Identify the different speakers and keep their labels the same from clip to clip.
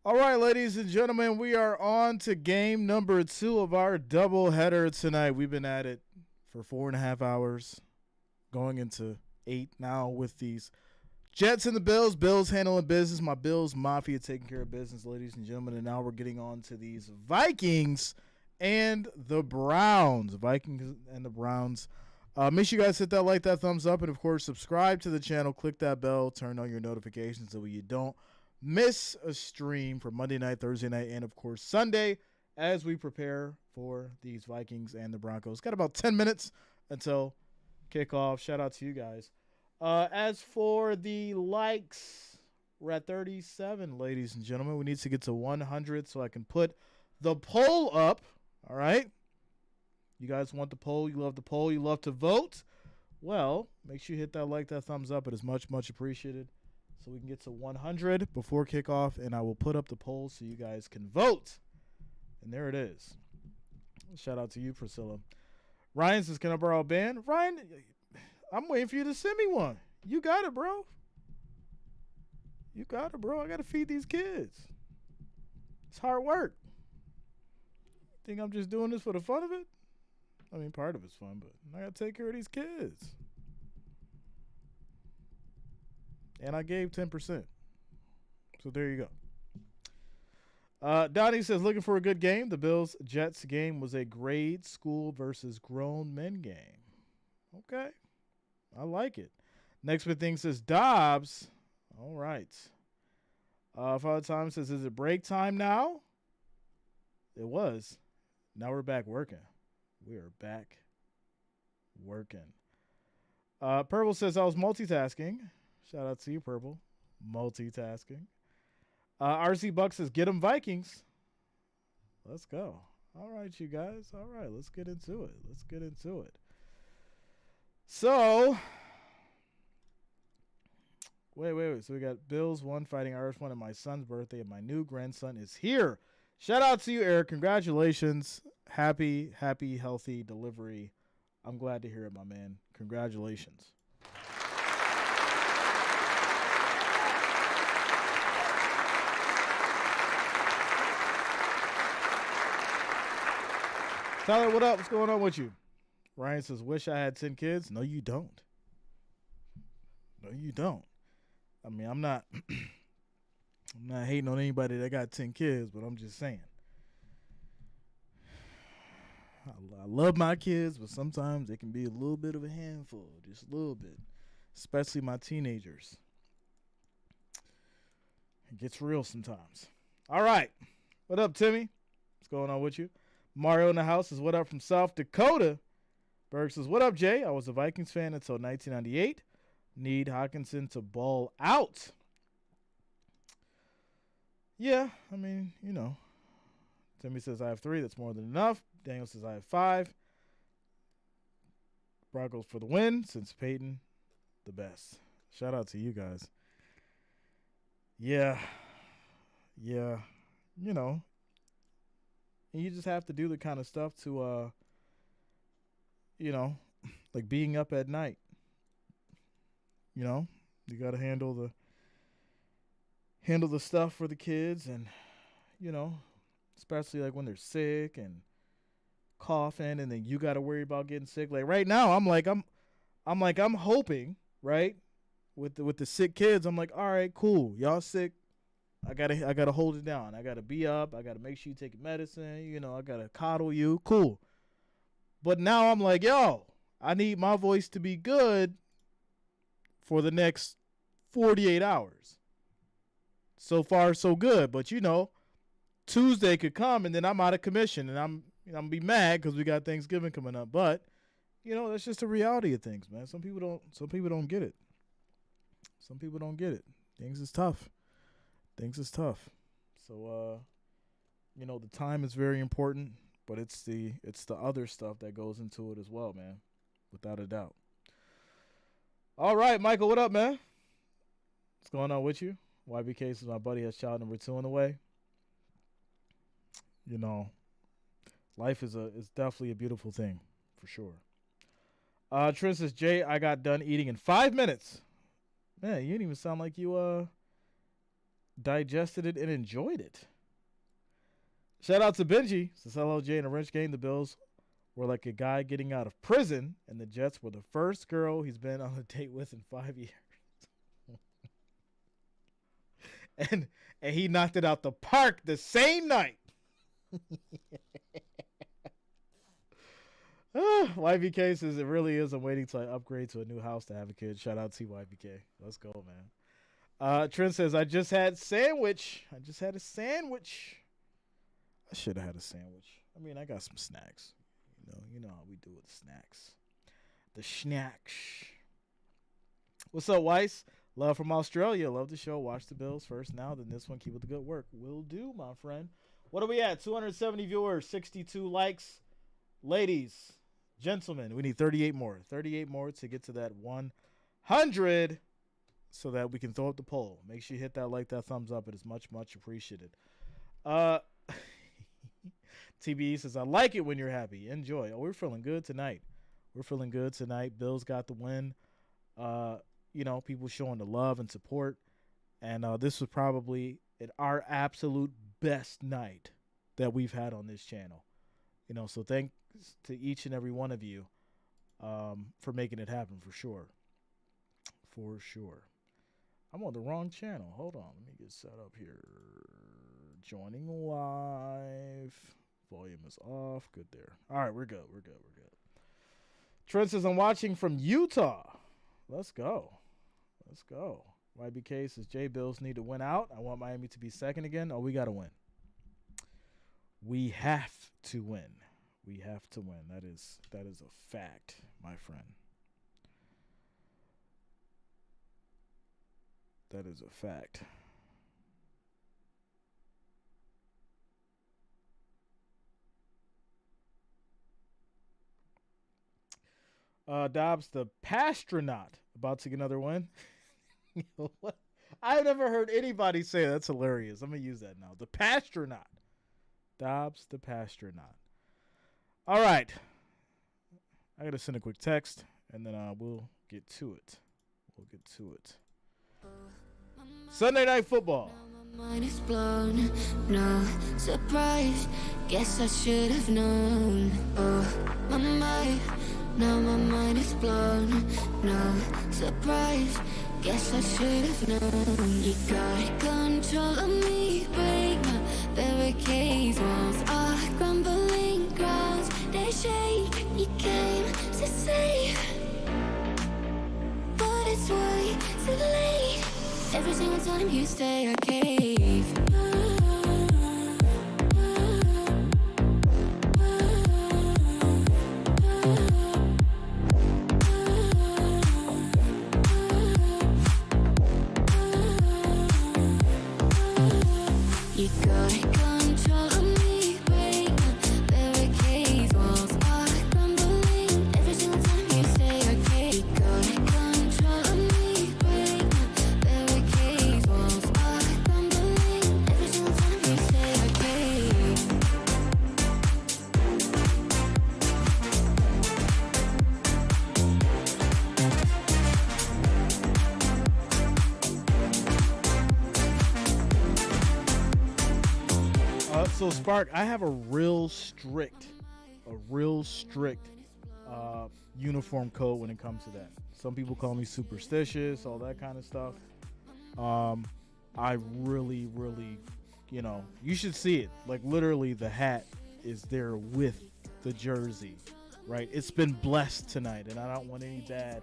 Speaker 1: All right, ladies and gentlemen, we are on to game number 2 of our doubleheader tonight. We've been at it for 4.5 hours, going into 8 now with these Jets and the Bills. Bills handling business. My Bills Mafia taking care of business, ladies and gentlemen. And now we're getting on to these Vikings and the Browns. Vikings and the Browns. Make sure you guys hit that like, that thumbs up, and, of course, subscribe to the channel. Click that bell. Turn on your notifications so you don't miss a stream for Monday night, Thursday night, and, of course, Sunday as we prepare for these Vikings and the Broncos. Got about 10 minutes until kickoff. Shout out to you guys. As for the likes, we're at 37, ladies and gentlemen. We need to get to 100 so I can put the poll up. All right? You guys want the poll? You love the poll? You love to vote? Well, make sure you hit that like, that thumbs up. It is much, much appreciated. So we can get to 100 before kickoff, and I will put up the poll so you guys can vote. And there it is. Shout out to you, Priscilla. Ryan says, can I borrow a band? Ryan, I'm waiting for you to send me one. You got it, bro. You got it, bro. I got to feed these kids. It's hard work. Think I'm just doing this for the fun of it? I mean, part of it's fun, but I got to take care of these kids. And I gave 10%. So there you go. Donnie says, looking for a good game. The Bills-Jets game was a grade school versus grown men game. Okay. I like it. Next big thing says, Dobbs. All right. Father Tom says, is it break time now? It was. Now we're back working. We are back working. Purple says, I was multitasking. Shout out to you, Purple. Multitasking. RC Buck says, get them Vikings. Let's go. All right, you guys. All right, let's get into it. Let's get into it. So, wait. So we got Bills 1 fighting Irish 1 on my son's birthday, and my new grandson is here. Shout out to you, Eric. Congratulations. Happy, healthy delivery. I'm glad to hear it, my man. Congratulations. Tyler, what up? What's going on with you? Ryan says, wish I had 10 kids. No, you don't. No, you don't. I mean, I'm not hating on anybody that got 10 kids, but I'm just saying. I love my kids, but sometimes they can be a little bit of a handful, just a little bit, especially my teenagers. It gets real sometimes. All right. What up, Timmy? What's going on with you? Mario in the house says, what up from South Dakota? Berg says, what up, Jay? I was a Vikings fan until 1998. Need Hawkinson to ball out. Yeah, I mean, you know. Timmy says, I have 3. That's more than enough. Daniel says, I have 5. Broncos for the win. Since Peyton, the best. Shout out to you guys. Yeah. You know. And you just have to do the kind of stuff to, you know, like being up at night. You know, you got to handle the stuff for the kids, and, you know, especially like when they're sick and coughing, and then you got to worry about getting sick. Like right now, I'm hoping, right, with the sick kids. I'm like, all right, cool, y'all sick. I gotta hold it down. I gotta be up. I gotta make sure you take your medicine. You know, I gotta coddle you. Cool. But now I'm like, yo, I need my voice to be good for the next 48 hours. So far, so good. But you know, Tuesday could come and then I'm out of commission, and I'm gonna be mad because we got Thanksgiving coming up. But you know, that's just the reality of things, man. Some people don't get it. Some people don't get it. Things is tough. So, you know, the time is very important, but it's the other stuff that goes into it as well, man, without a doubt. All right, Michael, what up, man? What's going on with you? YBK says my buddy has child number 2 on the way. You know, life is definitely a beautiful thing, for sure. Tris says, Jay, I got done eating in 5 minutes. Man, you didn't even sound like you digested it and enjoyed it. Shout out to Benji. Says hello, Jay. In a Wrench game, the Bills were like a guy getting out of prison, and the Jets were the first girl he's been on a date with in 5 years. and he knocked it out the park the same night. YBK says it really is. I'm waiting till I upgrade to a new house to have a kid. Shout out to YBK. Let's go, man. Trent says I just had a sandwich. I should have had a sandwich. I mean, I got some snacks. You know how we do with snacks. The snacks. What's up, Weiss? Love from Australia. Love the show. Watch the Bills first now, then this one. Keep up the good work. Will do, my friend. What are we at? 270 viewers, 62 likes. Ladies, gentlemen, we need 38 more. 38 more to get to that 100 so that we can throw up the poll. Make sure you hit that like, that thumbs up. It is much, much appreciated. TBE says, I like it when you're happy. Enjoy. Oh, we're feeling good tonight. Bills got the win. People showing the love and support. And this was probably our absolute best night that we've had on this channel. So thanks to each and every one of you for making it happen, for sure. For sure. I'm on the wrong channel. Hold on. Let me get set up here. Joining live. Volume is off. Good there. All right, we're good. Trent says, I'm watching from Utah. Let's go. YBK says, J Bills need to win out. I want Miami to be second again. Oh, we got to win. We have to win. That is a fact, my friend. That is a fact. Dobbs, the Pastronaut, about to get another win. What? I've never heard anybody say that. That's hilarious. I'm going to use that now. The Pastronaut. Dobbs, the Pastronaut. All right. I got to send a quick text, and then we'll get to it. Sunday Night Football.
Speaker 2: My mind is blown, no surprise. Guess I should have known. Now my mind is blown, no surprise. Guess I should have known. You got control of me, break my barricades. Walls are crumbling grounds, they shake. You came to save, but it's way too late. Every single time you stay, I cave. You got control of me, break my barricades. Walls are crumbling every single time you say I can't. You got control of me, break my barricades. Walls are crumbling every single time you say I can't.
Speaker 1: So Spark, I have a real strict uniform code when it comes to that. Some people call me superstitious, all that kind of stuff. I really, you should see it. Like literally the hat is there with the jersey, right? It's been blessed tonight, and I don't want any bad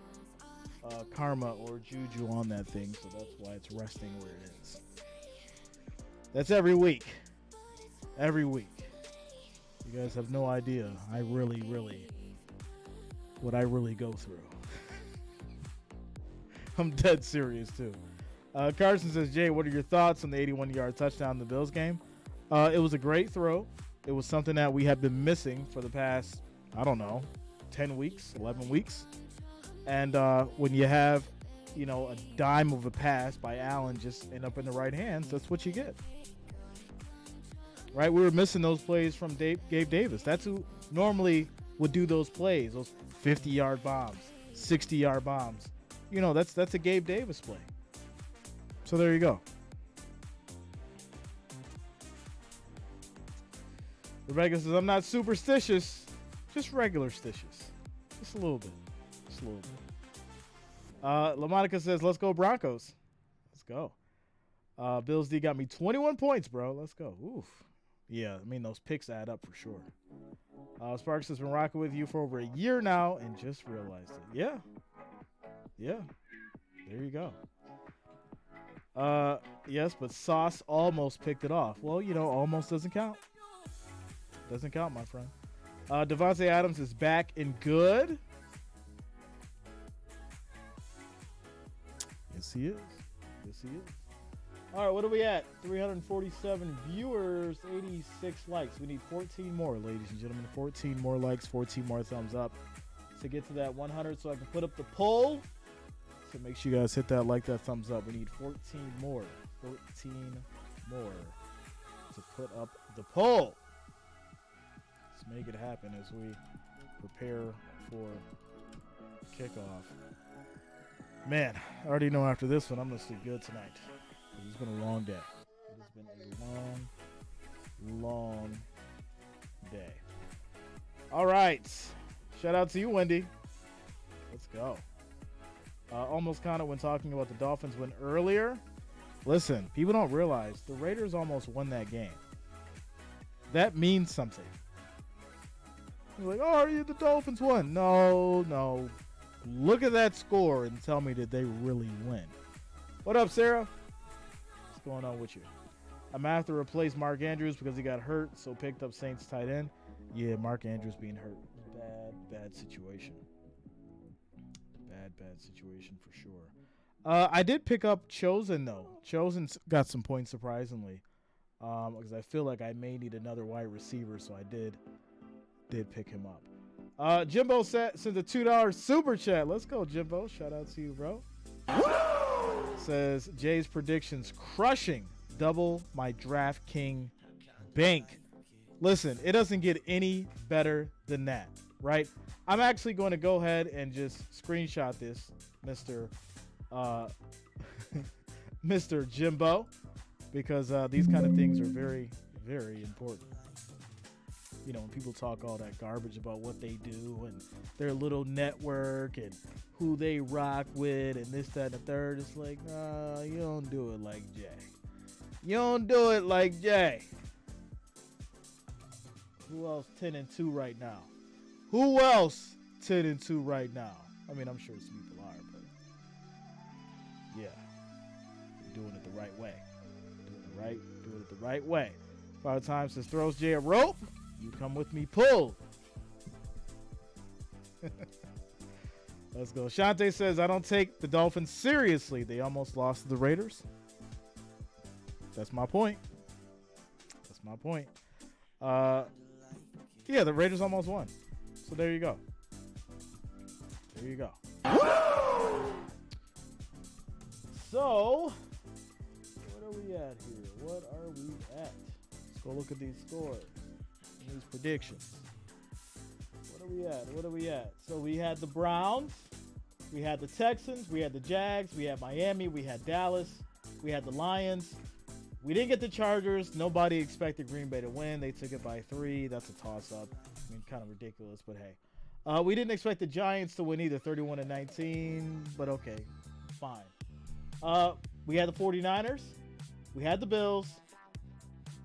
Speaker 1: karma or juju on that thing, so that's why it's resting where it is. That's every week. You guys have no idea what I really go through. I'm dead serious too. Carson says, Jay, what are your thoughts on the 81-yard touchdown in the Bills game? It was a great throw. It was something that we have been missing for the past, 10 weeks, 11 weeks. And when you have, a dime of a pass by Allen just end up in the right hands, that's what you get. Right, we were missing those plays from Gabe Davis. That's who normally would do those plays, those 50-yard bombs, 60-yard bombs. That's a Gabe Davis play. So there you go. Rebecca says, I'm not superstitious, just regular stitious. Just a little bit. Just a little bit. LaMonica says, let's go Broncos. Let's go. Bills D got me 21 points, bro. Let's go. Oof. Yeah, I mean, those picks add up for sure. Sparks has been rocking with you for over a year now and just realized it. Yeah. Yeah. There you go. Yes, but Sauce almost picked it off. Well, you know, almost doesn't count. Doesn't count, my friend. Devontae Adams is back and good. Yes, he is. Yes, he is. All right, what are we at? 347 viewers, 86 likes. We need 14 more, ladies and gentlemen. 14 more likes, 14 more thumbs up to get to that 100 so I can put up the poll. So make sure you guys hit that like, that thumbs up. We need 14 more. 14 more to put up the poll. Let's make it happen as we prepare for kickoff. Man, I already know after this one I'm going to sleep good tonight. It's been a long day. It has been a long day. All right. Shout out to you, Wendy. Let's go. Almost counted when talking about the Dolphins win earlier. Listen, people don't realize the Raiders almost won that game. That means something. You're like, oh, the Dolphins won. No. Look at that score and tell me, did they really win? What up, Sarah? What's going on with you? I'm going to have to replace Mark Andrews because he got hurt, so picked up Saints tight end. Yeah, Mark Andrews being hurt. Bad situation. Bad situation for sure. I did pick up Chosen, though. Chosen got some points, surprisingly, because I feel like I may need another wide receiver, so I did pick him up. Jimbo sends a $2 super chat. Let's go, Jimbo. Shout out to you, bro. Says, Jay's predictions crushing. Double my DraftKings bank. Listen, it doesn't get any better than that, right? I'm actually going to go ahead and just screenshot this, Mr. Mr. Jimbo, because these kind of things are very, very important. You know, when people talk all that garbage about what they do and their little network and who they rock with and this, that, and the third, it's like, nah, you don't do it like Jay. You don't do it like Jay. Who else 10-2 right now? Who else 10-2 right now? I mean, I'm sure some people are, but yeah, doing it the right way. Doing it the right way. 5 times says throws Jay a rope. You come with me, pull. Let's go. Shante says, I don't take the Dolphins seriously. They almost lost to the Raiders. That's my point. Yeah, the Raiders almost won. So there you go. So, what are we at here? Let's go look at these scores. These predictions. What are we at? So we had the Browns, we had the Texans, we had the Jags, we had Miami, we had Dallas, we had the Lions. We didn't get the Chargers. Nobody expected Green Bay to win. They took it by 3. That's a toss-up. I mean, kind of ridiculous, but hey. We didn't expect the Giants to win either, 31-19, but okay, fine. We had the 49ers, we had the Bills,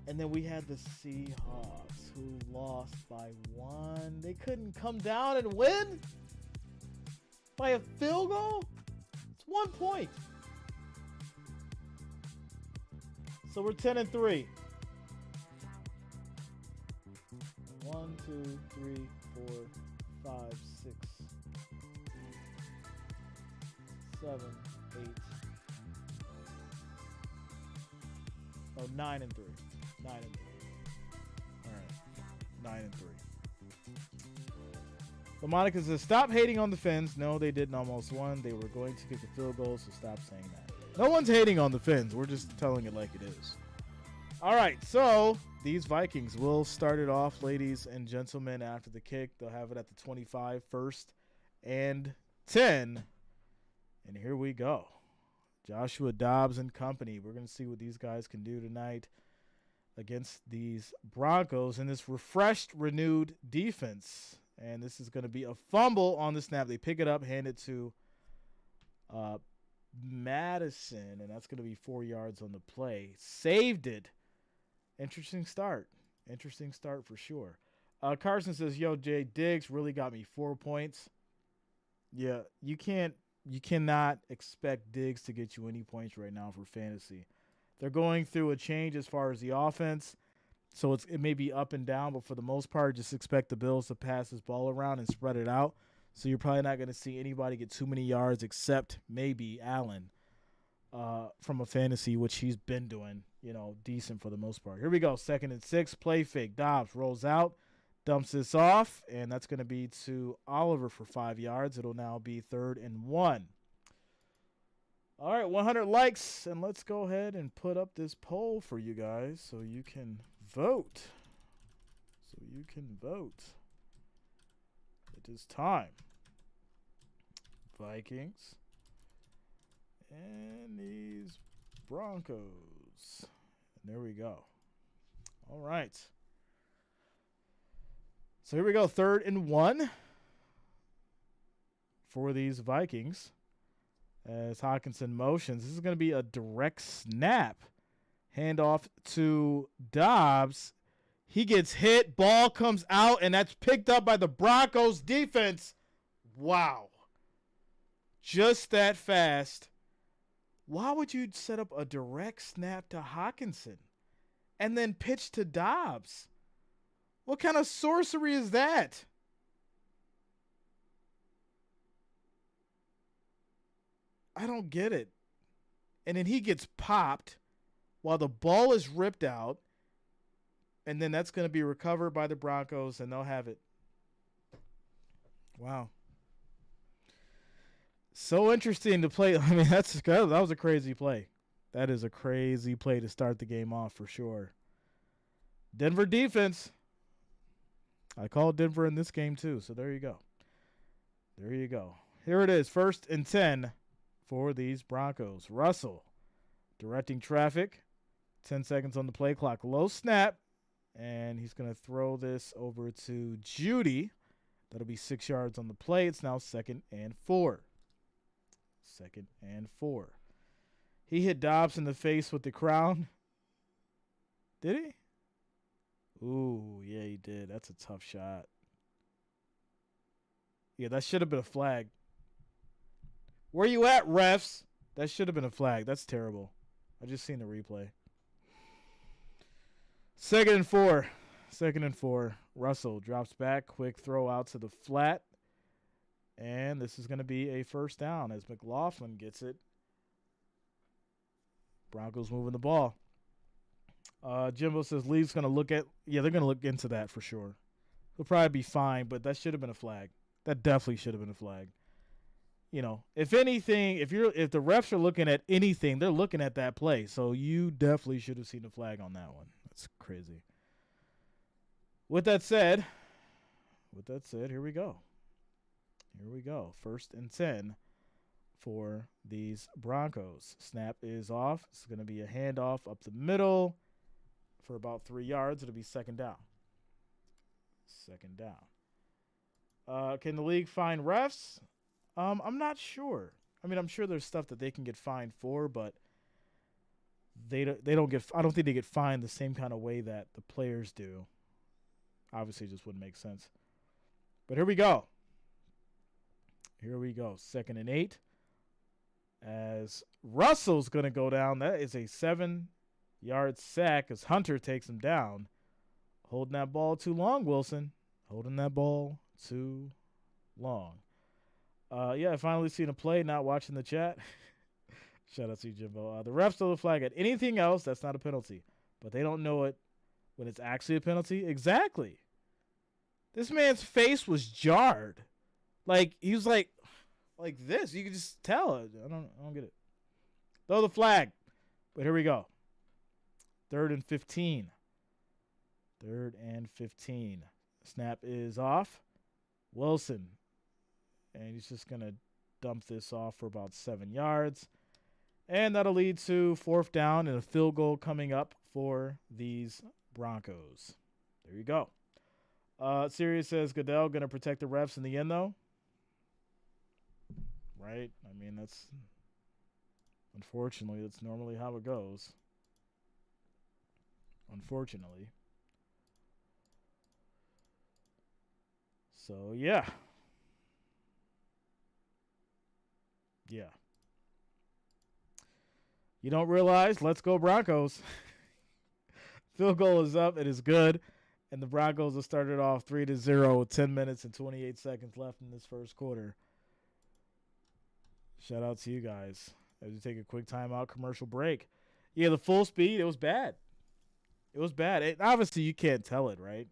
Speaker 1: and then we had the Seahawks, who lost by 1. They couldn't come down and win by a field goal? It's 1 point. So we're 10-3. 1, 2, 3, 4, 5, 6, 7, 8. Oh, 9-3. 9-3. All right. 9-3. LaMonica says, stop hating on the Fins. No, they didn't almost won. They were going to kick a field goal, so stop saying that. No one's hating on the Fins. We're just telling it like it is. All right, so these Vikings will start it off, ladies and gentlemen, after the kick. They'll have it at the 25, 1st and 10. And here we go. Joshua Dobbs and company. We're going to see what these guys can do tonight against these Broncos and this refreshed, renewed defense. And this is going to be a fumble on the snap. They pick it up, hand it to Madison, and that's going to be 4 yards on the play. Saved it. Interesting start. Interesting start for sure. Carson says, yo, Jay, Diggs really got me 4 points. Yeah, you cannot expect Diggs to get you any points right now for fantasy. They're going through a change as far as the offense, so it may be up and down, but for the most part, just expect the Bills to pass this ball around and spread it out. So you're probably not going to see anybody get too many yards except maybe Allen from a fantasy, which he's been doing, decent for the most part. Here we go, 2nd and 6, play fake. Dobbs rolls out, dumps this off, and that's going to be to Oliver for 5 yards. It'll now be 3rd and 1. All right, 100 likes, and let's go ahead and put up this poll for you guys so you can vote. It is time. Vikings and these Broncos. And there we go. All right. So here we go, 3rd and 1 for these Vikings. As Hawkinson motions, this is going to be a direct snap. Handoff to Dobbs. He gets hit. Ball comes out, and that's picked up by the Broncos defense. Wow. Just that fast. Why would you set up a direct snap to Hawkinson and then pitch to Dobbs? What kind of sorcery is that? I don't get it. And then he gets popped while the ball is ripped out. And then that's going to be recovered by the Broncos, and they'll have it. Wow. So interesting to play. I mean, that was a crazy play. That is a crazy play to start the game off for sure. Denver defense. I called Denver in this game too, so there you go. Here it is, 1st and 10. For these Broncos. Russell directing traffic. 10 seconds on the play clock. Low snap. And he's going to throw this over to Judy. That'll be 6 yards on the play. It's now 2nd and 4. He hit Dobbs in the face with the crown. Did he? Ooh, yeah, he did. That's a tough shot. Yeah, that should have been a flag. Where you at, refs? That should have been a flag. That's terrible. I just seen the replay. 2nd and 4. Russell drops back. Quick throw out to the flat. And this is going to be a 1st down as McLaughlin gets it. Broncos moving the ball. Jimbo says Lee's going to look at. Yeah, they're going to look into that for sure. He'll probably be fine, but that should have been a flag. That definitely should have been a flag. If anything, if the refs are looking at anything, they're looking at that play. So you definitely should have seen a flag on that one. That's crazy. With that said, here we go. 1st and 10 for these Broncos. Snap is off. It's going to be a handoff up the middle for about 3 yards. It'll be 2nd down. Can the league find refs? I'm not sure. I mean, I'm sure there's stuff that they can get fined for, but they don't get. I don't think they get fined the same kind of way that the players do. Obviously, it just wouldn't make sense. But here we go. 2nd and 8. As Russell's going to go down. That is a 7-yard sack as Hunter takes him down. Holding that ball too long, Wilson. Holding that ball too long. I finally seen a play, not watching the chat. Shout out to you, Jimbo. The refs throw the flag at anything else, that's not a penalty. But they don't know it when it's actually a penalty. Exactly. This man's face was jarred. Like, he was like this. You can just tell. I don't get it. Throw the flag. But here we go. 3rd and 15. Snap is off. Wilson. And he's just going to dump this off for about 7 yards. And that'll lead to 4th down and a field goal coming up for these Broncos. There you go. Sirius says Goodell going to protect the refs in the end, though. Right? I mean, unfortunately, that's normally how it goes. Unfortunately. So, yeah. Yeah. You don't realize, let's go Broncos. Field goal is up. It is good. And the Broncos have started off 3-0 with 10 minutes and 28 seconds left in this first quarter. Shout out to you guys. As we take a quick timeout commercial break. Yeah, the full speed, it was bad. It was bad. Obviously, you can't tell it, right?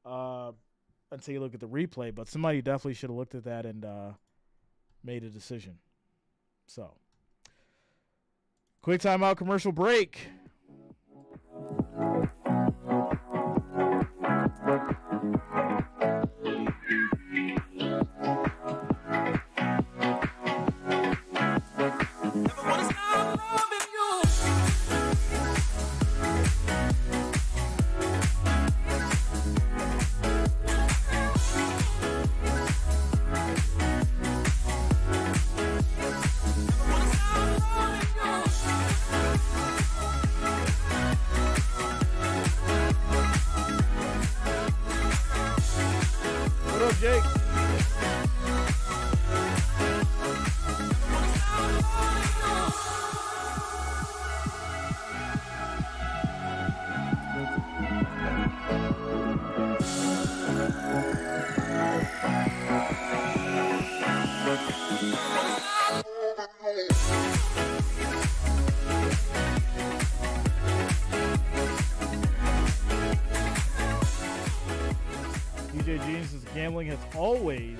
Speaker 1: Until you look at the replay. But somebody definitely should have looked at that and made a decision. So, quick timeout commercial break. Gambling has always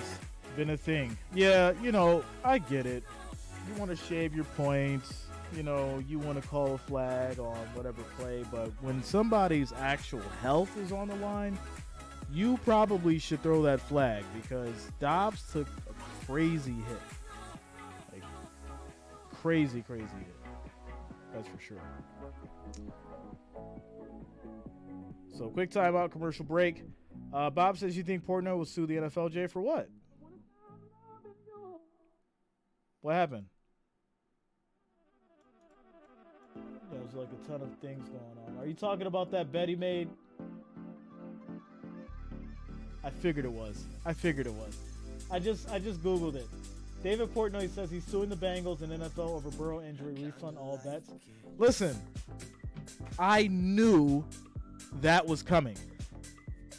Speaker 1: been a thing. Yeah, I get it. You want to shave your points. You want to call a flag on whatever play. But when somebody's actual health is on the line, you probably should throw that flag because Dobbs took a crazy hit. Like, crazy hit. That's for sure. So, quick timeout, commercial break. Bob says you think Portnoy will sue the NFL, Jay, for what? What happened? There's like a ton of things going on. Are you talking about that bet he made? I figured it was. I just Googled it. David Portnoy says he's suing the Bengals and NFL over Burrow injury, refund all bets. Listen, I knew that was coming.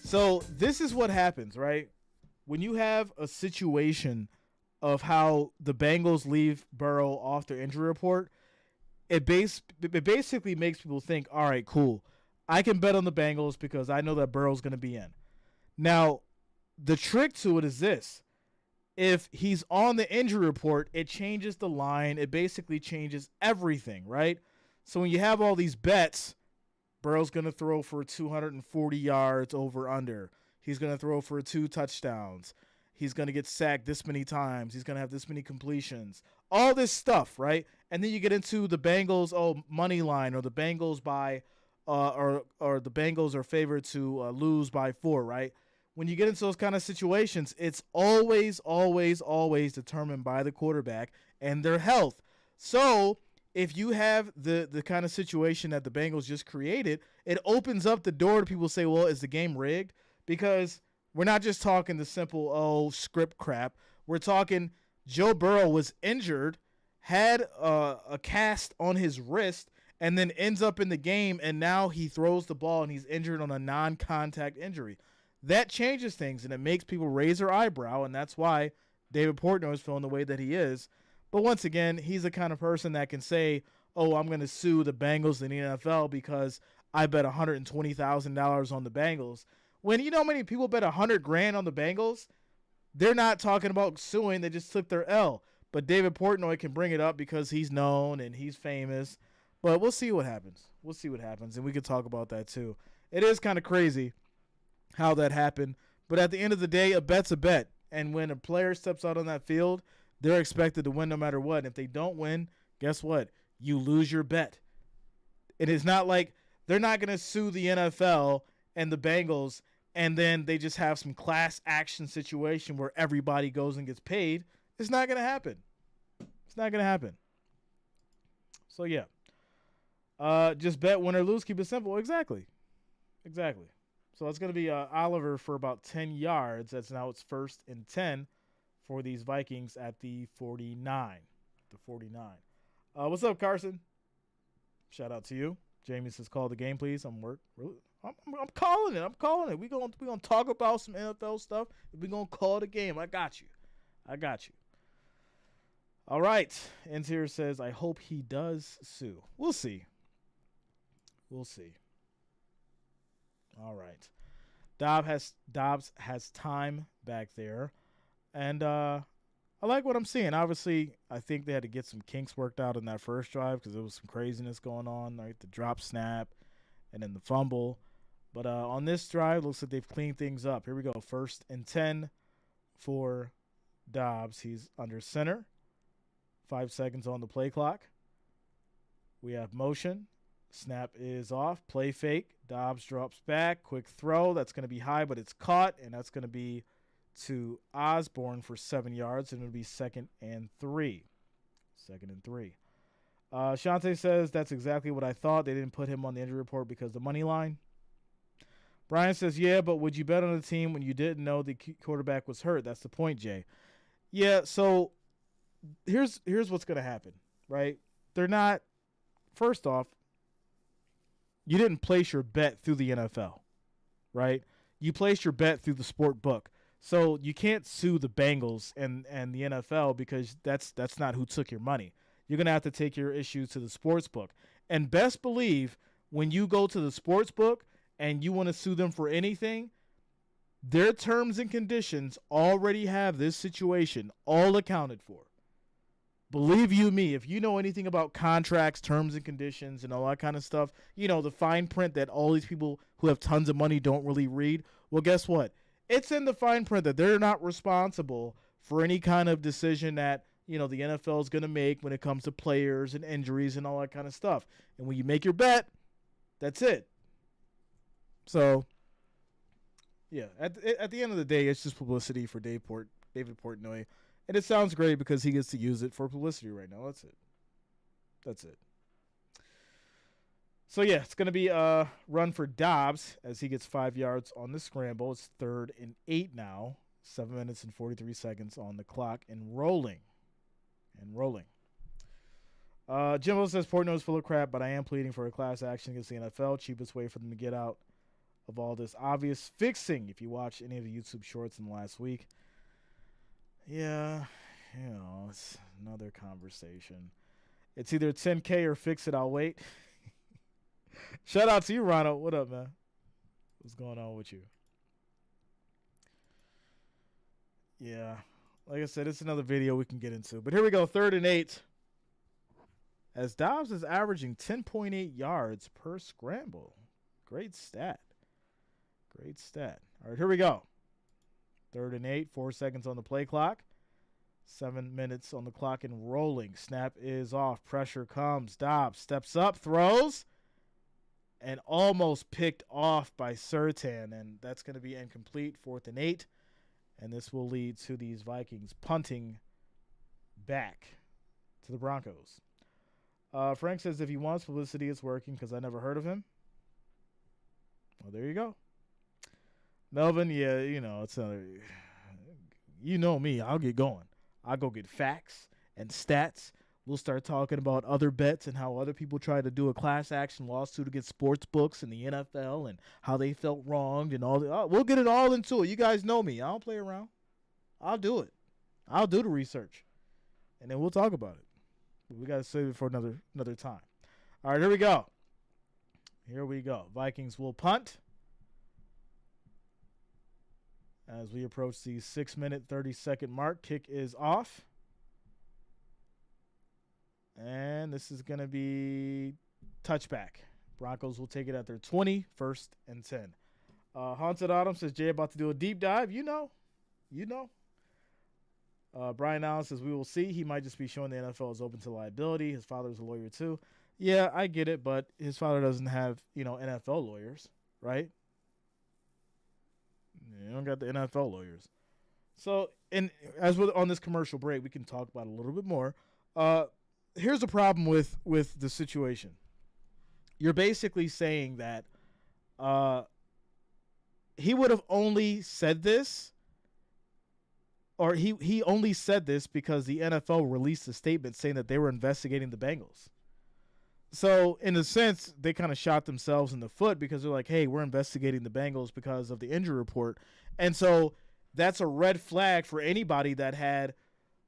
Speaker 1: So this is what happens, right? When you have a situation of how the Bengals leave Burrow off their injury report, it basically makes people think, all right, cool. I can bet on the Bengals because I know that Burrow's going to be in. Now, the trick to it is this. If he's on the injury report, it changes the line. It basically changes everything, right? So when you have all these bets, Burrow's going to throw for 240 yards over under. He's going to throw for 2 touchdowns. He's going to get sacked this many times. He's going to have this many completions. All this stuff, right? And then you get into the Bengals money line, or the Bengals by or the Bengals are favored to lose by 4, right? When you get into those kind of situations, it's always determined by the quarterback and their health. So if you have the kind of situation that the Bengals just created, it opens up the door to people say, well, is the game rigged? Because we're not just talking the simple, script crap. We're talking Joe Burrow was injured, had a cast on his wrist, and then ends up in the game, and now he throws the ball, and he's injured on a non-contact injury. That changes things, and it makes people raise their eyebrow, and that's why David Portnoy is feeling the way that he is. But once again, he's the kind of person that can say, oh, I'm going to sue the Bengals in the NFL because I bet $120,000 on the Bengals. When you know how many people bet $100,000 on the Bengals, they're not talking about suing. They just took their L. But David Portnoy can bring it up because he's known and he's famous. But we'll see what happens. And we could talk about that too. It is kind of crazy how that happened. But at the end of the day, a bet's a bet. And when a player steps out on that field, they're expected to win no matter what. And if they don't win, guess what? You lose your bet. It is not like they're not going to sue the NFL and the Bengals and then they just have some class action situation where everybody goes and gets paid. It's not going to happen. It's not going to happen. So, yeah. Just bet, win or lose. Keep it simple. Exactly. So it's going to be Oliver for about 10 yards. That's now it's 1st and 10 for these Vikings at the 49. What's up, Carson? Shout out to you. Jamie says, "Call the game, please." I'm calling it. We gonna talk about some NFL stuff. We gonna call the game. I got you. All right. Interior says, "I hope he does sue." We'll see. All right. Dobbs has time back there, and I like what I'm seeing. Obviously, I think they had to get some kinks worked out in that first drive because there was some craziness going on, right? The drop snap and then the fumble. But on this drive, looks like they've cleaned things up. Here we go. 1st and 10 for Dobbs. He's under center. 5 seconds on the play clock. We have motion. Snap is off. Play fake. Dobbs drops back. Quick throw. That's going to be high, but it's caught, and that's going to be to Osborne for 7 yards, and it'll be 2nd and 3. Shante says, "That's exactly what I thought. They didn't put him on the injury report because the money line." Brian says, "Yeah, but would you bet on a team when you didn't know the quarterback was hurt?" That's the point, Jay. Yeah, so here's what's going to happen, right? They're not – first off, you didn't place your bet through the NFL, right? You placed your bet through the sport book. So you can't sue the Bengals and the NFL because that's not who took your money. You're going to have to take your issues to the sports book. And best believe when you go to the sports book and you want to sue them for anything, their terms and conditions already have this situation all accounted for. Believe you me, if you know anything about contracts, terms and conditions, and all that kind of stuff, you know, the fine print that all these people who have tons of money don't really read, well, guess what? It's in the fine print that they're not responsible for any kind of decision that, you know, the NFL is going to make when it comes to players and injuries and all that kind of stuff. And when you make your bet, that's it. So, yeah, at the end of the day, it's just publicity for David Portnoy. And it sounds great because he gets to use it for publicity right now. That's it. So, yeah, it's going to be a run for Dobbs as he gets 5 yards on the scramble. It's 3rd and 8 now. 7 minutes and 43 seconds on the clock and rolling. Jimbo says Portnoy's full of crap, but I am pleading for a class action against the NFL. Cheapest way for them to get out of all this obvious fixing. If you watch any of the YouTube shorts in the last week. Yeah, you know, it's another conversation. It's either 10K or fix it, I'll wait. Shout out to you, Ronald. What up, man? What's going on with you? Yeah, like I said, it's another video we can get into. But here we go, 3rd and 8. As Dobbs is averaging 10.8 yards per scramble. Great stat. All right, here we go. 3rd and 8, 4 seconds on the play clock. 7 minutes on the clock and rolling. Snap is off. Pressure comes. Dobbs steps up, throws, and almost picked off by Surtain. And that's going to be incomplete. 4th and 8. And this will lead to these Vikings punting back to the Broncos. Frank says if he wants publicity, it's working because I never heard of him. Well, there you go. Melvin, yeah, you know, it's you know me. I'll get going. I'll go get facts and stats. We'll start talking about other bets and how other people try to do a class action lawsuit against sports books and the NFL and how they felt wronged and all that. We'll get it all into it. You guys know me. I don't play around. I'll do it. I'll do the research. And then we'll talk about it. But we got to save it for another time. All right, here we go. Vikings will punt. As we approach the 6-minute, 30-second mark, kick is off. And this is going to be touchback. Broncos will take it at their 20, 1st and 10. Haunted Autumn says, Jay about to do a deep dive. You know. Brian Allen says, we will see. He might just be showing the NFL is open to liability. His father's a lawyer too. Yeah, I get it, but his father doesn't have, NFL lawyers, right? You don't got the NFL lawyers. So, and as we're on this commercial break, we can talk about it a little bit more. Here's the problem with the situation. You're basically saying that he would have only said this, or he only said this because the NFL released a statement saying that they were investigating the Bengals. So, in a sense, they kind of shot themselves in the foot because they're like, hey, we're investigating the Bengals because of the injury report. And so that's a red flag for anybody that had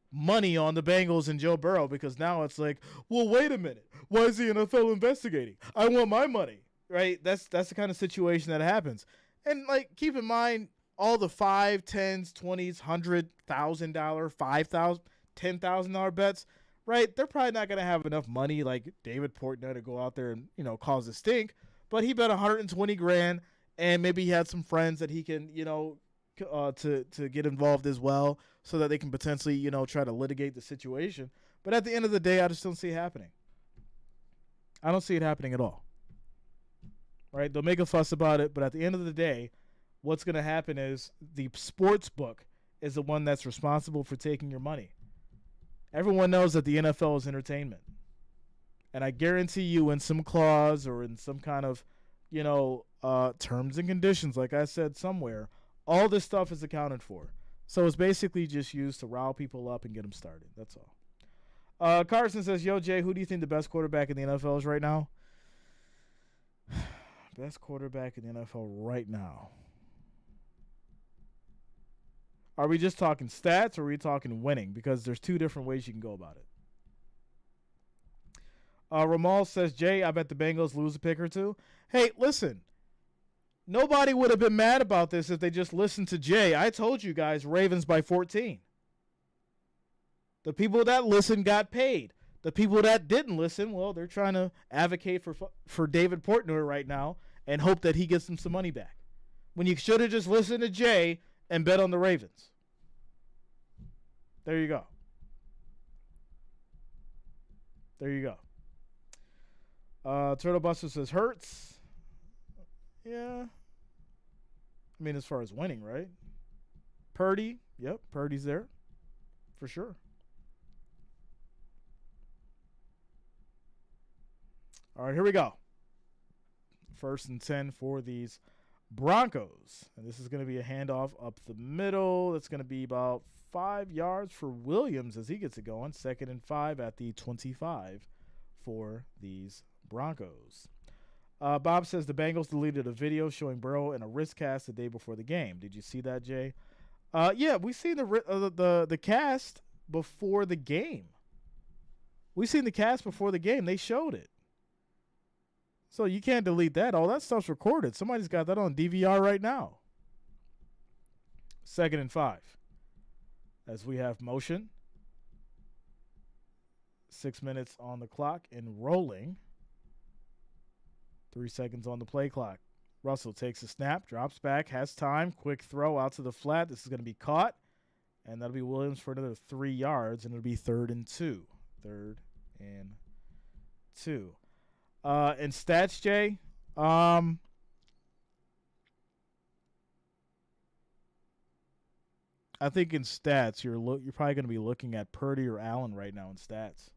Speaker 1: money on the Bengals and Joe Burrow, because now it's like, well, wait a minute. Why is the NFL investigating? I want my money, right? That's the kind of situation that happens. And, keep in mind all the $5, $10s, $20s, $100,000, $5,000, $10,000 bets. Right, they're probably not going to have enough money like David Portnoy to go out there and, cause a stink. But he bet $120,000, and maybe he had some friends that he can, to get involved as well, so that they can potentially, try to litigate the situation. But at the end of the day, I just don't see it happening. I don't see it happening at all. Right? They'll make a fuss about it, but at the end of the day, what's going to happen is the sports book is the one that's responsible for taking your money. Everyone knows that the NFL is entertainment. And I guarantee you in some clause or in some kind of, terms and conditions, like I said somewhere, all this stuff is accounted for. So it's basically just used to rile people up and get them started. That's all. Carson says, yo, Jay, who do you think the best quarterback in the NFL is right now? Best quarterback in the NFL right now. Are we just talking stats or are we talking winning? Because there's two different ways you can go about it. Ramal says, Jay, I bet the Bengals lose a pick or two. Hey, listen. Nobody would have been mad about this if they just listened to Jay. I told you guys, Ravens by 14. The people that listened got paid. The people that didn't listen, well, they're trying to advocate for David Portnoy right now and hope that he gets them some money back. When you should have just listened to Jay and bet on the Ravens. There you go. There you go. Turtle Buster says, Hurts. Yeah. I mean, as far as winning, right? Purdy. Yep, Purdy's there. For sure. All right, here we go. 1st and 10 for these Broncos. And this is going to be a handoff up the middle. That's going to be about 5 yards for Williams as he gets it going. 2nd and 5 at the 25 for these Broncos. Bob says the Bengals deleted a video showing Burrow in a wrist cast the day before the game. Did you see that, Jay? Yeah, we seen the cast before the game. We seen the cast before the game. They showed it. So you can't delete that. All that stuff's recorded. Somebody's got that on DVR right now. 2nd and 5. As we have motion. 6 minutes on the clock and rolling. 3 seconds on the play clock. Russell takes a snap, drops back, has time, quick throw out to the flat. This is going to be caught. And that'll be Williams for another 3 yards, and it'll be 3rd and 2. 3rd and 2. In stats, Jay, I think in stats you're probably going to be looking at Purdy or Allen right now in stats.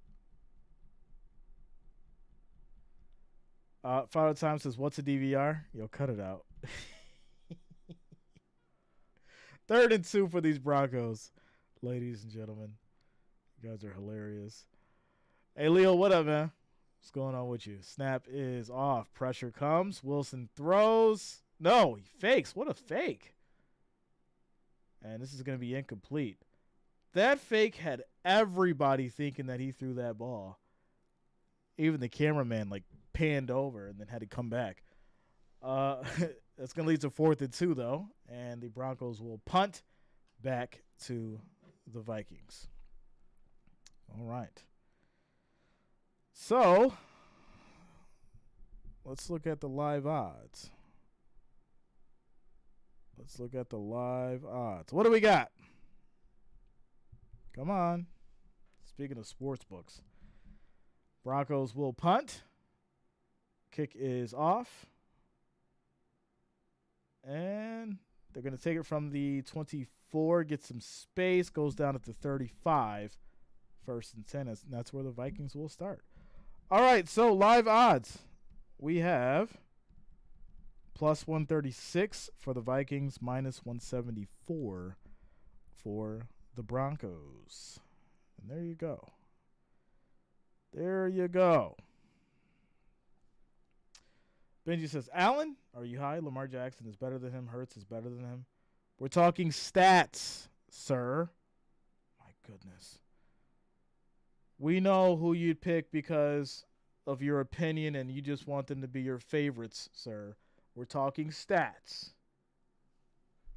Speaker 1: Father Time says, "What's a DVR?" Yo, cut it out. 3rd and 2 for these Broncos, ladies and gentlemen. You guys are hilarious. Hey, Leo, what up, man? What's going on with you? Snap is off. Pressure comes. Wilson throws. No, he fakes. What a fake. And this is going to be incomplete. That fake had everybody thinking that he threw that ball. Even the cameraman, panned over and then had to come back. That's going to lead to 4th and 2, though. And the Broncos will punt back to the Vikings. All right. So, let's look at the live odds. What do we got? Come on. Speaking of sports books, Broncos will punt. Kick is off. And they're going to take it from the 24, get some space, goes down at the 35. First and 10, and that's where the Vikings will start. All right, so live odds. We have plus 136 for the Vikings, minus 174 for the Broncos. And there you go. There you go. Benji says, Allen, are you high? Lamar Jackson is better than him. Hurts is better than him. We're talking stats, sir. My goodness. We know who you'd pick because of your opinion, and you just want them to be your favorites, sir. We're talking stats.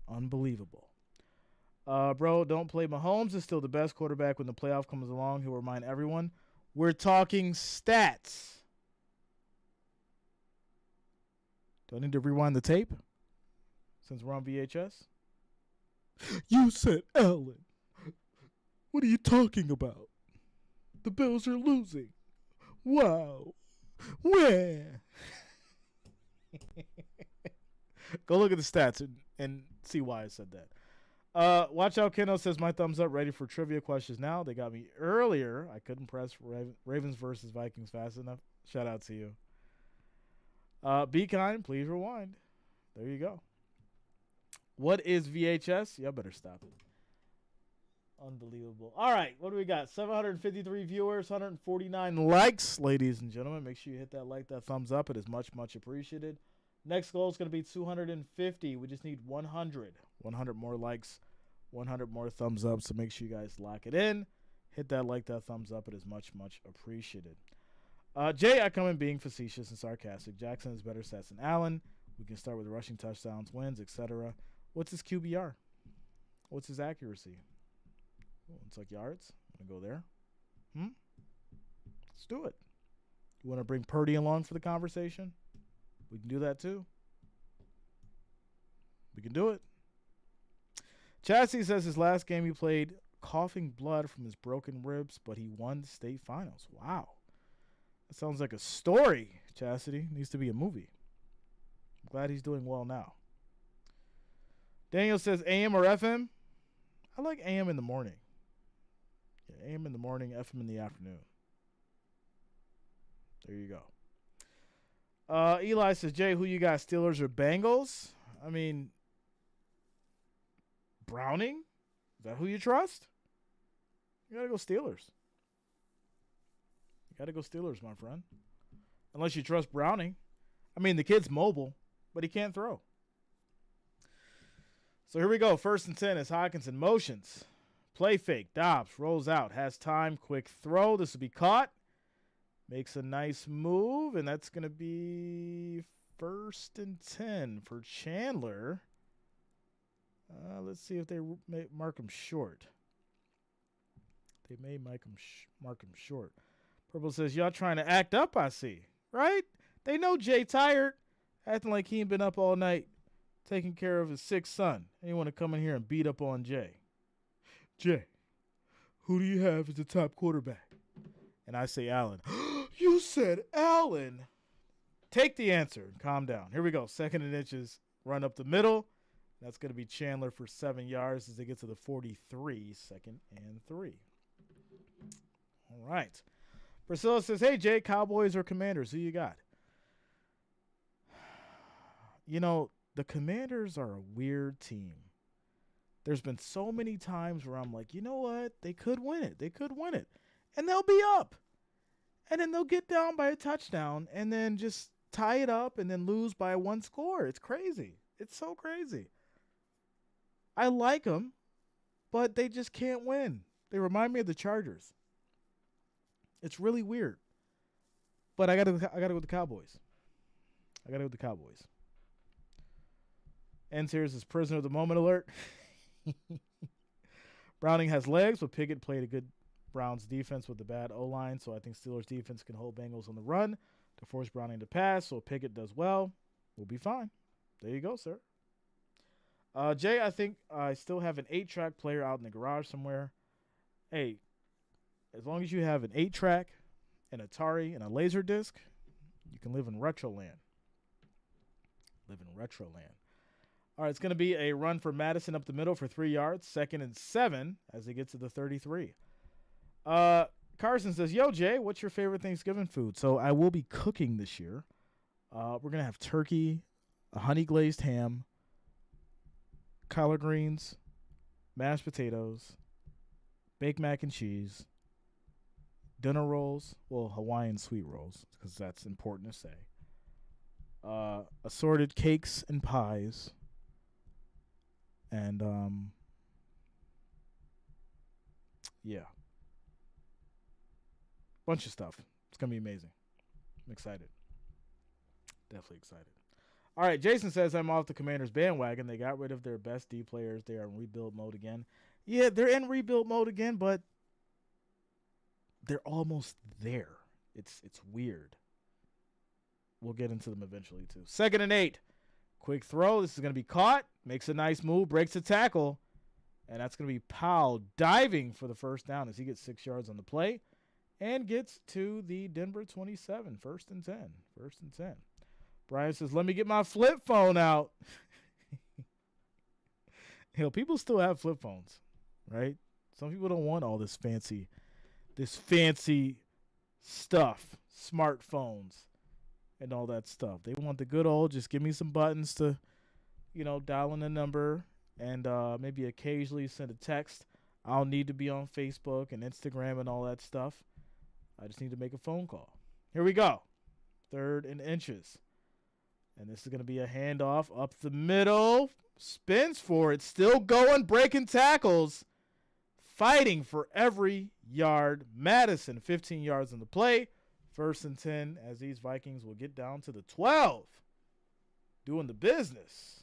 Speaker 1: Unbelievable. Bro, don't play Mahomes. Is still the best quarterback when the playoff comes along. He'll remind everyone. We're talking stats. Do I need to rewind the tape since we're on VHS? You said Allen. What are you talking about? The Bills are losing. Wow. Where? Go look at the stats and see why I said that. Watch out, Keno says, my thumbs up, ready for trivia questions now. They got me earlier. I couldn't press Ravens versus Vikings fast enough. Shout out to you. Be kind, please rewind. There you go. What is VHS? Y'all better stop it. Unbelievable. All right, what do we got? 753 viewers, 149 likes, ladies and gentlemen. Make sure you hit that like, that thumbs up. It is much, much appreciated. Next goal is going to be 250. We just need 100. 100 more likes, 100 more thumbs up. So make sure you guys lock it in. Hit that like, that thumbs up. It is much, much appreciated. Jay, I come in being facetious and sarcastic. Jackson has better stats than Allen. We can start with rushing touchdowns, wins, etc. What's his QBR? What's his accuracy? Oh, it's like yards. I'm going to go there. Let's do it. You want to bring Purdy along for the conversation? We can do that too. We can do it. Chassis says his last game he played coughing blood from his broken ribs, but he won the state finals. Wow. That sounds like a story, Chastity. Needs to be a movie. I'm glad he's doing well now. Daniel says AM or FM? I like AM in the morning. Yeah, AM in the morning, FM in the afternoon. There you go. Eli says, Jay, who you got, Steelers or Bengals? I mean, Browning? Is that who you trust? You got to go Steelers. You got to go Steelers, my friend. Unless you trust Browning. I mean, the kid's mobile, but he can't throw. So here we go. First and 10 is Hawkinson. Motions. Play fake. Dobbs rolls out. Has time. Quick throw. This will be caught. Makes a nice move, and that's going to be first and 10 for Chandler. Let's see if they mark him short. They may mark him short. Purple says, y'all trying to act up, I see. Right? They know Jay tired, acting like he ain't been up all night taking care of his sick son. And you want to come in here and beat up on Jay. Jay, who do you have as the top quarterback? And I say Allen. You said Allen. Take the answer and calm down. Here we go. Second and inches. Run up the middle. That's going to be Chandler for 7 yards as they get to the 43. Second and 3. All right. Priscilla says, hey, Jay, Cowboys or Commanders? Who you got? You know, the Commanders are a weird team. There's been so many times where I'm like, you know what? They could win it. They could win it. And they'll be up. And then they'll get down by a touchdown and then just tie it up and then lose by one score. It's crazy. It's so crazy. I like them, but they just can't win. They remind me of the Chargers. It's really weird. But I gotta go with the Cowboys. I gotta go with the Cowboys. Ends here is his prisoner of the moment alert. Browning has legs, but Pickett played a good Browns defense with the bad O-line, so I think Steelers defense can hold Bengals on the run to force Browning to pass, so Pickett does well. We'll be fine. There you go, sir. Jay, I think I still have an 8-track player out in the garage somewhere, Hey, as long as you have an 8-track, an Atari, and a laser disc, you can live in retro land. All right, it's going to be a run for Madison up the middle for 3 yards, 2nd and 7 as they get to the 33. Carson says, yo, Jay, what's your favorite Thanksgiving food? So I will be cooking this year. We're going to have turkey, a honey glazed ham, collard greens, mashed potatoes, baked mac and cheese, dinner rolls, well, Hawaiian sweet rolls, because that's important to say. Assorted cakes and pies. And, yeah. Bunch of stuff. It's going to be amazing. I'm excited. Definitely excited. All right, Jason says, I'm off the Commanders bandwagon. They got rid of their best D players. They are in rebuild mode again. Yeah, they're in rebuild mode again, but they're almost there. It's weird. We'll get into them eventually, too. 2nd and 8. Quick throw. This is going to be caught. Makes a nice move. Breaks the tackle. And that's going to be Powell diving for the first down as he gets 6 yards on the play and gets to the Denver 27. 1st and 10. 1st and 10. Brian says, let me get my flip phone out. People still have flip phones, right? Some people don't want all this fancy stuff, smartphones and all that stuff. They want the good old, just give me some buttons to, dial in a number and maybe occasionally send a text. I don't need to be on Facebook and Instagram and all that stuff. I just need to make a phone call. Here we go. 3rd and inches. And this is going to be a handoff up the middle. Spins for it. Still going, breaking tackles. Fighting for every yard. Madison, 15 yards on the play. 1st and 10 as these Vikings will get down to the 12. Doing the business.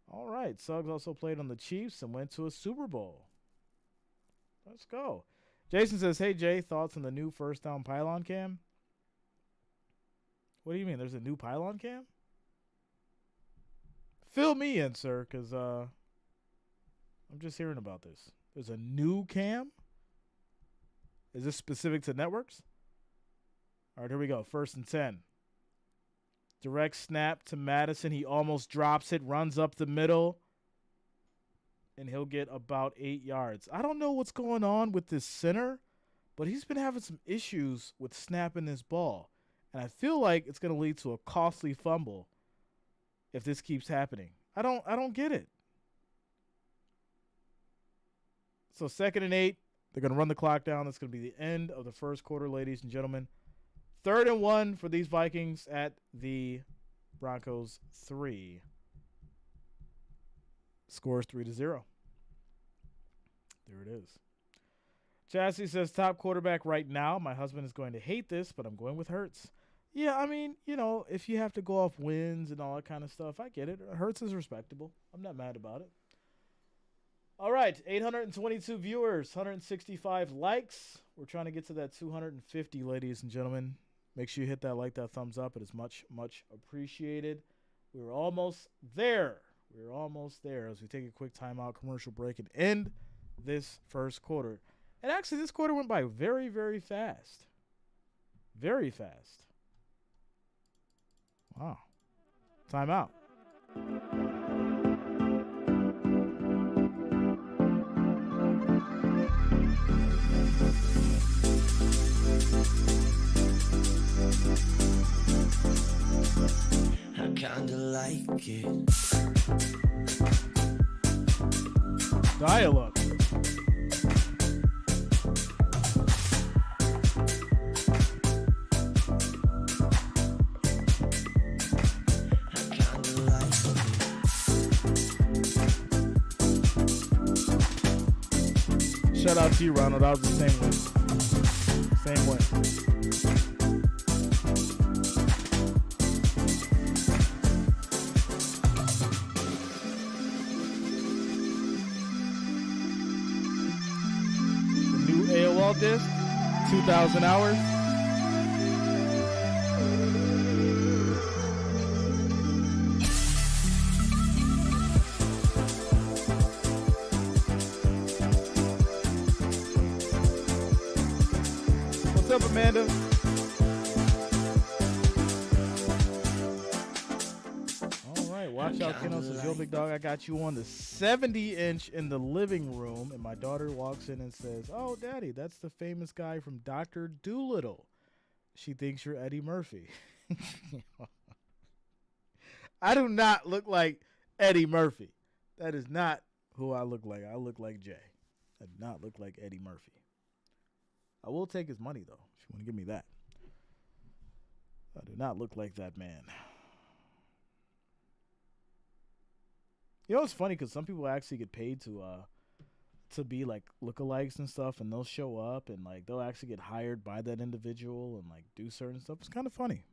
Speaker 1: All right. Suggs also played on the Chiefs and went to a Super Bowl. Let's go. Jason says, hey, Jay, thoughts on the new first down pylon cam? What do you mean? There's a new pylon cam? Fill me in, sir, because I'm just hearing about this. There's a new cam? Is this specific to networks? All right, here we go. 1st and 10. Direct snap to Madison. He almost drops it, runs up the middle, and he'll get about 8 yards. I don't know what's going on with this center, but he's been having some issues with snapping this ball. And I feel like it's going to lead to a costly fumble if this keeps happening. I don't get it. So 2nd and 8. They're going to run the clock down. That's going to be the end of the first quarter, ladies and gentlemen. 3rd and 1 for these Vikings at the Broncos 3. Scores 3-0. There it is. Chassis says, top quarterback right now. My husband is going to hate this, but I'm going with Hurts. Yeah, I mean, if you have to go off wins and all that kind of stuff, I get it. Hurts is respectable. I'm not mad about it. All right, 822 viewers, 165 likes. We're trying to get to that 250, ladies and gentlemen. Make sure you hit that like, that thumbs up. It is much, much appreciated. We're almost there. We're almost there as we take a quick timeout, commercial break, and end this first quarter. And actually, this quarter went by very, very fast. Very fast. Wow. Timeout.
Speaker 2: I kinda like it.
Speaker 1: Dial-up. Shout out to you, Ronald. I was the same way. Same way. The new AOL disc, 2,000 hours. Amanda? All right, watch out, Keno says, yo, big dog, I got you on the 70-inch in the living room. And my daughter walks in and says, oh, Daddy, that's the famous guy from Dr. Doolittle. She thinks you're Eddie Murphy. I do not look like Eddie Murphy. That is not who I look like. I look like Jay. I do not look like Eddie Murphy. I will take his money, though, if you want to give me that. I do not look like that man. You know, it's funny because some people actually get paid to be like lookalikes and stuff, and they'll show up and like they'll actually get hired by that individual and like do certain stuff. It's kind of funny.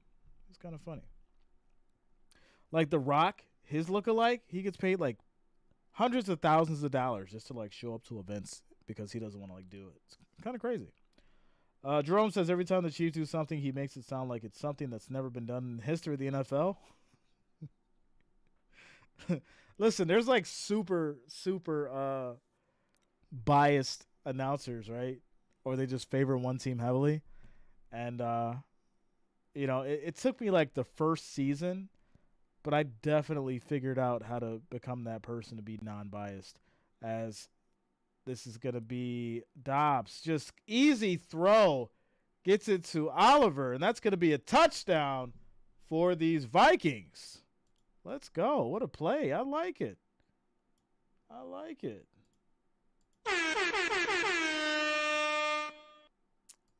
Speaker 1: It's kind of funny. Like The Rock, his lookalike, he gets paid like hundreds of thousands of dollars just to like show up to events because he doesn't want to like do it. It's kind of crazy. Jerome says every time the Chiefs do something, he makes it sound like it's something that's never been done in the history of the NFL. Listen, there's like super biased announcers, right? Or they just favor one team heavily. And, it took me like the first season, but I definitely figured out how to become that person to be non-biased, as this is going to be Dobbs. Just easy throw. Gets it to Oliver, and that's going to be a touchdown for these Vikings. Let's go. What a play. I like it. I like it.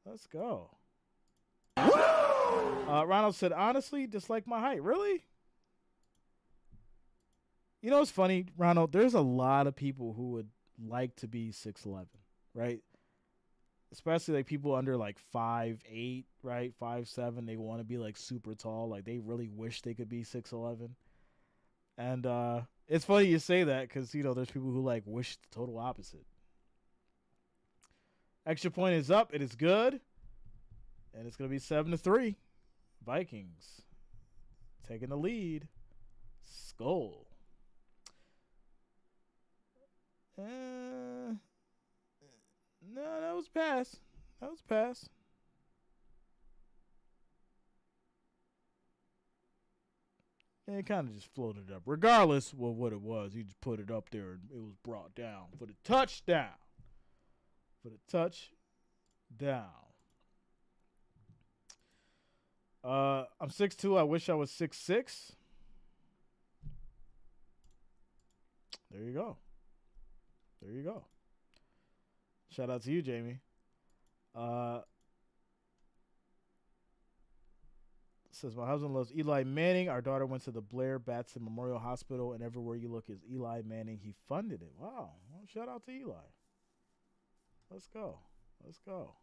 Speaker 1: Let's go. Ronald said, honestly, dislike my height. Really? You know what's funny, Ronald? There's a lot of people who would like to be 6'11", right? Especially like people under like 5'8", right? 5'7". They want to be like super tall. Like they really wish they could be 6'11". And it's funny you say that because, there's people who like wish the total opposite. Extra point is up. It is good. And it's going to be 7-3. Vikings taking the lead. Skull. No, that was pass. That was pass. And it kind of just floated up. Regardless of what it was, you just put it up there and it was brought down for the touchdown. For the touchdown. I'm 6'2". I wish I was 6'6". There you go. There you go. Shout out to you, Jamie. Says, my husband loves Eli Manning. Our daughter went to the Blair Batson Memorial Hospital, and everywhere you look is Eli Manning. He funded it. Wow. Well, shout out to Eli. Let's go. Let's go.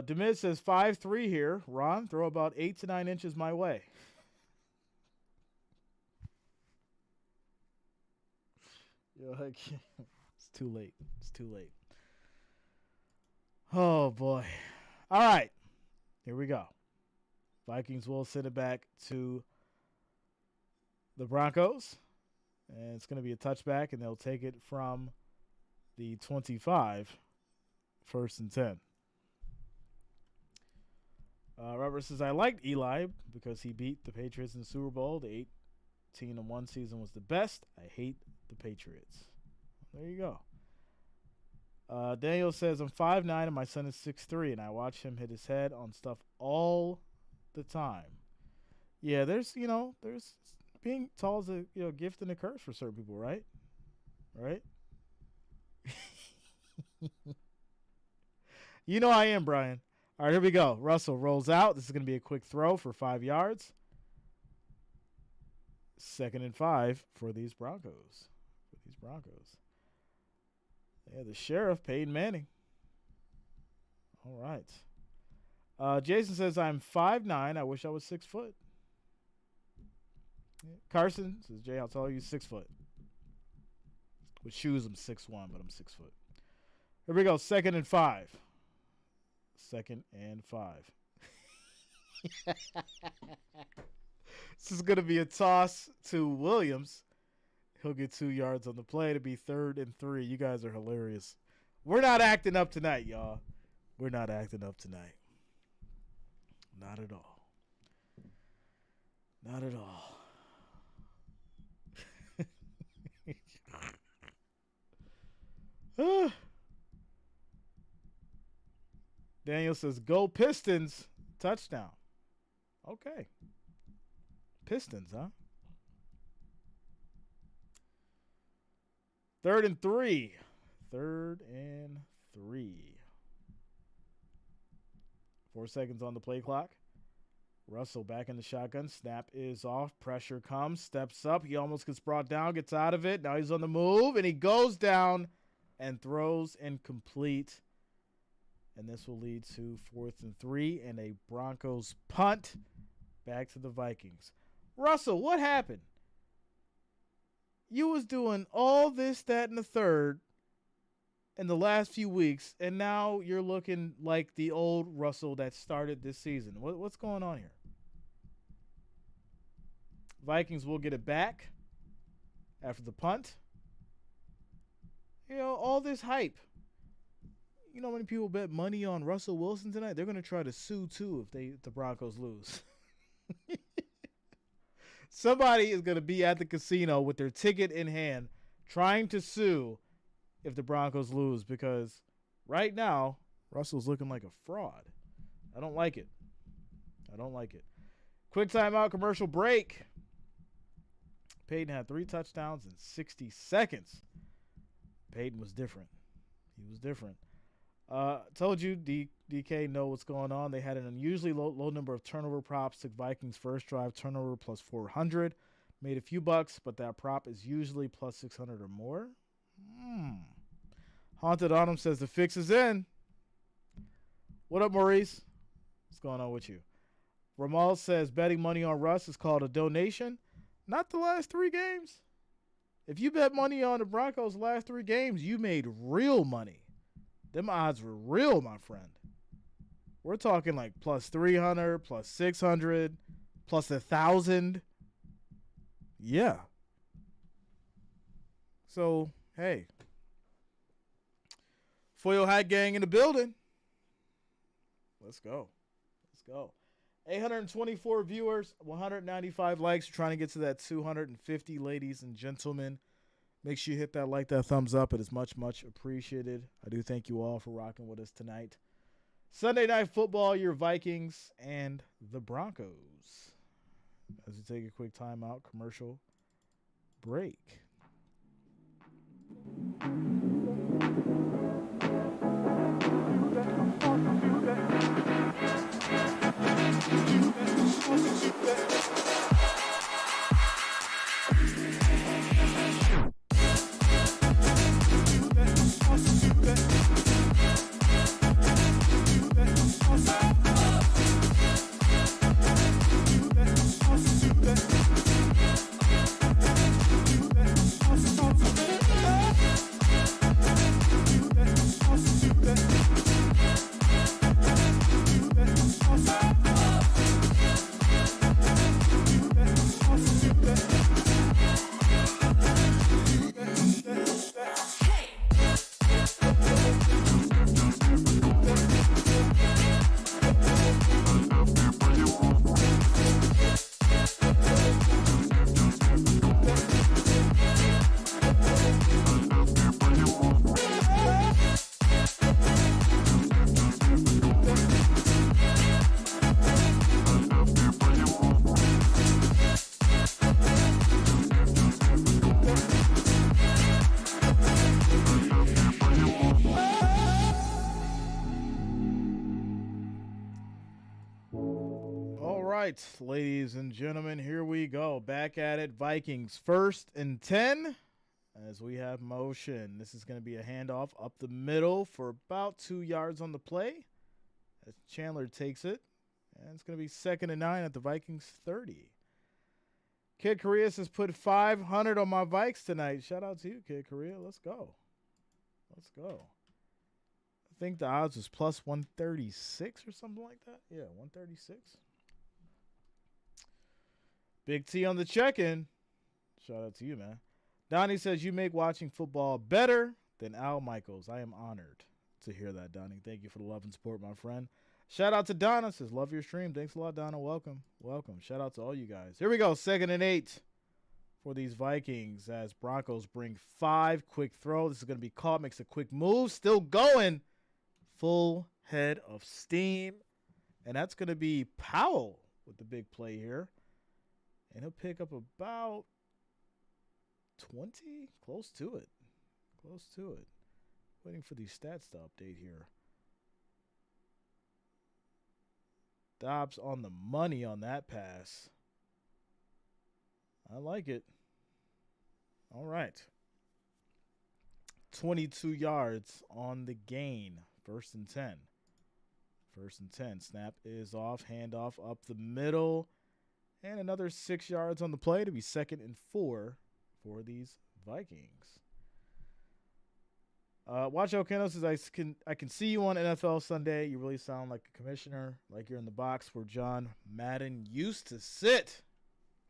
Speaker 1: Demid says 5'3" here. Ron, throw about 8 to 9 inches my way. You're like, it's too late. It's too late. Oh, boy. All right. Here we go. Vikings will send it back to the Broncos. And it's going to be a touchback, and they'll take it from the 25, 1st and 10. Robert says, I liked Eli because he beat the Patriots in the Super Bowl. The 18-1 season was the best. I hate the Patriots. There you go. Daniel says, I'm 5'9", and my son is 6'3", and I watch him hit his head on stuff all the time. Yeah, there's being tall is a gift and a curse for certain people, right? Right? I am, Brian. All right, here we go. Russell rolls out. This is going to be a quick throw for 5 yards. 2nd and 5 for these Broncos. Yeah, the sheriff, Peyton Manning. All right. Jason says, I'm 5'9". I wish I was 6 foot. Yeah. Carson says, Jay, I'll tell you 6 foot. With shoes, I'm 6'1", but I'm 6 foot. Here we go. 2nd and 5. 2nd and 5. This is going to be a toss to Williams. He'll get 2 yards on the play to be 3rd and 3. You guys are hilarious. We're not acting up tonight, y'all. We're not acting up tonight. Not at all. Not at all. Daniel says, go Pistons. Touchdown. Okay. Pistons, huh? 3rd and 3. 3rd and 3. 4 seconds on the play clock. Russell back in the shotgun. Snap is off. Pressure comes. Steps up. He almost gets brought down. Gets out of it. Now he's on the move. And he goes down and throws incomplete. And this will lead to 4th and 3 and a Broncos punt back to the Vikings. Russell, what happened? You was doing all this, that, and the third in the last few weeks, and now you're looking like the old Russell that started this season. What's going on here? Vikings will get it back after the punt. You know, all this hype. You know how many people bet money on Russell Wilson tonight? They're going to try to sue, too, if the Broncos lose. Somebody is going to be at the casino with their ticket in hand trying to sue if the Broncos lose, because right now, Russell's looking like a fraud. I don't like it. I don't like it. Quick timeout, commercial break. Peyton had 3 touchdowns in 60 seconds. Peyton was different. He was different. Told you, DK know what's going on. They had an unusually low number of turnover props. Took Vikings first drive turnover plus 400. Made a few bucks, but that prop is usually plus 600 or more. Haunted Autumn says the fix is in. What up, Maurice? What's going on with you? Ramal says betting money on Russ is called a donation. Not the last 3 games. If you bet money on the Broncos last 3 games, you made real money. Them odds were real, my friend. We're talking like plus 300, plus 600, plus 1,000. Yeah. So, hey. Foil Hat Gang in the building. Let's go. Let's go. 824 viewers, 195 likes. We're trying to get to that 250, ladies and gentlemen. Make sure you hit that like, that thumbs up. It is much, much appreciated. I do thank you all for rocking with us tonight. Sunday Night Football, your Vikings and the Broncos. As we take a quick timeout, commercial break. right, ladies and gentlemen, here we go. Back at it. Vikings 1st and 10 as we have motion. This is going to be a handoff up the middle for about 2 yards on the play as Chandler takes it. And it's going to be 2nd and 9 at the Vikings 30. Kid Korea has put 500 on my Vikes tonight. Shout out to you, Kid Korea. Let's go. Let's go. I think the odds was plus 136 or something like that. Yeah, 136. Big T on the check-in. Shout out to you, man. Donnie says you make watching football better than Al Michaels. I am honored. to hear that, Donnie. Thank you for the love and support, my friend. Shout out to Donna. Says, love your stream. Thanks a lot, Donna. Welcome. Shout out to all you guys. Here we go. 2nd and 8 for these Vikings as Broncos bring 5. Quick throw. This is going to be caught. Makes a quick move. Still going. Full head of steam. And that's going to be Powell with the big play here. And he'll pick up about 20. Close to it. Waiting for these stats to update here. Dobbs on the money on that pass. I like it. All right. 22 yards on the gain. 1st and 10. Snap is off. Handoff up the middle. And another 6 yards on the play to be 2nd and 4 for these Vikings. Watch out, Keno says, I can see you on NFL Sunday. You really sound like a commissioner, like you're in the box where John Madden used to sit.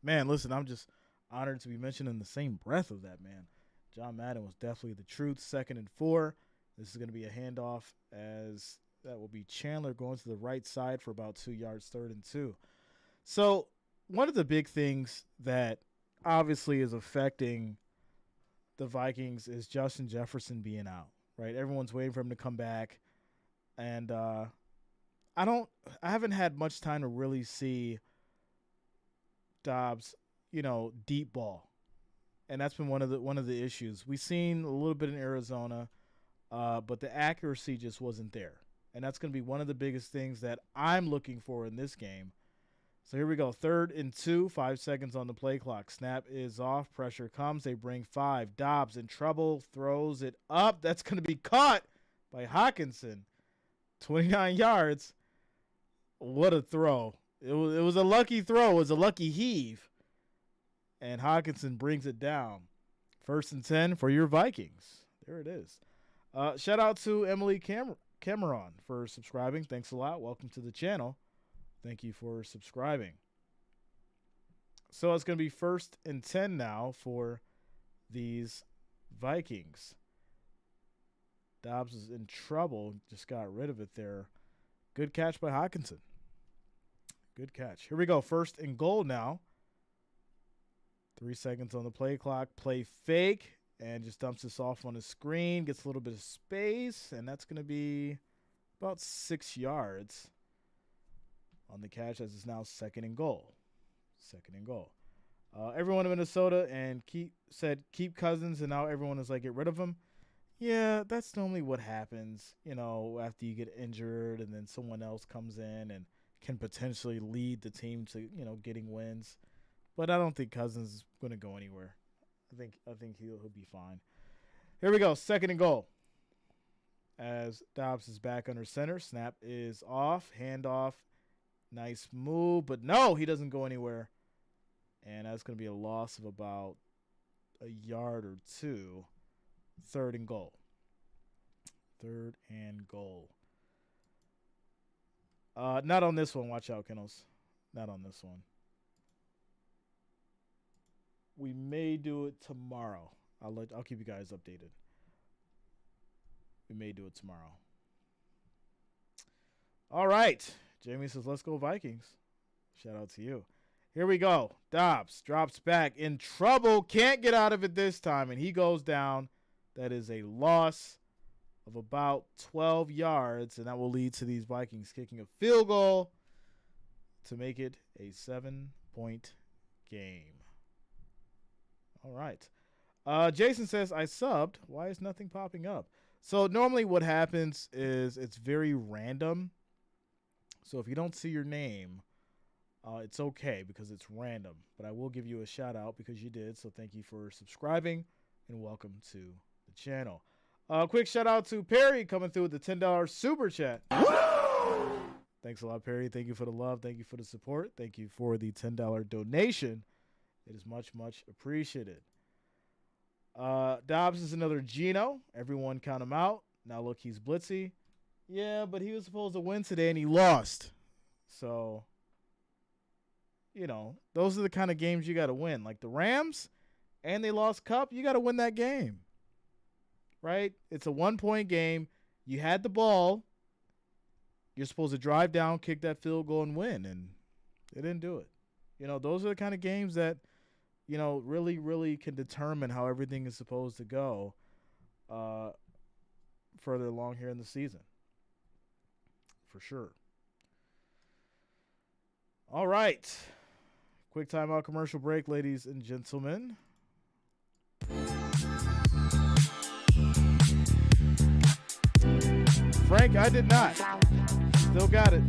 Speaker 1: Man, listen, I'm just honored to be mentioned in the same breath of that, man. John Madden was definitely the truth. 2nd and 4. This is going to be a handoff as that will be Chandler going to the right side for about 2 yards, 3rd and 2. So one of the big things that obviously is affecting the Vikings is Justin Jefferson being out, right? Everyone's waiting for him to come back. And I haven't had much time to really see Dobbs, deep ball. And that's been one of the issues. We've seen a little bit in Arizona, but the accuracy just wasn't there. And that's going to be one of the biggest things that I'm looking for in this game. So here we go. 3rd and 2, 5 seconds on the play clock. Snap is off. Pressure comes. They bring 5. Dobbs in trouble. Throws it up. That's going to be caught by Hawkinson. 29 yards. What a throw. It was a lucky throw. It was a lucky heave. And Hawkinson brings it down. 1st and 10 for your Vikings. There it is. Shout out to Emily Cameron for subscribing. Thanks a lot. Welcome to the channel. Thank you for subscribing. So it's going to be 1st and 10 now for these Vikings. Dobbs is in trouble. Just got rid of it there. Good catch by Hawkinson. Good catch. Here we go. 1st and goal now. 3 seconds on the play clock. Play fake. And just dumps this off on the screen. Gets a little bit of space. And that's going to be about 6 yards on the catch as it's now 2nd and goal. 2nd and goal. Everyone in Minnesota and said keep Cousins, and now everyone is like, get rid of him. Yeah, that's normally what happens, after you get injured and then someone else comes in and can potentially lead the team to, getting wins. But I don't think Cousins is going to go anywhere. I think he'll be fine. Here we go, 2nd and goal. As Dobbs is back under center, snap is off, handoff. Nice move, but no, he doesn't go anywhere. And that's going to be a loss of about a yard or 2. 3rd and goal. 3rd and goal. Not on this one. Watch out, Kennels. Not on this one. We may do it tomorrow. I'll keep you guys updated. We may do it tomorrow. All right. Jamie says, let's go Vikings. Shout out to you. Here we go. Dobbs drops back in trouble. Can't get out of it this time. And he goes down. That is a loss of about 12 yards. And that will lead to these Vikings kicking a field goal to make it a 7-point game. All right. Jason says, I subbed. Why is nothing popping up? So normally what happens is it's very random. So if you don't see your name, it's okay because it's random. But I will give you a shout out because you did. So thank you for subscribing and welcome to the channel. Quick shout out to Perry coming through with the $10 super chat. Thanks a lot, Perry. Thank you for the love. Thank you for the support. Thank you for the $10 donation. It is much, much appreciated. Dobbs is another Geno. Everyone count him out. Now look, he's blitzy. Yeah, but he was supposed to win today and he lost. So, those are the kind of games you got to win. Like the Rams, and they lost Cup, you got to win that game. Right? It's a 1-point game. You had the ball. You're supposed to drive down, kick that field goal, and win, and they didn't do it. Those are the kind of games that, really, really can determine how everything is supposed to go further along here in the season. For sure. All right. Quick timeout commercial break, ladies and gentlemen. Frank, I did not. Still got it.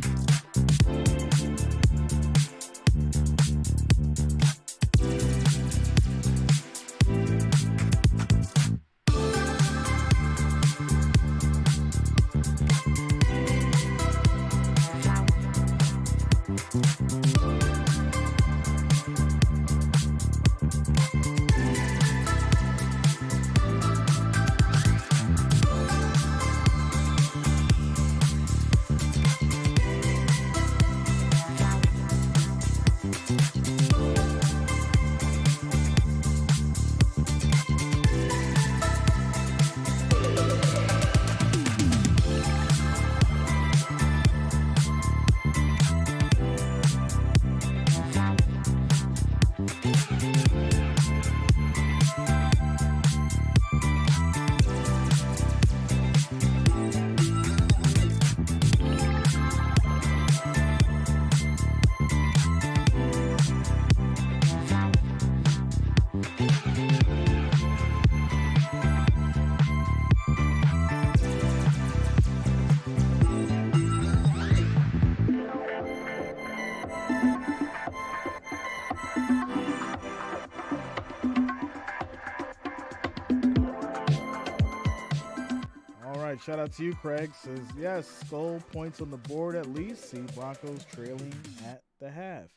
Speaker 1: Shout out to you, Craig. Says, yes, goal points on the board at least. See Broncos trailing at the half.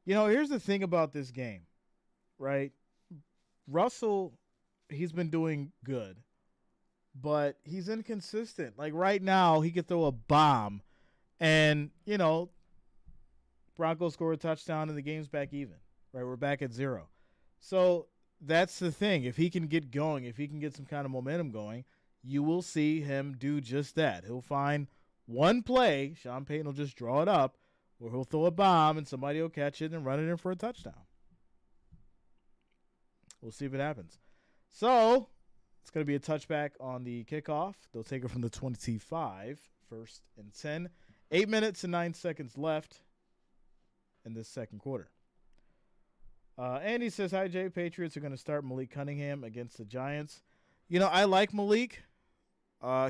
Speaker 1: Here's the thing about this game, right? Russell, he's been doing good, but he's inconsistent. Like right now, he could throw a bomb and, Broncos score a touchdown and the game's back even, right? We're back at 0. So that's the thing. If he can get going, if he can get some kind of momentum going, you will see him do just that. He'll find one play, Sean Payton will just draw it up, where he'll throw a bomb and somebody will catch it and run it in for a touchdown. We'll see if it happens. So, it's going to be a touchback on the kickoff. They'll take it from the 25, 1st and 10. 8 minutes and 9 seconds left in this second quarter. Andy says, hi, Jay. Patriots are going to start Malik Cunningham against the Giants. I like Malik.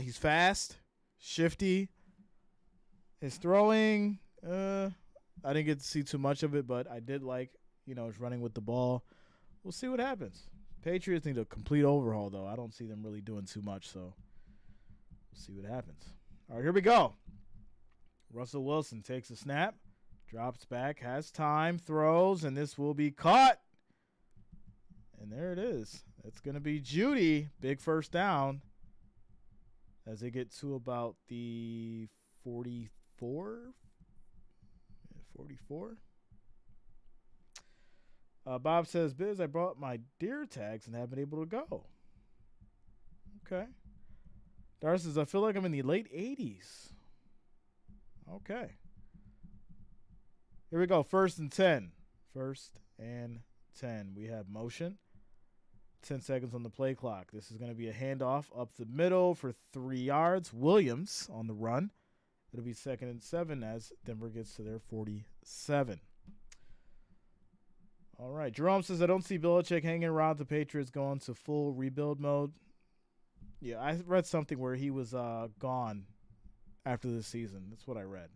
Speaker 1: He's fast, shifty. His throwing, I didn't get to see too much of it, but I did like, his running with the ball. We'll see what happens. Patriots need a complete overhaul, though. I don't see them really doing too much, so we'll see what happens. All right, here we go. Russell Wilson takes a snap, drops back, has time, throws, and this will be caught. And there it is. It's going to be Judy. Big first down as they get to about the 44. 44. Bob says, Biz, I brought my deer tags and haven't been able to go. Okay. Dar says, I feel like I'm in the late 80s. Okay. Here we go. 1st and 10. 1st and 10. We have motion. 10 seconds on the play clock. This is going to be a handoff up the middle for 3 yards. Williams on the run. It'll be 2nd and 7 as Denver gets to their 47. All right. Jerome says, I don't see Belichick hanging around the Patriots going to full rebuild mode. Yeah, I read something where he was gone after this season. That's what I read.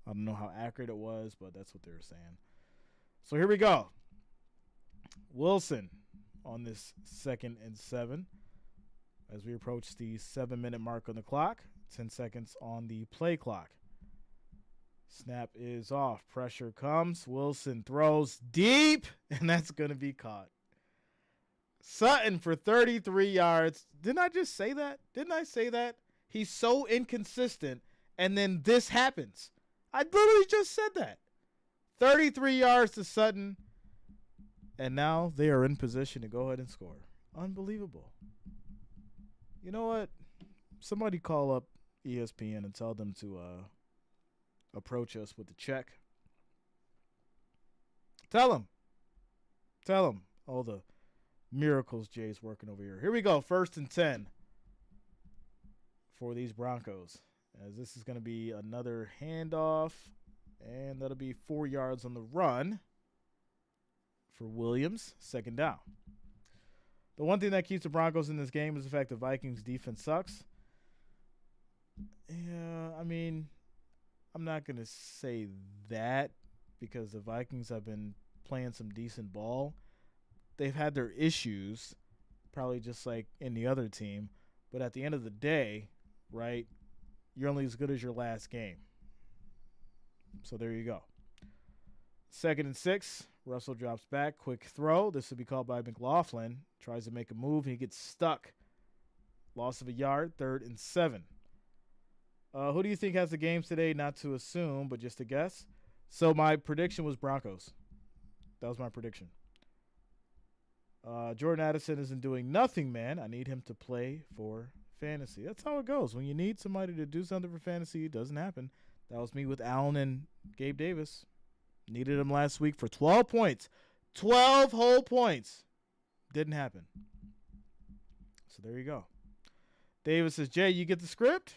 Speaker 1: I don't know how accurate it was, but that's what they were saying. So here we go. Wilson on this 2nd and 7 as we approach the 7-minute mark on the clock. 10 seconds on the play clock. Snap is off. Pressure comes. Wilson throws deep, and that's going to be caught. Sutton for 33 yards. Didn't I just say that? Didn't I say that? He's so inconsistent, and then this happens. I literally just said that. 33 yards to Sutton, and now they are in position to go ahead and score. Unbelievable. You know what? Somebody call up ESPN and tell them to approach us with the check. Tell them all the miracles Jay's working over here. Here we go. 1st and 10 for these Broncos. As this is going to be another handoff, and that'll be 4 yards on the run for Williams. 2nd down. The one thing that keeps the Broncos in this game is the fact the Vikings defense sucks. Yeah, I mean, I'm not going to say that because the Vikings have been playing some decent ball. They've had their issues, probably just like any other team. But at the end of the day, right, you're only as good as your last game. So there you go. 2nd and 6. Russell drops back. Quick throw. This will be called by McLaughlin. Tries to make a move. He gets stuck. Loss of a yard. 3rd and 7. Who do you think has the games today? Not to assume, but just to guess. So my prediction was Broncos. That was my prediction. Jordan Addison isn't doing nothing, man. I need him to play for fantasy. That's how it goes. When you need somebody to do something for fantasy, it doesn't happen. That was me with Allen and Gabe Davis. Needed him last week for 12 points. 12 whole points. Didn't happen. So there you go. Davis says, Jay, you get the script?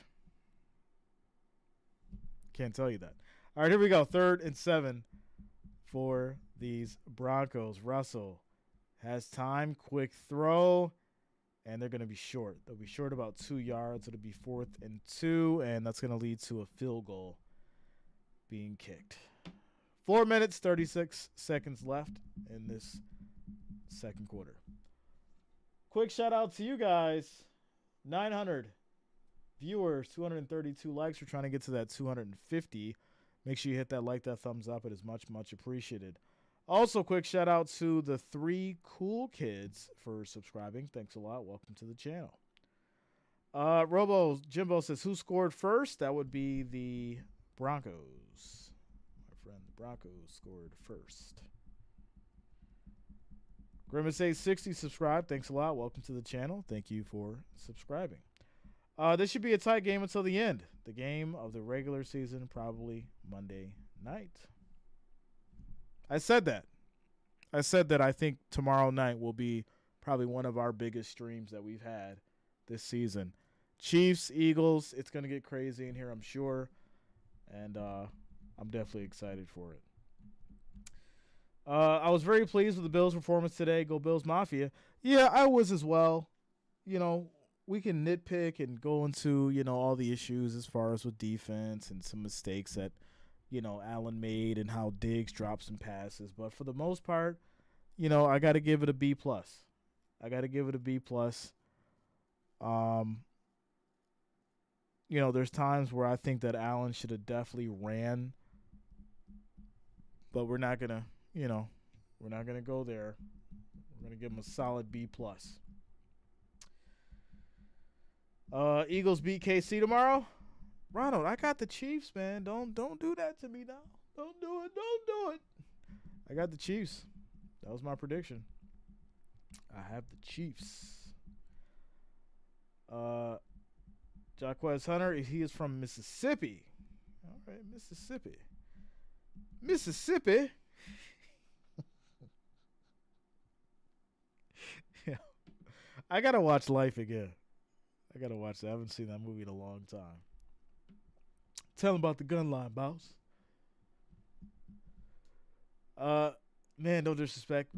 Speaker 1: Can't tell you that. All right, here we go. 3rd and 7 for these Broncos. Russell has time. Quick throw. And they're going to be short. They'll be short about 2 yards. It'll be 4th and 2. And that's going to lead to a field goal being kicked. 4 minutes, 36 seconds left in this second quarter. Quick shout out to you guys. 900 viewers, 232 likes. We're trying to get to that 250. Make sure you hit that like, that thumbs up. It is much, much appreciated. Also, quick shout out to the 3 cool kids for subscribing. Thanks a lot. Welcome to the channel. Jimbo says, who scored first? That would be the Broncos. The Broncos scored first. Grimace 860 subscribe. Thanks a lot. Welcome to the channel. Thank you for subscribing. This should be a tight game until the end. The game of the regular season, probably Monday night. I said that. I think tomorrow night will be probably one of our biggest streams that we've had this season. Chiefs, Eagles, it's going to get crazy in here, I'm sure. And I'm definitely excited for it. I was very pleased with the Bills' performance today. Go Bills Mafia. Yeah, I was as well. You know, we can nitpick and go into, you know, all the issues as far as with defense and some mistakes that, you know, Allen made and how Diggs dropped some passes. But for the most part, you know, I got to give it a B+. You know, there's times where I think that Allen should have definitely ran. But we're not going to, you know, we're not going to go there. We're going to give him a solid B+. Eagles beat KC tomorrow. Ronald, I got the Chiefs, man. Don't do that to me now. Don't do it. I got the Chiefs. That was my prediction. I have the Chiefs. Jaquez Hunter, he is from Mississippi. All right, Mississippi. Yeah. I got to watch Life again. I got to watch that. I haven't seen that movie in a long time. Tell him about the gun line, boss. Man, no disrespect.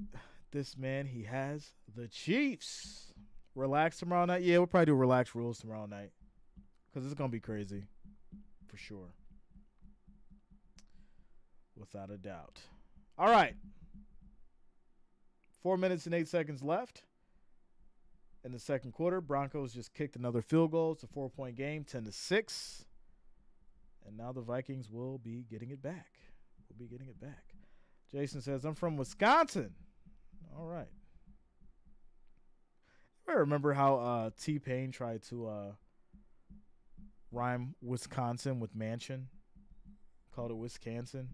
Speaker 1: This man, he has the Chiefs. Relax tomorrow night? Yeah, we'll probably do relaxed rules tomorrow night. Because it's going to be crazy. For sure. Without a doubt. All right. 4 minutes and 8 seconds left in the second quarter. Broncos just kicked another field goal. It's a 4-point game, 10-6. And now the Vikings will be getting it back. Jason says, I'm from Wisconsin. All right. I remember how T-Pain tried to rhyme Wisconsin with mansion. Called it Wisconsin.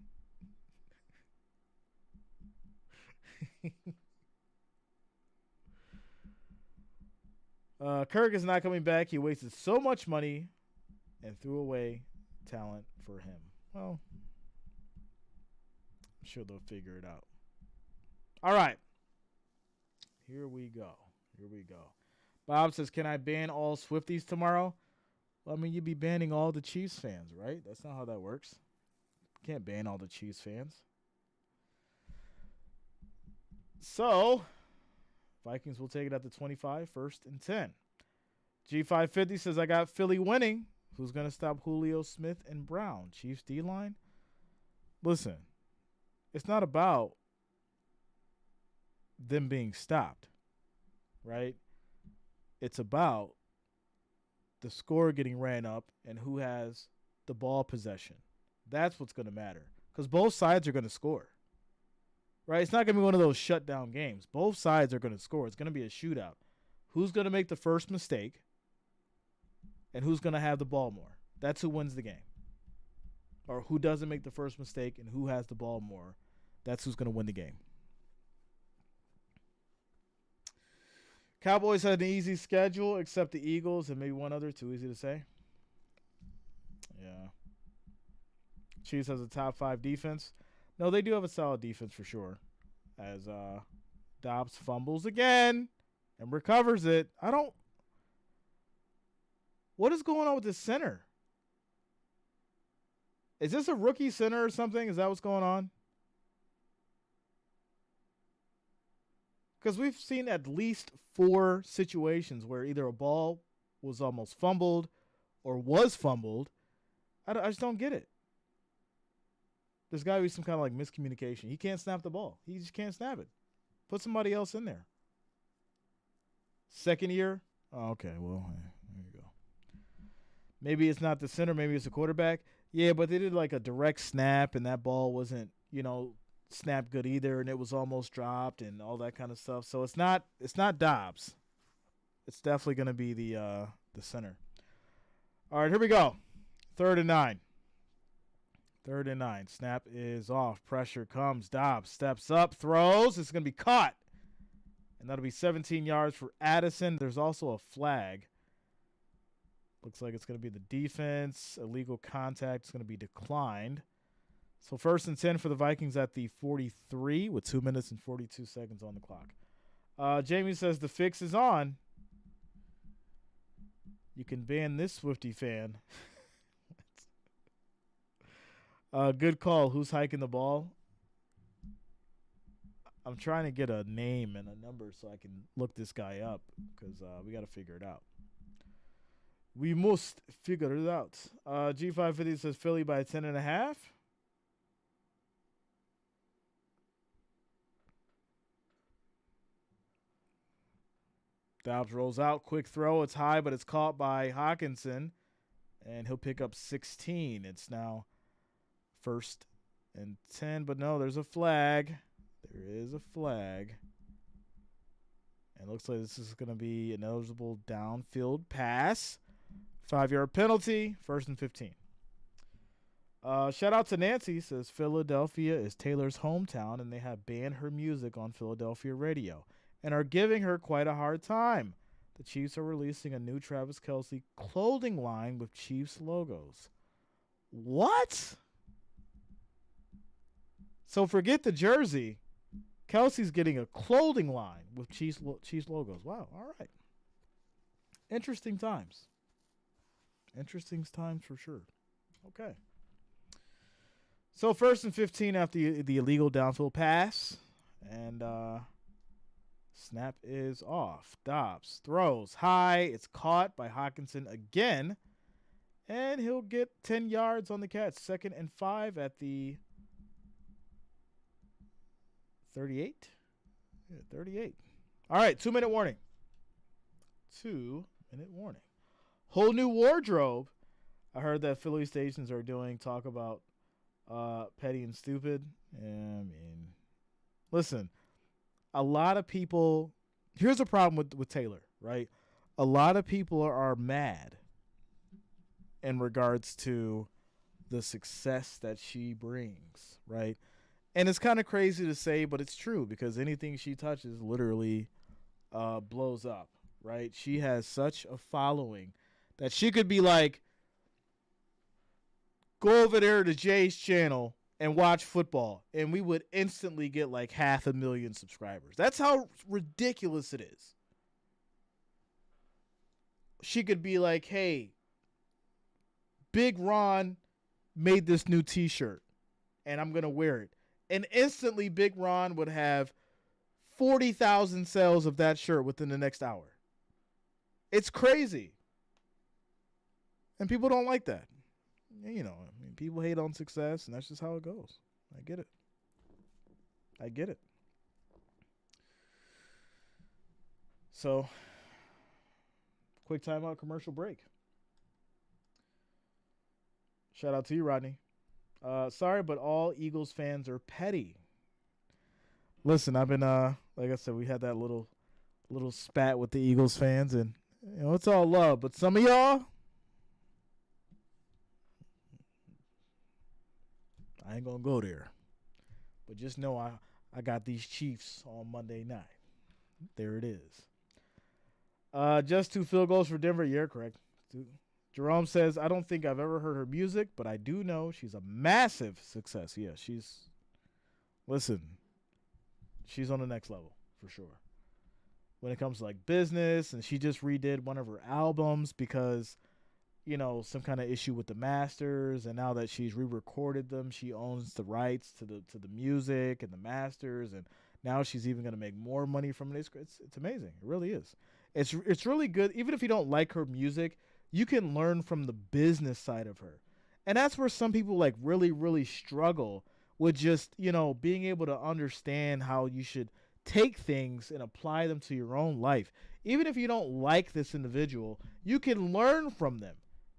Speaker 1: Kirk is not coming back. He wasted so much money and threw away talent for him. Well, I'm sure they'll figure it out. All right. Here we go. Bob says, can I ban all Swifties tomorrow? Well, I mean, you'd be banning all the Chiefs fans, right? That's not how that works. You can't ban all the Chiefs fans. So, Vikings will take it at the 25, 1st and 10. G550 says, I got Philly winning. Who's going to stop Julio, Smith, and Brown? Chiefs D-line? Listen, it's not about them being stopped, right? It's about the score getting ran up and who has the ball possession. That's what's going to matter because both sides are going to score, right? It's not going to be one of those shutdown games. Both sides are going to score. It's going to be a shootout. Who's going to make the first mistake and who's going to have the ball more? That's who wins the game. Or who doesn't make the first mistake and who has the ball more. That's who's going to win the game. Cowboys had an easy schedule except the Eagles and maybe one other. Too easy to say. Yeah. Chiefs has a top 5 defense. No, they do have a solid defense for sure. As Dobbs fumbles again and recovers it. What is going on with this center? Is this a rookie center or something? Is that what's going on? Because we've seen at least 4 situations where either a ball was almost fumbled or was fumbled. I just don't get it. There's got to be some kind of like miscommunication. He can't snap the ball. He just can't snap it. Put somebody else in there. Second year? Oh, okay, well, there you go. Maybe it's not the center. Maybe it's the quarterback. Yeah, but they did like a direct snap, and that ball wasn't, snapped good either, and it was almost dropped and all that kind of stuff. So it's not Dobbs. It's definitely going to be the center. All right, here we go. 3rd and 9. 3rd and 9. Snap is off. Pressure comes. Dobbs steps up, throws. It's going to be caught. And that'll be 17 yards for Addison. There's also a flag. Looks like it's going to be the defense. Illegal contact is going to be declined. So 1st and 10 for the Vikings at the 43 with 2 minutes and 42 seconds on the clock. Jamie says the fix is on. You can ban this Swiftie fan. Good call. Who's hiking the ball? I'm trying to get a name and a number so I can look this guy up because we got to figure it out. We must figure it out. G550 says Philly by 10.5. Dobbs rolls out. Quick throw. It's high, but it's caught by Hawkinson. And he'll pick up 16. It's now 1st and 10. But no, there's a flag. There is a flag. And it looks like this is going to be an eligible downfield pass. 5-yard penalty. 1st and 15. Shout out to Nancy. Says Philadelphia is Taylor's hometown, and they have banned her music on Philadelphia radio and are giving her quite a hard time. The Chiefs are releasing a new Travis Kelce clothing line with Chiefs logos. What? So forget the jersey. Kelce's getting a clothing line with Chiefs logos. Wow. All right. Interesting times. Interesting times for sure. Okay. So 1st and 15 after the illegal downfield pass. And snap is off. Dobbs throws high. It's caught by Hawkinson again. And he'll get 10 yards on the catch. 2nd and 5 at the 38. Yeah, 38. All right, 2-minute warning. 2-minute warning. Whole new wardrobe. I heard that Philly stations are doing talk about petty and stupid. Yeah, I mean, listen, a lot of people, here's a problem with Taylor, right? A lot of people are mad in regards to the success that she brings, right? And it's kind of crazy to say, but it's true because anything she touches literally blows up, right? She has such a following that she could be like go over there to Jay's channel and watch football, and we would instantly get like 500,000 subscribers. That's how ridiculous it is. She could be like, hey, Big Ron made this new t-shirt, and I'm going to wear it. And instantly, Big Ron would have 40,000 sales of that shirt within the next hour. It's crazy. And people don't like that. You know, I mean, people hate on success, and that's just how it goes. I get it. I get it. So, quick timeout, commercial break. Shout out to you, Rodney. Sorry, but all Eagles fans are petty. Listen, I've been, like I said, we had that little spat with the Eagles fans, and you know, it's all love. But some of y'all, I ain't gonna go there. But just know I got these Chiefs on Monday night. There it is. Just 2 field goals for Denver. You're correct. Jerome says, I don't think I've ever heard her music, but I do know she's a massive success. Yeah, she's on the next level for sure. When it comes to like business, and she just redid one of her albums because, you know, some kind of issue with the masters, and now that she's re-recorded them, she owns the rights to the music and the masters, and now she's even going to make more money from it. It's amazing. It really is. It's really good. Even if you don't like her music, you can learn from the business side of her. And that's where some people like really, really struggle with just, you know, being able to understand how you should take things and apply them to your own life. Even if you don't like this individual, you can learn from them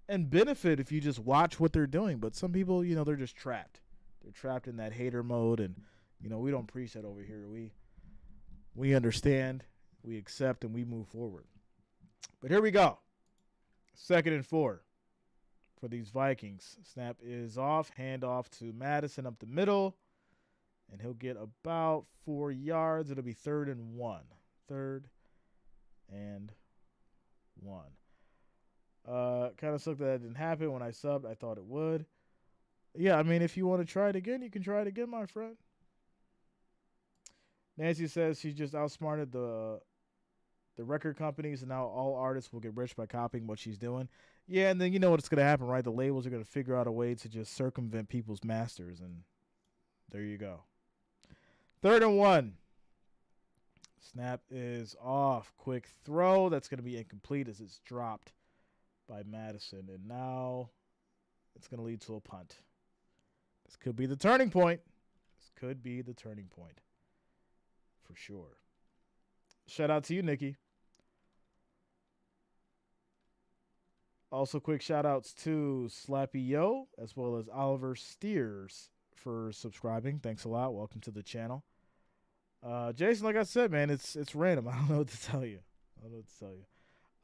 Speaker 1: and benefit if you just watch what they're doing. But some people, you know, they're just trapped. They're trapped in that hater mode, and, you know, we don't preach that over here. We understand, we accept, and we move forward. But here we go. 2nd and 4 for these Vikings. Snap is off. Handoff to Madison up the middle. And he'll get about 4 yards. It'll be 3rd and 1. 3rd and 1. Kind of sucked that didn't happen when I subbed. I thought it would. Yeah, I mean, if you want to try it again, you can try it again, my friend. Nancy says she just outsmarted the record companies, and now all artists will get rich by copying what she's doing. Yeah, and then you know what's going to happen, right? The labels are going to figure out a way to just circumvent people's masters, and there you go. 3rd and 1. Snap is off. Quick throw. That's going to be incomplete as it's dropped by Madison. And now it's going to lead to a punt. This could be the turning point. This could be the turning point. For sure. Shout out to you, Nikki. Also, quick shout outs to Slappy Yo as well as Oliver Steers for subscribing. Thanks a lot. Welcome to the channel. Jason, like I said, man, it's random. I don't know what to tell you.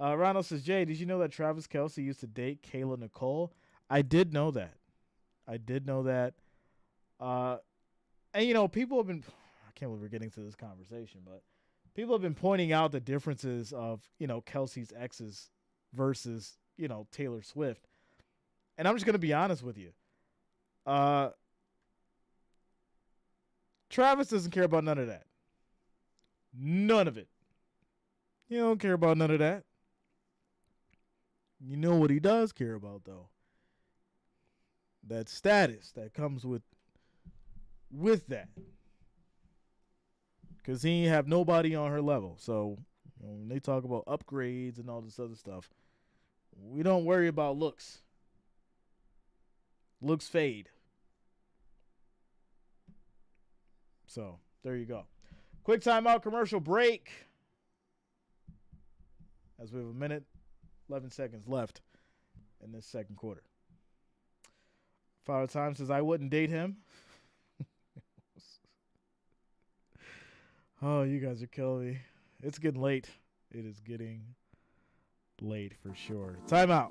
Speaker 1: Ronald says, Jay, did you know that Travis Kelce used to date Kayla Nicole? I did know that. And, you know, people have been, I can't believe we're getting to this conversation, but people have been pointing out the differences of, you know, Kelsey's exes versus, you know, Taylor Swift. And I'm just going to be honest with you. Travis doesn't care about none of that. None of it. He don't care about none of that. You know what he does care about, though? That status that comes with that. Because he ain't have nobody on her level. So, you know, when they talk about upgrades and all this other stuff, we don't worry about looks. Looks fade. So, there you go. Quick timeout, commercial break. As we have a minute, 11 seconds left in this second quarter. Father Time says, I wouldn't date him. Oh, you guys are killing me. It's getting late. It is getting late for sure. Timeout.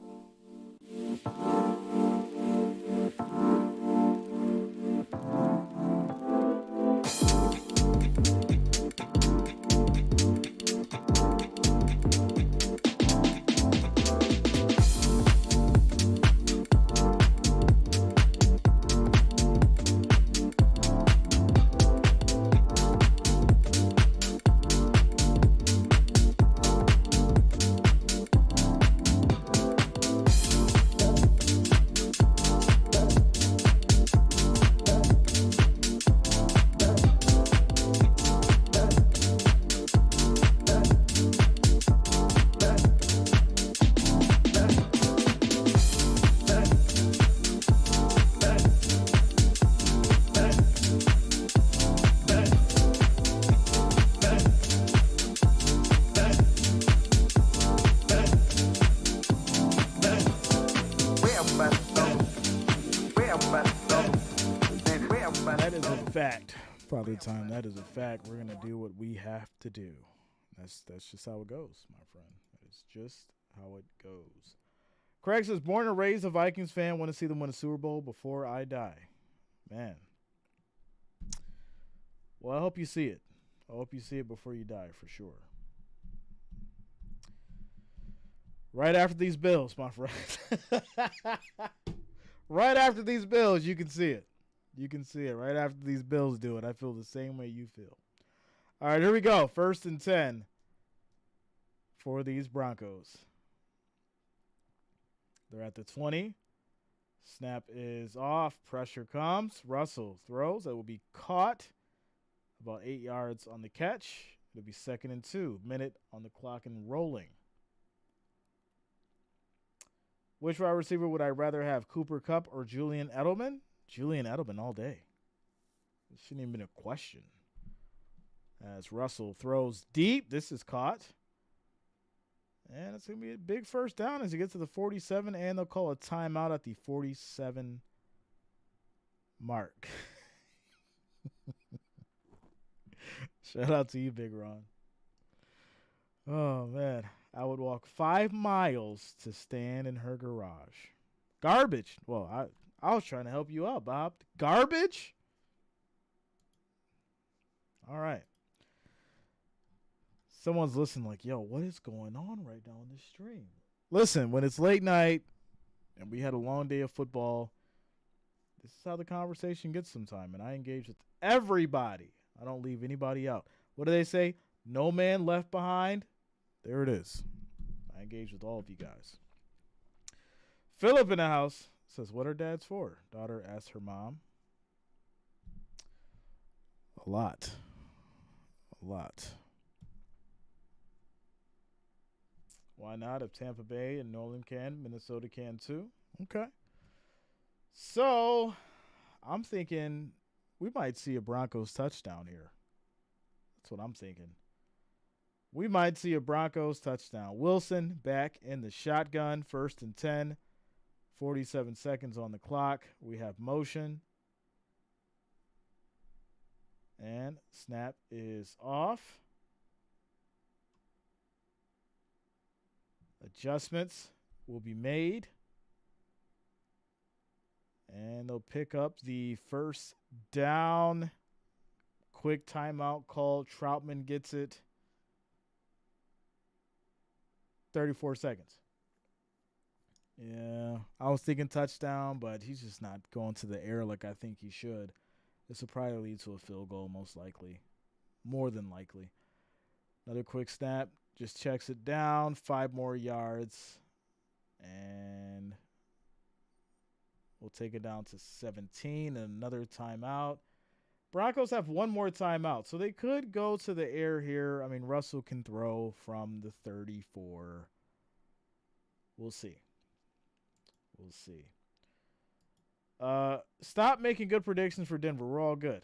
Speaker 1: Father Time, that is a fact. We're gonna do what we have to do. That's just how it goes, my friend. That is just how it goes. Craig says, born and raised a Vikings fan, want to see them win a Super Bowl before I die. Man. Well, I hope you see it. I hope you see it before you die, for sure. Right after these Bills, my friend. Right after these Bills, you can see it. You can see it. Right after these Bills do it, I feel the same way you feel. All right, here we go. 1st and 10 for these Broncos. They're at the 20. Snap is off. Pressure comes. Russell throws. That will be caught. About 8 yards on the catch. It'll be 2nd and 2. Minute on the clock and rolling. Which wide receiver would I rather have, Cooper Kupp or Julian Edelman? Julian Edelman all day. It shouldn't even been a question. As Russell throws deep. This is caught. And it's going to be a big first down as he gets to the 47, and they'll call a timeout at the 47 mark. Shout out to you, Big Ron. Oh, man. I would walk 5 miles to stand in her garage. Garbage. Well, I was trying to help you out, Bob. Garbage? All right. Someone's listening like, yo, what is going on right now on this stream? Listen, when it's late night and we had a long day of football, this is how the conversation gets sometime. And I engage with everybody. I don't leave anybody out. What do they say? No man left behind. There it is. I engage with all of you guys. Philip in the house says, what are dads for? Daughter asks her mom. A lot. Why not? If Tampa Bay and New Orleans can, Minnesota can too. Okay. So, I'm thinking we might see a Broncos touchdown here. That's what I'm thinking. We might see a Broncos touchdown. Wilson back in the shotgun, 1st and 10, 47 seconds on the clock. We have motion. And snap is off. Adjustments will be made. And they'll pick up the first down. Quick timeout call. Troutman gets it. 34 seconds. Yeah, I was thinking touchdown, but he's just not going to the air like I think he should. This will probably lead to a field goal, most likely. More than likely. Another quick snap. Just checks it down. 5 more yards. And we'll take it down to 17. Another timeout. Broncos have 1 more timeout, so they could go to the air here. I mean, Russell can throw from the 34. We'll see. Stop making good predictions for Denver. We're all good.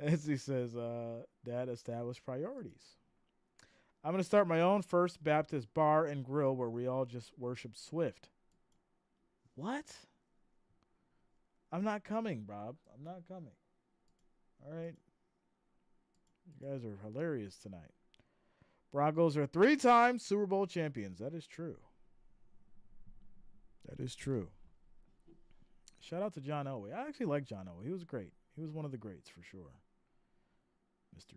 Speaker 1: As he says, Dad established priorities. I'm going to start my own First Baptist bar and grill where we all just worship Swift. What? I'm not coming, Bob. I'm not coming. All right. You guys are hilarious tonight. Broncos are 3-time Super Bowl champions. That is true. Shout out to John Elway. I actually like John Elway. He was great. He was one of the greats for sure. Mr.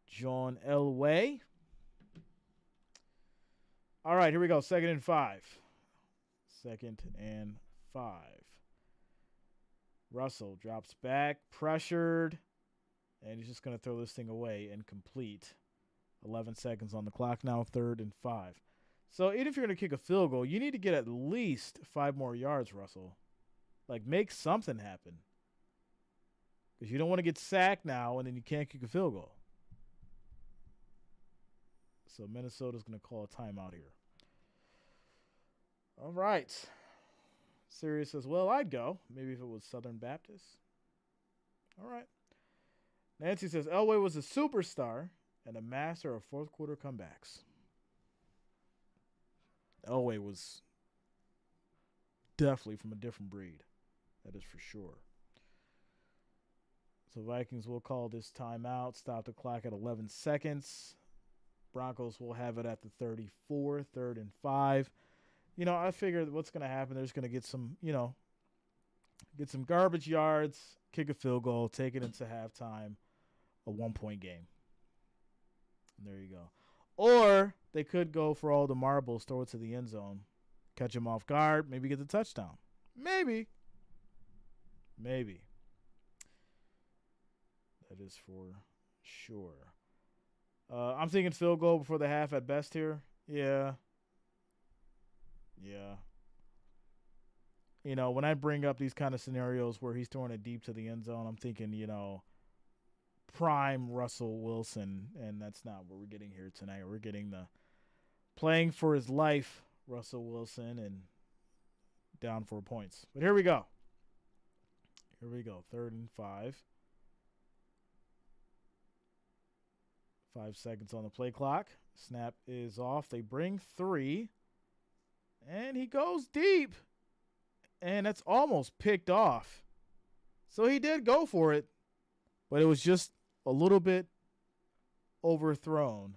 Speaker 1: John Elway. All right, here we go. 2nd and 5. 2nd and 5. Russell drops back, pressured, and he's just going to throw this thing away and complete. 11 seconds on the clock now, 3rd and 5. So even if you're going to kick a field goal, you need to get at least 5 more yards, Russell. Like, make something happen. Because you don't want to get sacked now and then you can't kick a field goal. So Minnesota's going to call a timeout here. All right. Sirius says, well, I'd go. Maybe if it was Southern Baptist. All right. Nancy says, Elway was a superstar and a master of fourth quarter comebacks. Elway was definitely from a different breed. That is for sure. So Vikings will call this timeout. Stop the clock at 11 seconds. Broncos will have it at the 34, 3rd and 5. I figured what's going to happen, they're just going to get some garbage yards, kick a field goal, take it into halftime, a 1-point game. And there you go. Or they could go for all the marbles, throw it to the end zone, catch him off guard, maybe get the touchdown. Maybe. That is for sure. I'm thinking field goal before the half at best here. Yeah. When I bring up these kind of scenarios where he's throwing it deep to the end zone, I'm thinking, prime Russell Wilson, and that's not what we're getting here tonight. We're getting the playing for his life Russell Wilson and down 4 points. But here we go. 3rd and 5. 5 seconds on the play clock. Snap is off. They bring 3. And he goes deep. And that's almost picked off. So he did go for it. But it was just a little bit overthrown.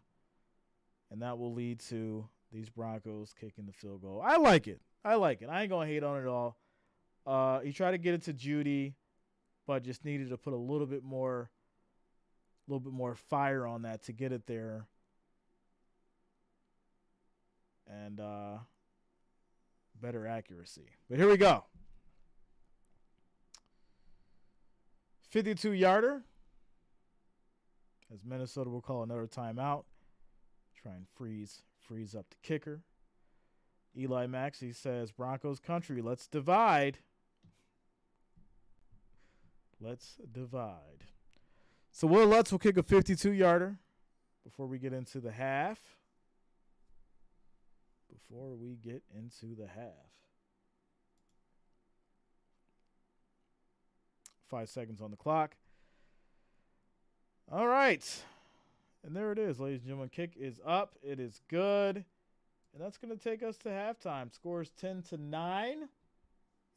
Speaker 1: And that will lead to these Broncos kicking the field goal. I like it. I ain't going to hate on it at all. He tried to get it to Judy, but just needed to put a little bit more fire on that to get it there. And better accuracy. But here we go. 52-yarder. As Minnesota will call another timeout. Try and freeze up the kicker. Eli Maxey says, Broncos country, let's divide. So Will Lutz will kick a 52-yarder before we get into the half. 5 seconds on the clock. All right. And there it is, ladies and gentlemen. Kick is up. It is good. And that's going to take us to halftime. Score is 10-9.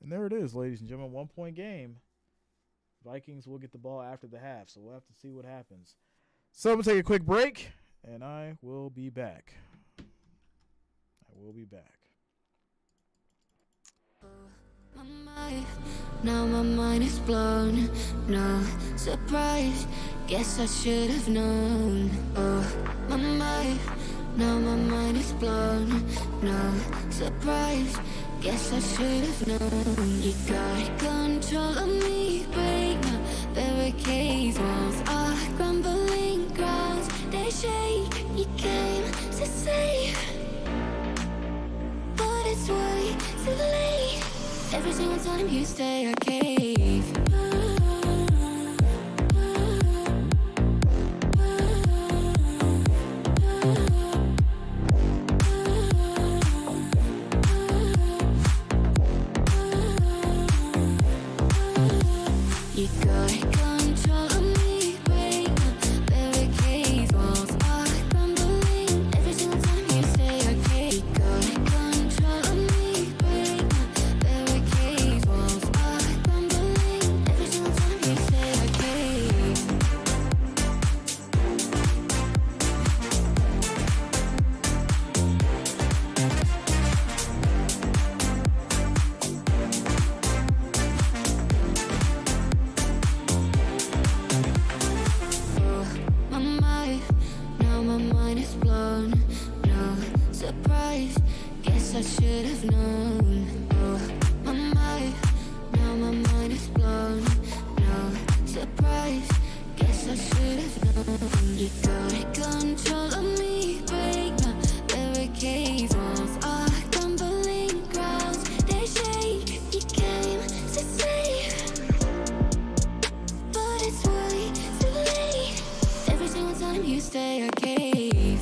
Speaker 1: And there it is, ladies and gentlemen. 1-point game. Vikings will get the ball after the half, so we'll have to see what happens. So I'm going to take a quick break, and I will be back.
Speaker 2: Now my mind is blown. No surprise, guess I should have known. Oh, my mind. Now my mind is blown. No surprise, guess I should have known. You got control of me, break my barricades. Walls are crumbling, grounds they shake. You came to save, but it's way too late. Every single time you stay, I cave. You got control of me, break my barricades. Walls are crumbling. Every single time you say I cave. You got control of me, break my barricades. Walls are crumbling. Every single time you say I cave. Now my mind is blown. No surprise, guess I should have known. Oh, my mind. Now my mind is blown. No surprise, guess I should have known. You got control of me, break my barricades. Walls are crumbling, grounds they shake. You came to save, but it's way too late. Every single time you stay, I cave.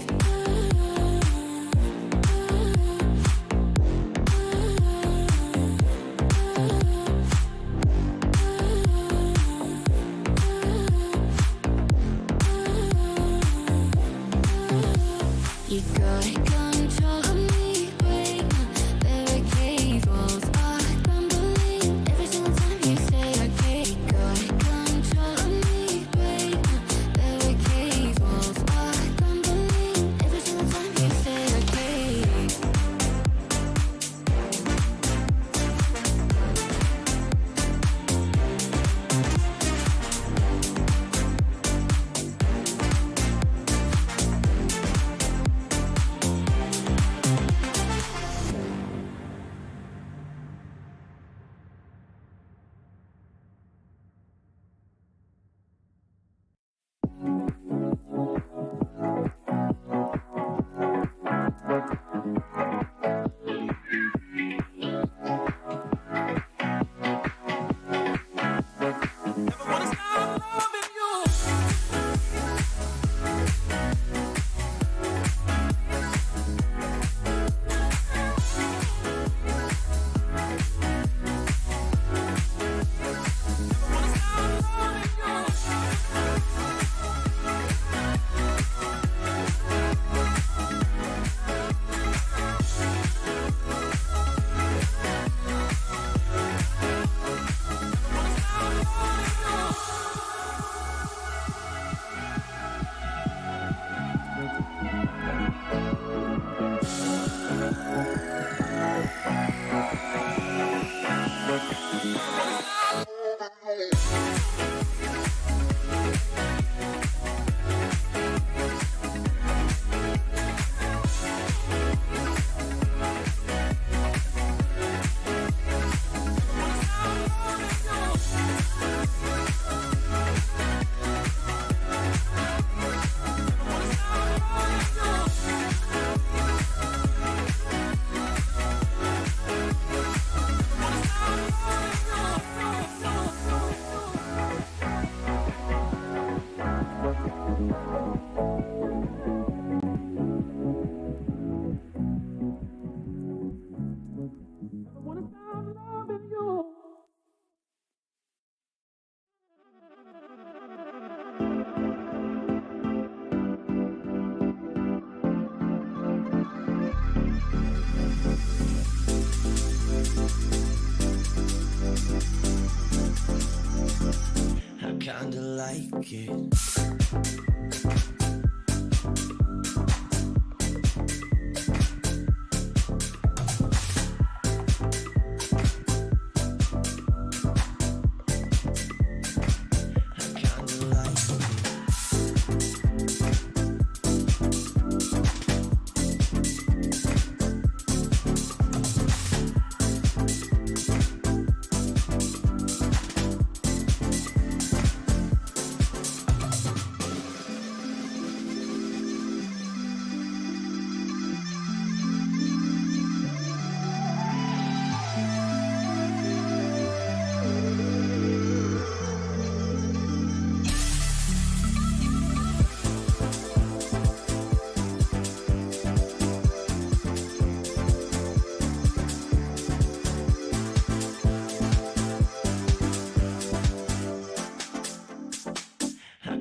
Speaker 3: kinda like it.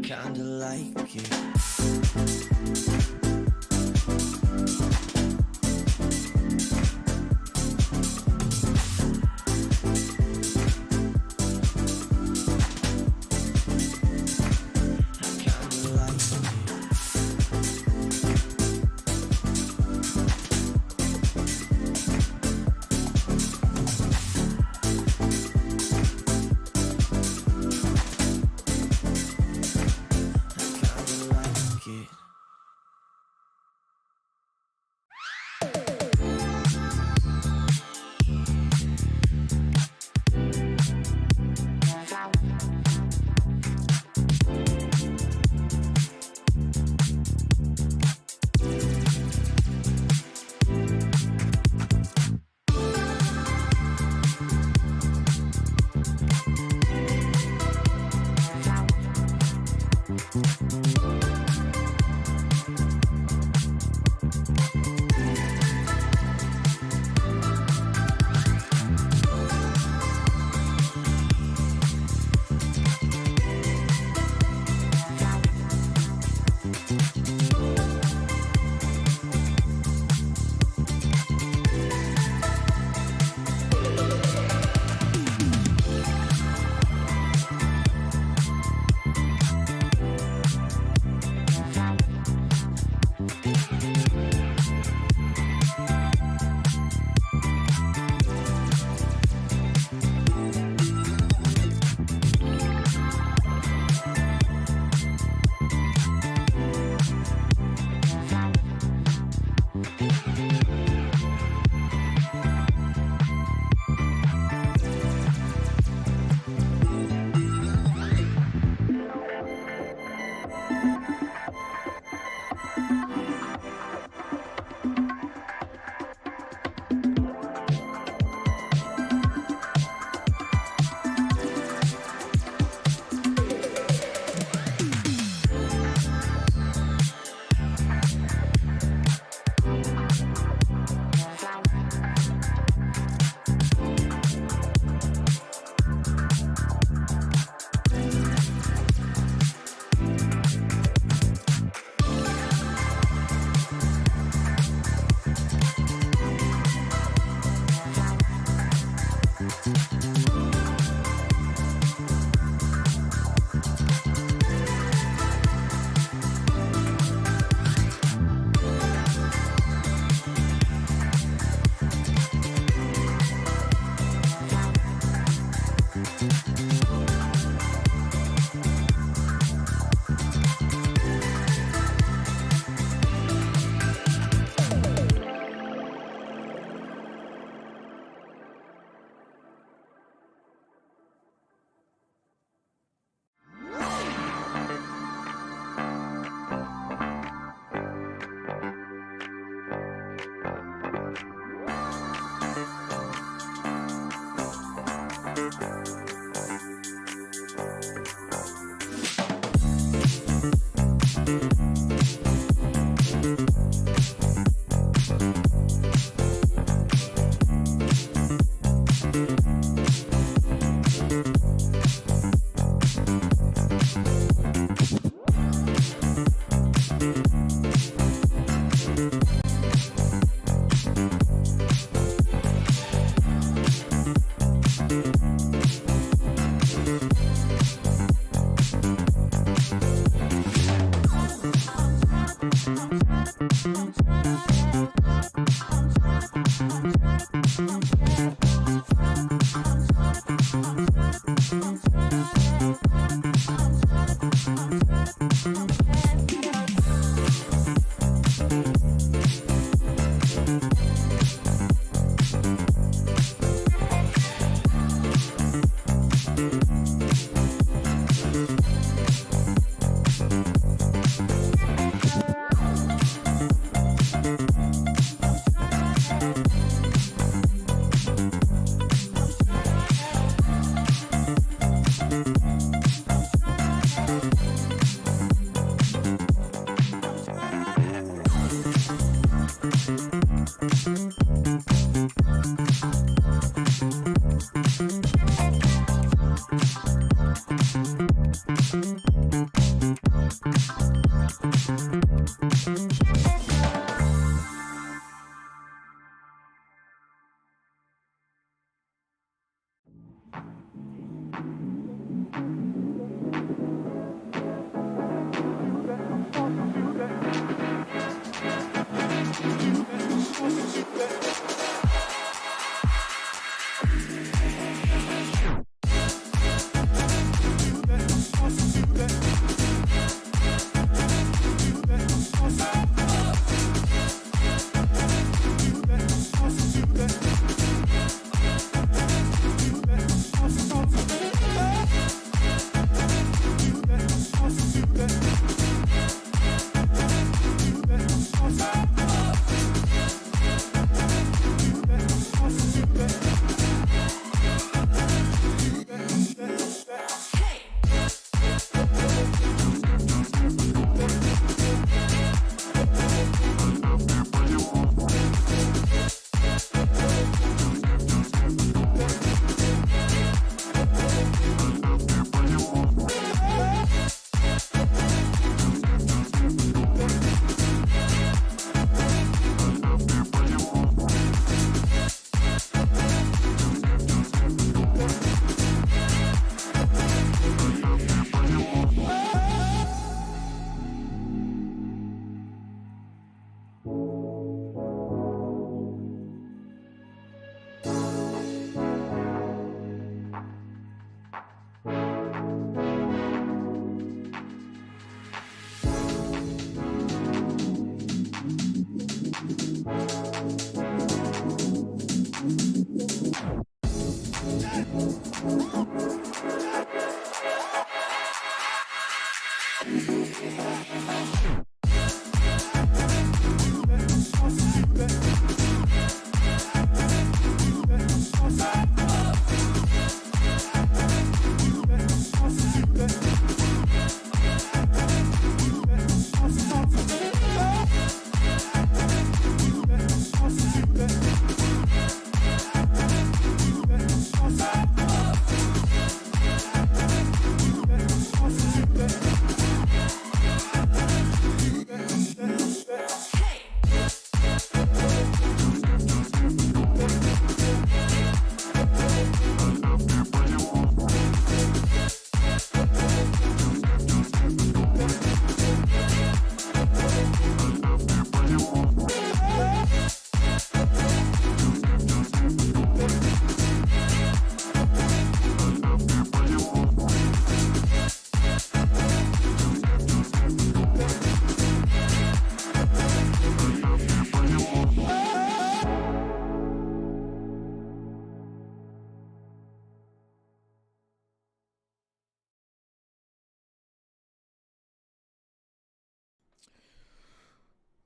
Speaker 3: Kinda like it.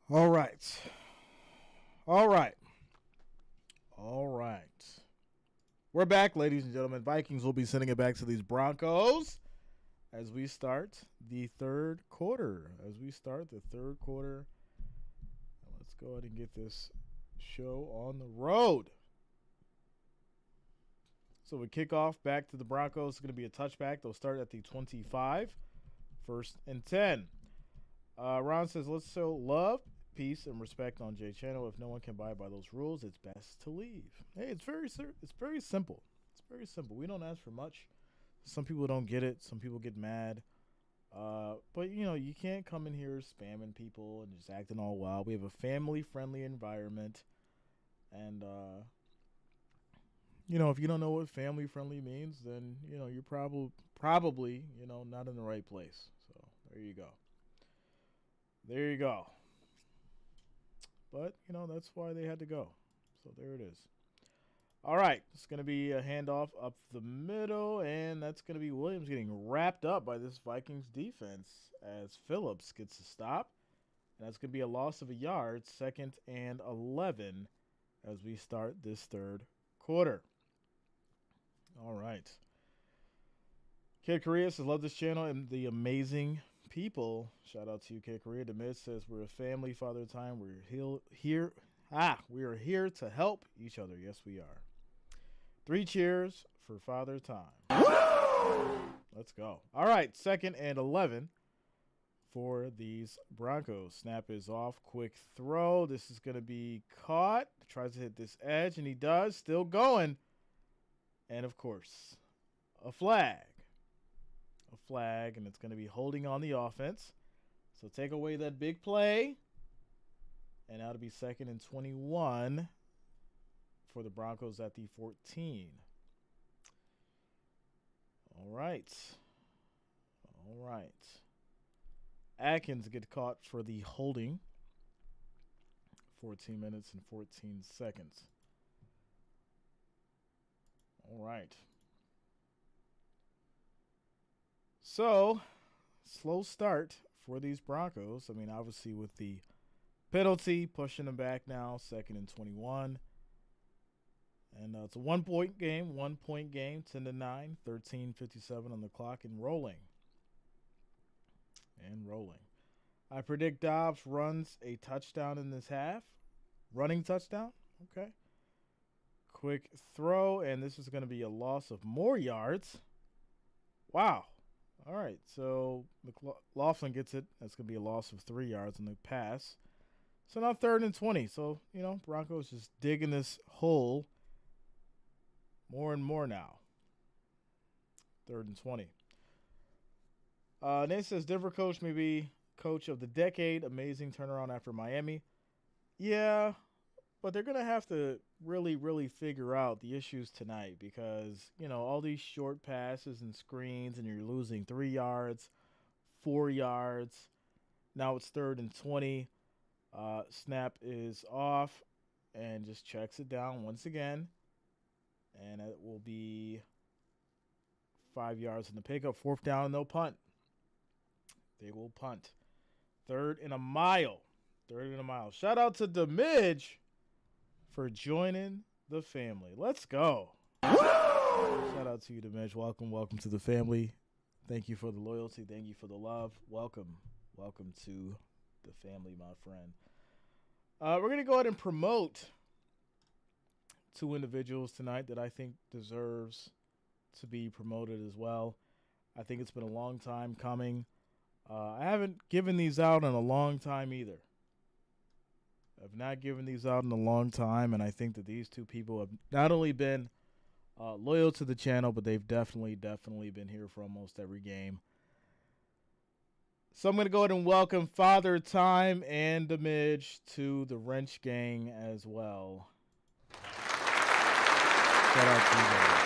Speaker 1: All right. All right. All right. We're back, ladies and gentlemen. Vikings will be sending it back to these Broncos as we start the third quarter. Let's go ahead and get this show on the road. So we kick off back to the Broncos. It's going to be a touchback. They'll start at the 25. First and 10. Ron says, let's show love, peace, and respect on J Channel. If no one can abide by those rules, it's best to leave. Hey, it's very simple. It's very simple. We don't ask for much. Some people don't get it. Some people get mad. But, you can't come in here spamming people and just acting all wild. We have a family-friendly environment. And, if you don't know what family-friendly means, then, you're probably, not in the right place. So, there you go. But, that's why they had to go. So, there it is. All right. It's going to be a handoff up the middle, and that's going to be Williams getting wrapped up by this Vikings defense as Phillips gets a stop. And that's going to be a loss of a yard, 2nd and 11 as we start this third quarter. All right. Kid Korea says, love this channel and the amazing people. Shout out to you, Kid Korea. Demid says, we're a family, Father Time. We are here to help each other. Yes, we are. 3 cheers for Father Time. Let's go. All right, 2nd and 11 for these Broncos. Snap is off. Quick throw. This is going to be caught. Tries to hit this edge, and he does. Still going. And, of course, a flag. And it's going to be holding on the offense. So take away that big play. And now it'll be 2nd and 21 for the Broncos at the 14. All right. Atkins gets caught for the holding. 14 minutes and 14 seconds. All right. So, slow start for these Broncos. I mean, obviously with the penalty, pushing them back now, 2nd and 21. And it's a 1-point game, 10-9, 13:57 on the clock, and rolling. I predict Dobbs runs a touchdown in this half. Running touchdown. Okay. Quick throw, and this is going to be a loss of more yards. Wow. All right, so McLaughlin gets it. That's going to be a loss of 3 yards on the pass. So now 3rd and 20. So, Broncos just digging this hole more and more now. 3rd and 20. Nate says, Denver coach may be coach of the decade. Amazing turnaround after Miami. Yeah, but they're going to have to really, really figure out the issues tonight because, all these short passes and screens and you're losing 3 yards, 4 yards. Now it's 3rd and 20. Snap is off and just checks it down once again. And it will be 5 yards in the pickup. 4th down, no punt. They will punt. 3rd and a mile. 3rd and a mile. Shout out to Demidge for joining the family. Let's go. Shout out to you, Demidge. Welcome to the family. Thank you for the loyalty. Thank you for the love. Welcome to the family, my friend. We're going to go ahead and promote 2 individuals tonight that I think deserves to be promoted as well. I think it's been a long time coming. I haven't given these out in a long time either. I've not given these out in a long time, and I think that these 2 people have not only been loyal to the channel, but they've definitely been here for almost every game. So I'm going to go ahead and welcome Father Time and Demidge to the Wrench Gang as well. Shout out to you guys.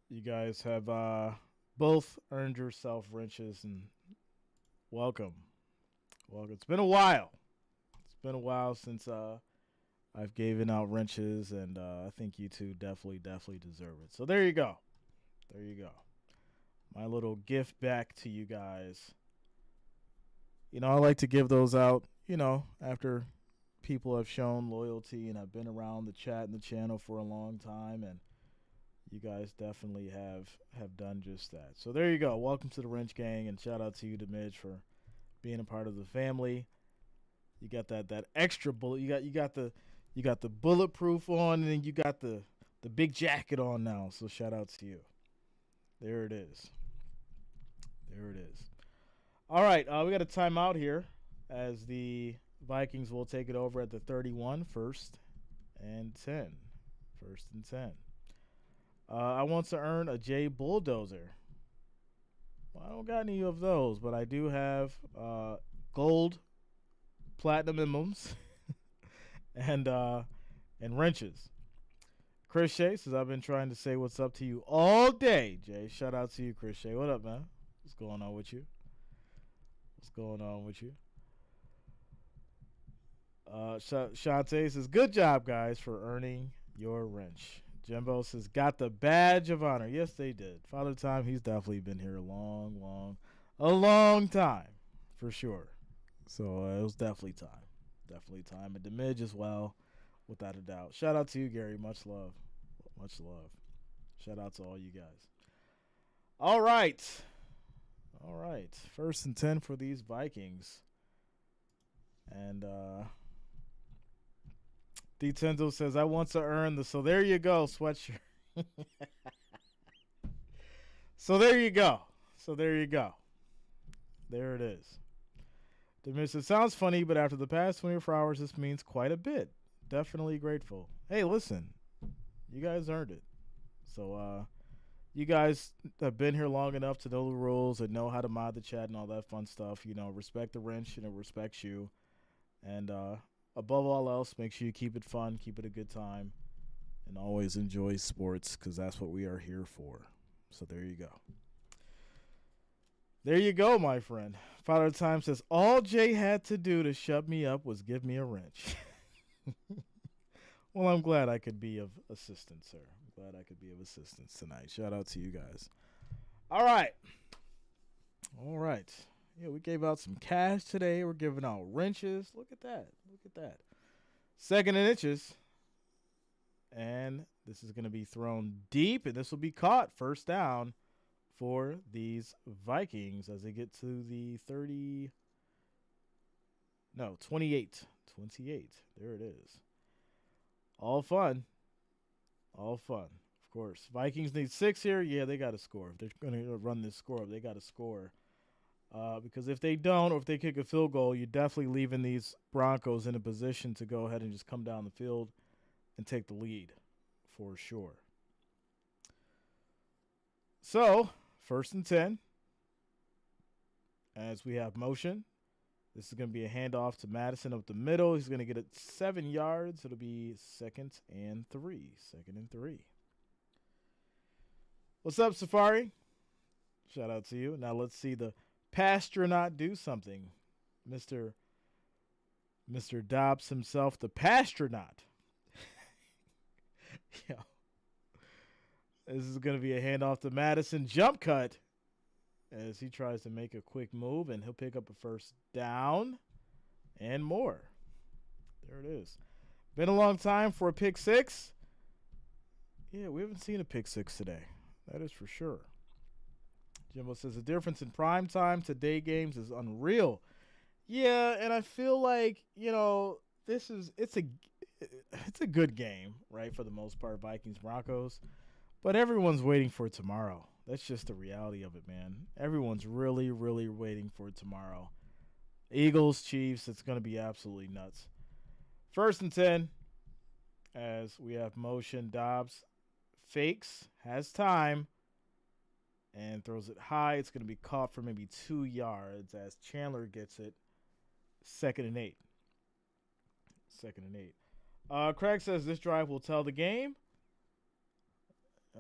Speaker 1: You guys have both earned yourself wrenches, and welcome. It's been a while. It's been a while since I've given out wrenches, and I think you 2 definitely deserve it. So there you go. My little gift back to you guys. I like to give those out, after people have shown loyalty and have been around the chat and the channel for a long time, and you guys definitely have done just that. So there you go. Welcome to the Wrench Gang, and shout out to you, Demidge, for being a part of the family. You got that extra bullet. You got the bulletproof on, and then you got the big jacket on now. So shout out to you. There it is. All right, we got a timeout here as the Vikings will take it over at the 31, 1st and 10. 1st and 10. I want to earn a J Bulldozer. Well, I don't got any of those, but I do have gold, platinum emblems, and wrenches. Chris Shea says, I've been trying to say what's up to you all day, Jay. Shout out to you, Chris Shea. What up, man? What's going on with you? Shante says, good job, guys, for earning your wrench. Jimbo says, got the badge of honor. Yes, they did. Father Time, he's definitely been here a long time, for sure. So it was definitely time. And Demidge as well, without a doubt. Shout out to you, Gary. Much love. Shout out to all you guys. All right. 1st and 10 for these Vikings. And D-Tenzo says, I want to earn the, so there you go, sweatshirt. So there you go. There it is. Demis, it sounds funny, but after the past 24 hours, this means quite a bit. Definitely grateful. Hey, listen, you guys earned it. So you guys have been here long enough to know the rules and know how to mod the chat and all that fun stuff. Respect the wrench and it respects you. And above all else, make sure you keep it fun, keep it a good time, and always enjoy sports because that's what we are here for. So there you go. There you go, my friend. Father Time says, all Jay had to do to shut me up was give me a wrench. Well, I'm glad I could be of assistance, sir. I'm glad I could be of assistance tonight. Shout out to you guys. All right. Yeah, we gave out some cash today. We're giving out wrenches. Look at that. 2nd and inches. And this is going to be thrown deep, and this will be caught. 1st down for these Vikings as they get to the 28. There it is. All fun. Of course. Vikings need 6 here. Yeah, they got to score. If they're going to run this score up, they got to score. Because if they don't, or if they kick a field goal, you're definitely leaving these Broncos in a position to go ahead and just come down the field and take the lead for sure. So, 1st and 10. As we have motion. This is going to be a handoff to Madison up the middle. He's going to get it 7 yards. It'll be 2nd and 3. What's up, Safari? Shout out to you. Now let's see the Pastronaut do something. Mr. Dobbs himself, the Pastronaut. Yo. This is going to be a handoff to Madison. Jump cut as he tries to make a quick move, and he'll pick up a first down and more. There it is. Been a long time for a pick six. Yeah, we haven't seen a pick six today. That is for sure. Jimbo says the difference in prime time to day games is unreal. Yeah, and I feel like, it's a good game, right, for the most part, Vikings Broncos. But everyone's waiting for tomorrow. That's just the reality of it, man. Everyone's really, really waiting for tomorrow. Eagles, Chiefs, it's going to be absolutely nuts. 1st and 10 as we have motion. Dobbs fakes, has time, and throws it high. It's going to be caught for maybe 2 yards as Chandler gets it. 2nd and 8. 2nd and 8. Craig says this drive will tell the game.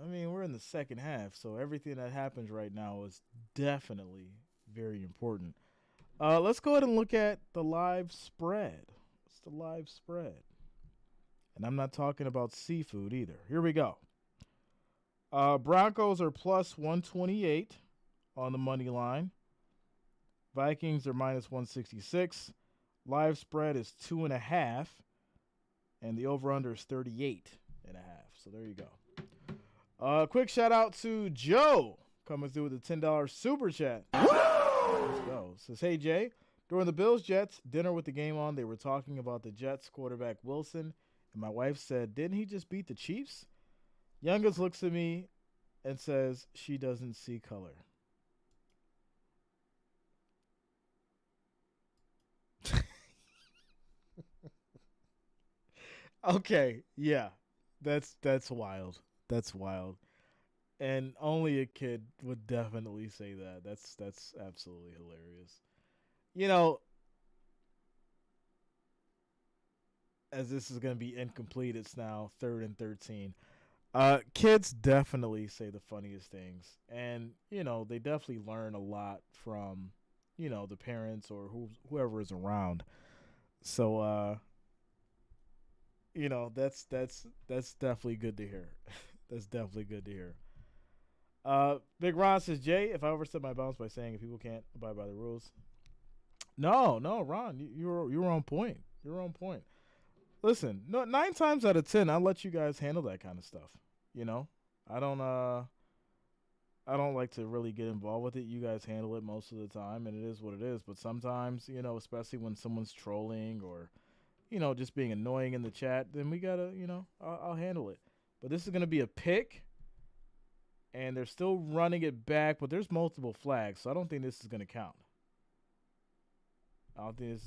Speaker 1: I mean, we're in the second half, so everything that happens right now is definitely very important. Let's go ahead and look at the live spread. What's the live spread? And I'm not talking about seafood either. Here we go. Broncos are plus 128 on the money line. Vikings are minus 166. Live spread is 2.5. And the over-under is 38.5. So there you go. Quick shout-out to Joe coming through with a $10 super chat. Let's go. Says, hey, Jay. During the Bills-Jets dinner with the game on, they were talking about the Jets quarterback Wilson. And my wife said, didn't he just beat the Chiefs? Youngest looks at me and says she doesn't see color. Okay, yeah. That's wild. That's wild. And only a kid would definitely say that. That's absolutely hilarious. As this is going to be incomplete, it's now 3rd and 13. Kids definitely say the funniest things. And, they definitely learn a lot from, the parents or whoever is around. So, that's definitely good to hear. That's definitely good to hear. Big Ron says, Jay, if I overstep my bounds by saying if people can't abide by the rules. No, Ron, you were on point. You're on point. Listen, 9 times out of 10, I'll let you guys handle that kind of stuff. I don't like to really get involved with it. You guys handle it most of the time, and it is what it is. But sometimes, especially when someone's trolling or, just being annoying in the chat, then we gotta, I'll handle it. But this is gonna be a pick, and they're still running it back, but there's multiple flags, so I don't think this is gonna count. I think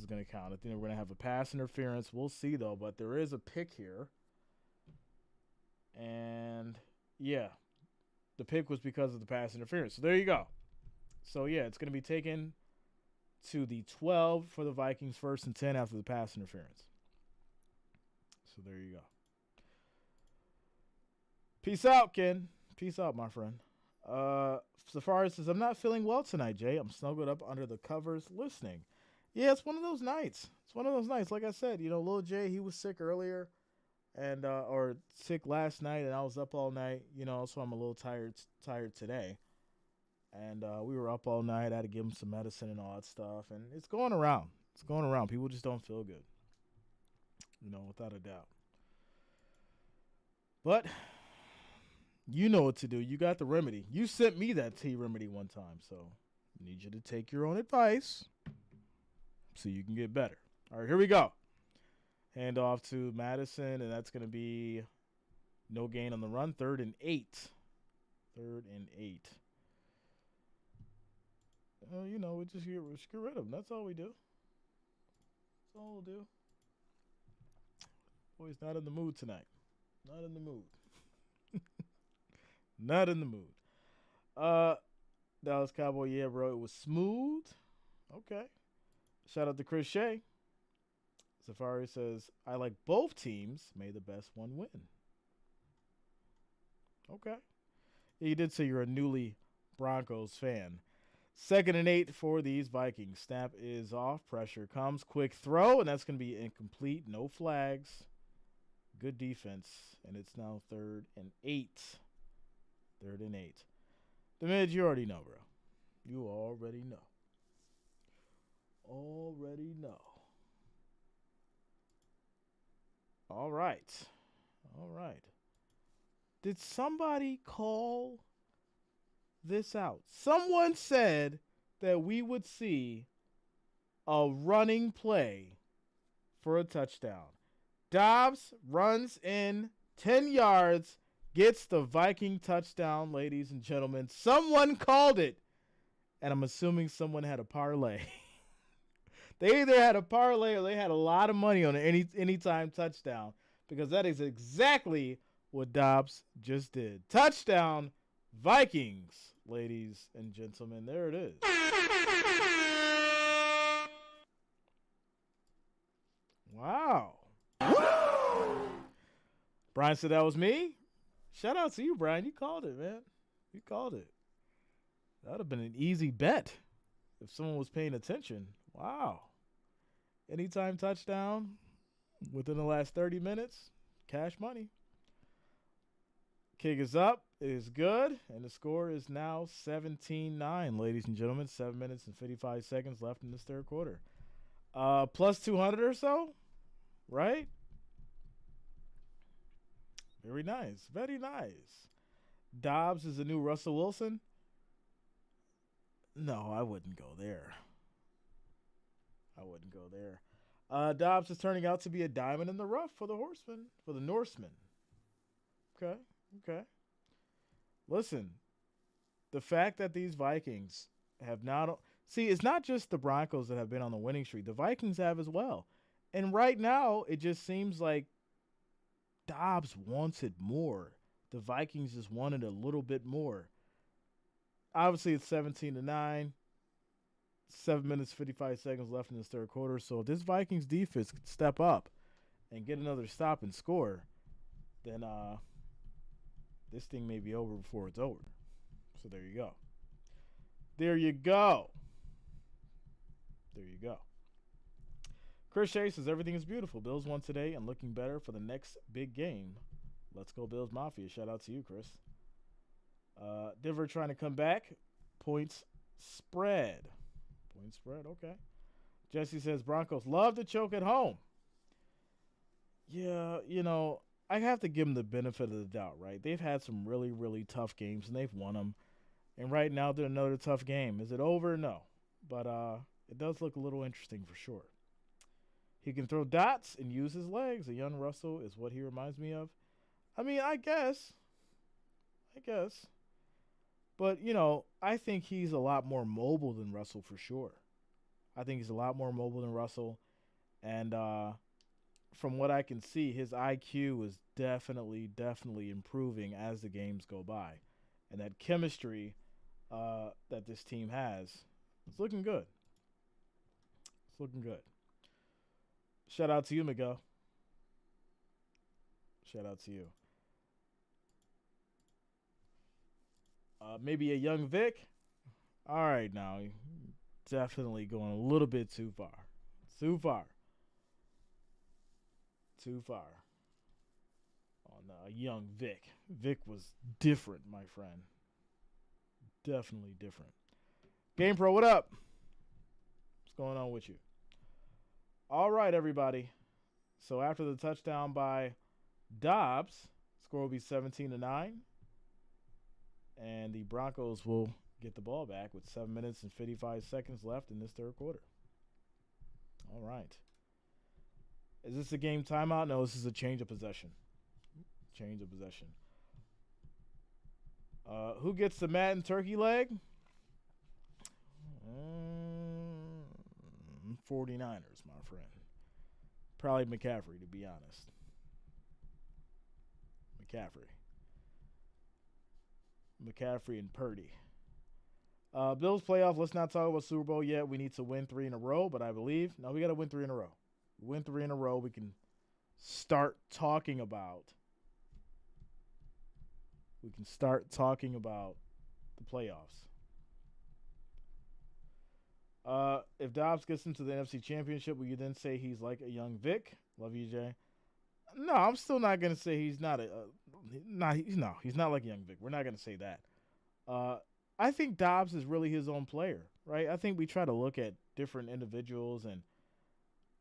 Speaker 1: we're going to have a pass interference. We'll see, though. But there is a pick here. And, yeah, the pick was because of the pass interference. So there you go. So, yeah, it's going to be taken to the 12 for the Vikings, 1st and 10 after the pass interference. So there you go. Peace out, Ken. Peace out, my friend. Safari says, I'm not feeling well tonight, Jay. I'm snuggled up under the covers listening. Yeah, it's one of those nights. Like I said, Lil Jay, he was sick earlier and or sick last night, and I was up all night, so I'm a little tired today. And we were up all night. I had to give him some medicine and all that stuff. And it's going around. People just don't feel good, without a doubt. But you know what to do. You got the remedy. You sent me that tea remedy one time, so I need you to take your own advice so you can get better. All right, here we go. Hand off to Madison, and that's going to be no gain on the run. 3rd and 8. 3rd and 8. We just get rid of them. That's all we do. That's all we'll do. Boy's not in the mood tonight. Not in the mood. Not in the mood. Dallas Cowboy, yeah, bro. It was smooth. Okay. Shout out to Chris Shea. Safari says, I like both teams. May the best one win. Okay. Yeah, you did say you're a newly Broncos fan. 2nd and 8 for these Vikings. Snap is off. Pressure comes. Quick throw, and that's going to be incomplete. No flags. Good defense, and it's now 3rd and 8. 3rd and 8. The mid, you already know, bro. You already know. Already know. All right. All right. Did somebody call this out? Someone said that we would see a running play for a touchdown. Dobbs runs in 10 yards, gets the Viking touchdown, ladies and gentlemen. Someone called it, and I'm assuming someone had a parlay. They either had a parlay or they had a lot of money on an anytime touchdown, because that is exactly what Dobbs just did. Touchdown, Vikings, ladies and gentlemen. There it is. Wow. Brian said that was me. Shout out to you, Brian. You called it, man. You called it. That would have been an easy bet if someone was paying attention. Wow. Anytime touchdown within the last 30 minutes, cash money. Kick is up. It is good. And the score is now 17-9, ladies and gentlemen. 7 minutes and 55 seconds left in this third quarter. Plus 200 or so, right? Very nice. Very nice. Dobbs is the new Russell Wilson. No, I wouldn't go there. I wouldn't go there. Dobbs is turning out to be a diamond in the rough for the horsemen, for the Norsemen. Okay, okay. Listen, the fact that these Vikings have not... See, it's not just the Broncos that have been on the winning streak. The Vikings have as well. And right now, it just seems like Dobbs wants it more. The Vikings just wanted a little bit more. Obviously, it's 17-9. 7 minutes, 55 seconds left in this third quarter. So if this Vikings defense could step up and get another stop and score, then this thing may be over before it's over. So there you go. There you go. There you go. Chris Shea says everything is beautiful. Bills won today and looking better for the next big game. Let's go Bills Mafia. Shout out to you, Chris. Denver trying to come back. Points spread. Points spread, okay. Jesse says Broncos love to choke at home. Yeah, you know, I have to give them the benefit of the doubt, right? They've had some really, really tough games, and they've won them. And right now, they're another tough game. Is it over? No. But it does look a little interesting for sure. He can throw dots and use his legs. A young Russell is what he reminds me of. I mean, I guess. But, you know, I think he's a lot more mobile than Russell for sure. I think he's a lot more mobile than Russell. And from what I can see, his IQ is definitely improving as the games go by. And that chemistry that this team has, it's looking good. It's looking good. Shout out to you, Miguel. Shout out to you. Maybe a young Vic. All right, now definitely going a little bit too far. Too far. Oh no, a young Vic. Vic was different, my friend. Definitely different. Game Pro, what up? What's going on with you? All right, everybody. So after the touchdown by Dobbs, score will be 17-9. And the Broncos will get the ball back with 7 minutes and 55 seconds left in this third quarter. All right. Is this a game timeout? No, this is a change of possession. Change of possession. Who gets the Madden turkey leg? 49ers, my friend. Probably McCaffrey, to be honest. McCaffrey and Purdy. Bills playoff. Let's not talk about Super Bowl yet. We need to win 3 in a row, but I believe we got to win 3 in a row. Win 3 in a row. We can start talking about. The playoffs. If Dobbs gets into the NFC Championship, will you then say he's like a young Vic? Love you, Jay. No, I'm still not gonna say he's not he's not like Young Vic. We're not gonna say that. Uh, I think Dobbs is really his own player, right? I think we try to look at different individuals and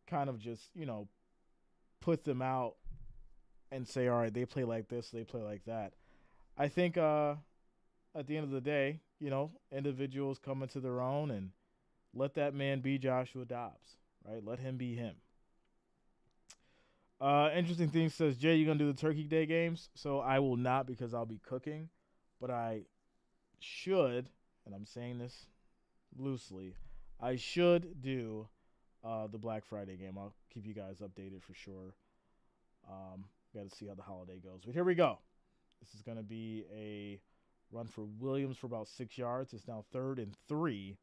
Speaker 1: kind of just put them out and say, all right, they play like this, they play like that. I think at the end of the day, individuals come into their own and let that man be Joshua Dobbs, right? Let him be him. Interesting thing says, Jay, you gonna do the Turkey Day games? So I will not because I'll be cooking, but I should, and I'm saying this loosely, I should do the Black Friday game. I'll keep you guys updated for sure. Got to see how the holiday goes. But here we go. This is going to be a run for Williams for about 6 yards. It's now 3rd and 3.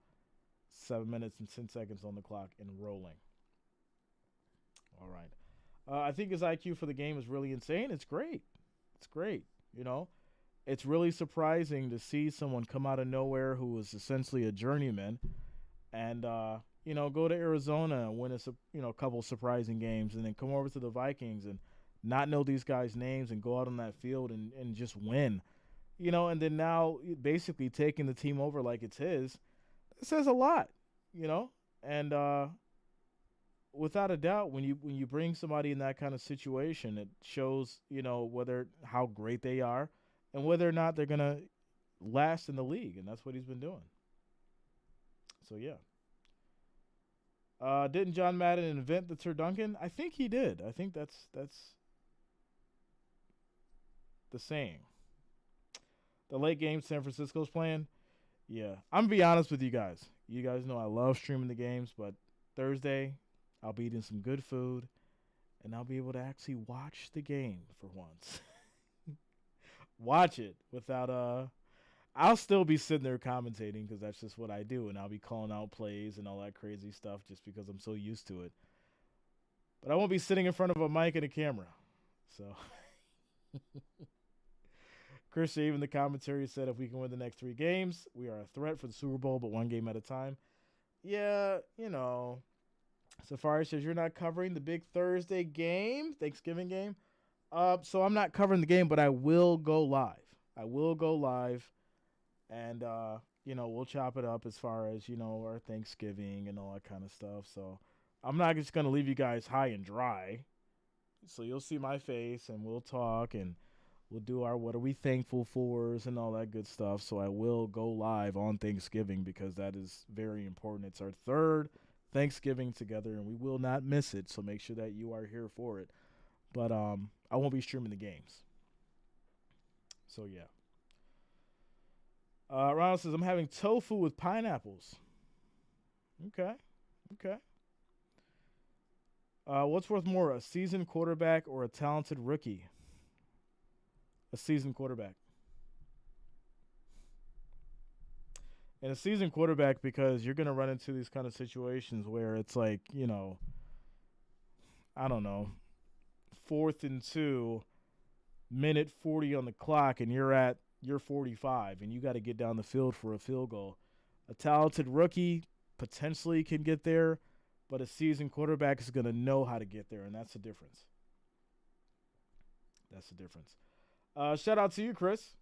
Speaker 1: 7 minutes and 10 seconds on the clock and rolling. All right. I think his IQ for the game is really insane. It's great. It's great. It's really surprising to see someone come out of nowhere who was essentially a journeyman and, go to Arizona and win a couple surprising games and then come over to the Vikings and not know these guys' names and go out on that field and just win. And then now basically taking the team over like it's his, it says a lot, And without a doubt, when you bring somebody in that kind of situation, it shows, how great they are and whether or not they're going to last in the league. And that's what he's been doing. So, yeah. Didn't John Madden invent the turducken? I think he did. I think that's the saying. The late game San Francisco's playing. Yeah. I'm going to be honest with you guys. You guys know I love streaming the games, but Thursday I'll be eating some good food and I'll be able to actually watch the game for once. Watch it without I'll still be sitting there commentating because that's just what I do, and I'll be calling out plays and all that crazy stuff just because I'm so used to it. But I won't be sitting in front of a mic and a camera. So, Christian, even the commentary said if we can win the next 3 games, we are a threat for the Super Bowl, but 1 game at a time. Yeah, Safari says you're not covering the big Thursday game, Thanksgiving game. So I'm not covering the game, but I will go live. And, we'll chop it up as far as, our Thanksgiving and all that kind of stuff. So I'm not just going to leave you guys high and dry. So you'll see my face and we'll talk and we'll do our what are we thankful for and all that good stuff. So I will go live on Thanksgiving because that is very important. It's our 3rd Thanksgiving together and we will not miss it. So make sure that you are here for it. But I won't be streaming the games. So, yeah. Ronald says, I'm having tofu with pineapples. Okay. What's worth more, a seasoned quarterback or a talented rookie? A seasoned quarterback. And a seasoned quarterback because you're going to run into these kind of situations where it's like, I don't know, 4th and 2, minute 40 on the clock, and you're 45, and you got to get down the field for a field goal. A talented rookie potentially can get there, but a seasoned quarterback is going to know how to get there, and that's the difference. Shout out to you, Chris.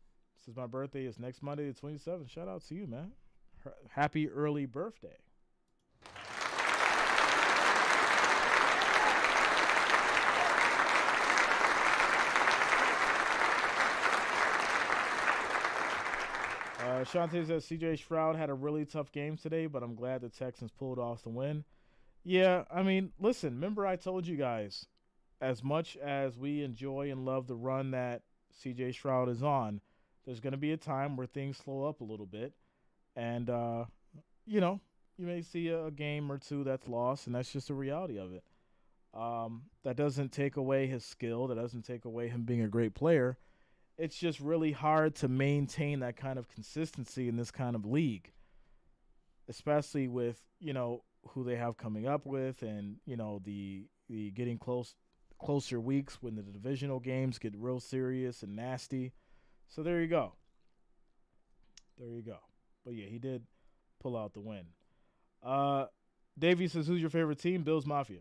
Speaker 1: Since my birthday is next Monday, the 27th. Shout out to you, man. Happy early birthday. Shantae says CJ Stroud had a really tough game today, but I'm glad the Texans pulled off the win. Yeah, I mean, listen, remember I told you guys, as much as we enjoy and love the run that CJ Stroud is on, there's going to be a time where things slow up a little bit. And, you may see a game or two that's lost, and that's just the reality of it. That doesn't take away his skill. That doesn't take away him being a great player. It's just really hard to maintain that kind of consistency in this kind of league, especially with, who they have coming up with and, the getting closer weeks when the divisional games get real serious and nasty. So there you go. But, yeah, he did pull out the win. Davey says, who's your favorite team? Bills Mafia.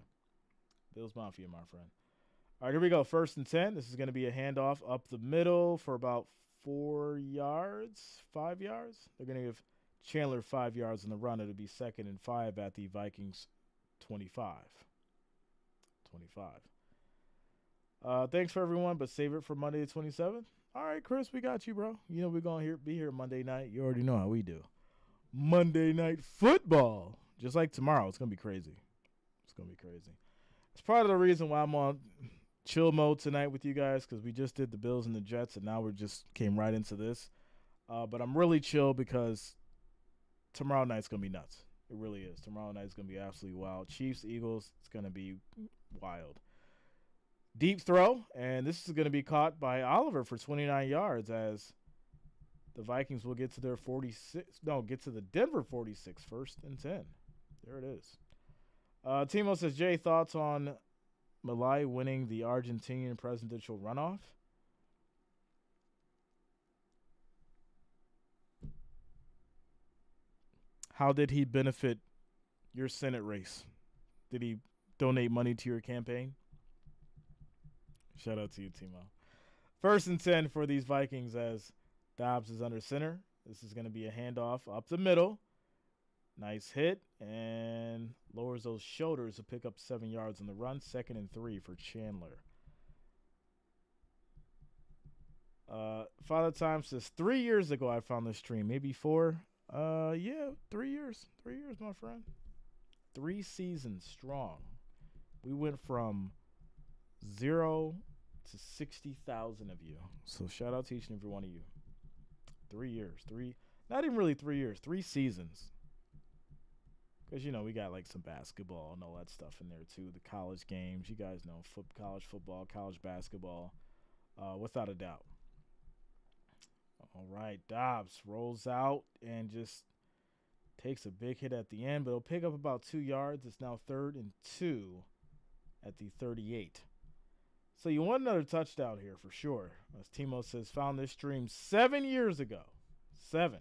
Speaker 1: Bills Mafia, my friend. All right, here we go. 1st and 10. This is going to be a handoff up the middle for about 4 yards, 5 yards. They're going to give Chandler 5 yards in the run. It'll be 2nd and 5 at the Vikings 25. Thanks for everyone, but save it for Monday the 27th. All right, Chris, we got you, bro. You know we're going to be here Monday night. You already know how we do. Monday Night Football. Just like tomorrow. It's going to be crazy. It's part of the reason why I'm on chill mode tonight with you guys, because we just did the Bills and the Jets, and now we just came right into this. But I'm really chill because tomorrow night's going to be nuts. It really is. Tomorrow night's going to be absolutely wild. Chiefs, Eagles, it's going to be wild. Deep throw, and this is going to be caught by Oliver for 29 yards as the Vikings will get to their get to the Denver 46, 1st and 10. There it is. Timo says, Jay, thoughts on Milei winning the Argentinian presidential runoff? How did he benefit your Senate race? Did he donate money to your campaign? Shout out to you, Timo. 1st and 10 for these Vikings as Dobbs is under center. This is going to be a handoff up the middle. Nice hit and lowers those shoulders to pick up 7 yards on the run. 2nd and 3 for Chandler. Father Time says 3 years ago I found this stream, maybe 4. Yeah, 3 years. 3 years, my friend. 3 seasons strong. We went from 0 to 60,000 of you. So shout out to each and every one of you. 3 years. Not even really 3 years. 3 seasons. Because, you know, we got like some basketball and all that stuff in there too. The college games. You guys know college football, college basketball. Without a doubt. All right. Dobbs rolls out and just takes a big hit at the end. But he'll pick up about 2 yards. It's now 3rd and 2 at the 38. So you want another touchdown here for sure. As Timo says, found this stream 7 years ago. 7.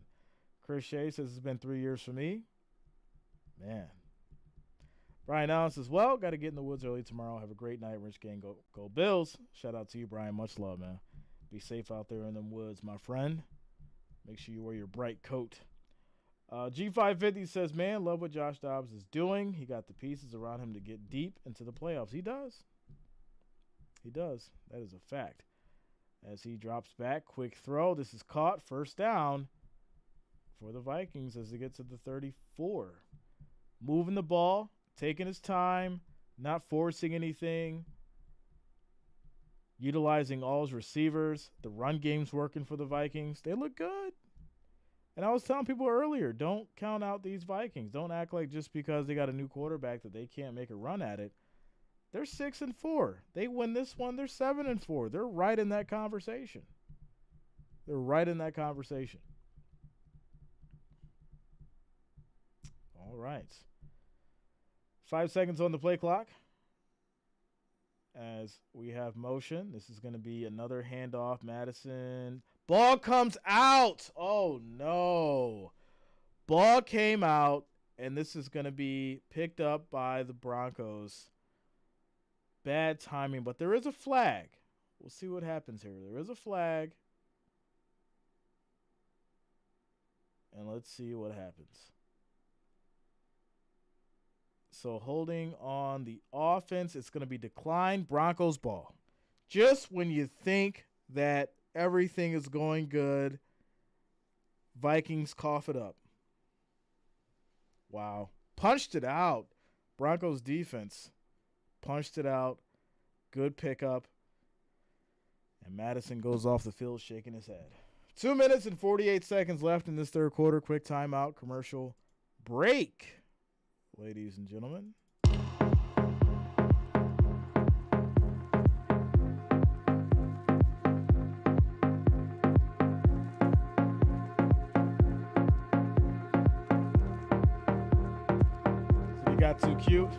Speaker 1: Chris Shea says it's been 3 years for me. Man. Brian Allen says, well, got to get in the woods early tomorrow. Have a great night. Rich Gang, go Bills. Shout out to you, Brian. Much love, man. Be safe out there in them woods, my friend. Make sure you wear your bright coat. G550 says, man, love what Josh Dobbs is doing. He got the pieces around him to get deep into the playoffs. He does. He does. That is a fact. As he drops back, quick throw. This is caught. 1st down for the Vikings as they get to the 34. Moving the ball, taking his time, not forcing anything, utilizing all his receivers. The run game's working for the Vikings. They look good. And I was telling people earlier, don't count out these Vikings. Don't act like just because they got a new quarterback that they can't make a run at it. They're 6 and 4. They win this one, they're 7 and 4. They're right in that conversation. All right. 5 seconds on the play clock. As we have motion, this is going to be another handoff. Madison. Ball comes out. Oh, no. Ball came out, and this is going to be picked up by the Broncos. Bad timing, but there is a flag. We'll see what happens here. There is a flag. And let's see what happens. So holding on the offense, it's going to be declined. Broncos ball. Just when you think that everything is going good, Vikings cough it up. Wow. Punched it out. Broncos defense punched it out. Good pickup. And Madison goes off the field shaking his head. 2 minutes and 48 seconds left in this third quarter. Quick timeout, commercial break. Ladies and gentlemen. So you got too cute.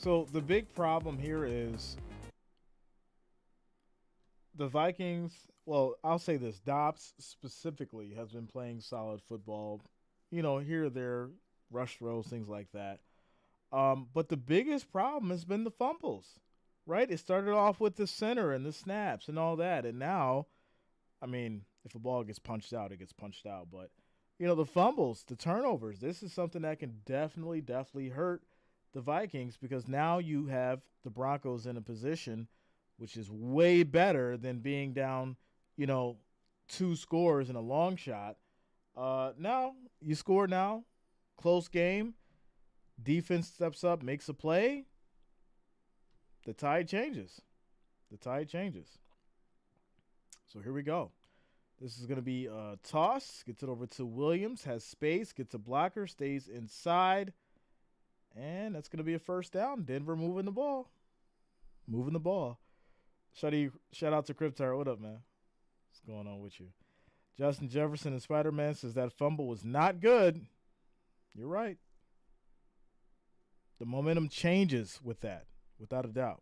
Speaker 1: So the big problem here is the Vikings. Well, I'll say this: Dobbs specifically has been playing solid football. Here or there, rush throws, things like that. But the biggest problem has been the fumbles, right? It started off with the center and the snaps and all that, and now, I mean, if a ball gets punched out, it gets punched out. But the fumbles, the turnovers, this is something that can definitely hurt the Vikings, because now you have the Broncos in a position which is way better than being down, 2 scores in a long shot. Now you score now, close game, defense steps up, makes a play, the tide changes. So here we go. This is going to be a toss. Gets it over to Williams, has space, gets a blocker, stays inside. And that's going to be a first down. Denver moving the ball. Shout out to Cryptar. What up, man? What's going on with you? Justin Jefferson and Spider-Man says that fumble was not good. You're right. The momentum changes with that, without a doubt.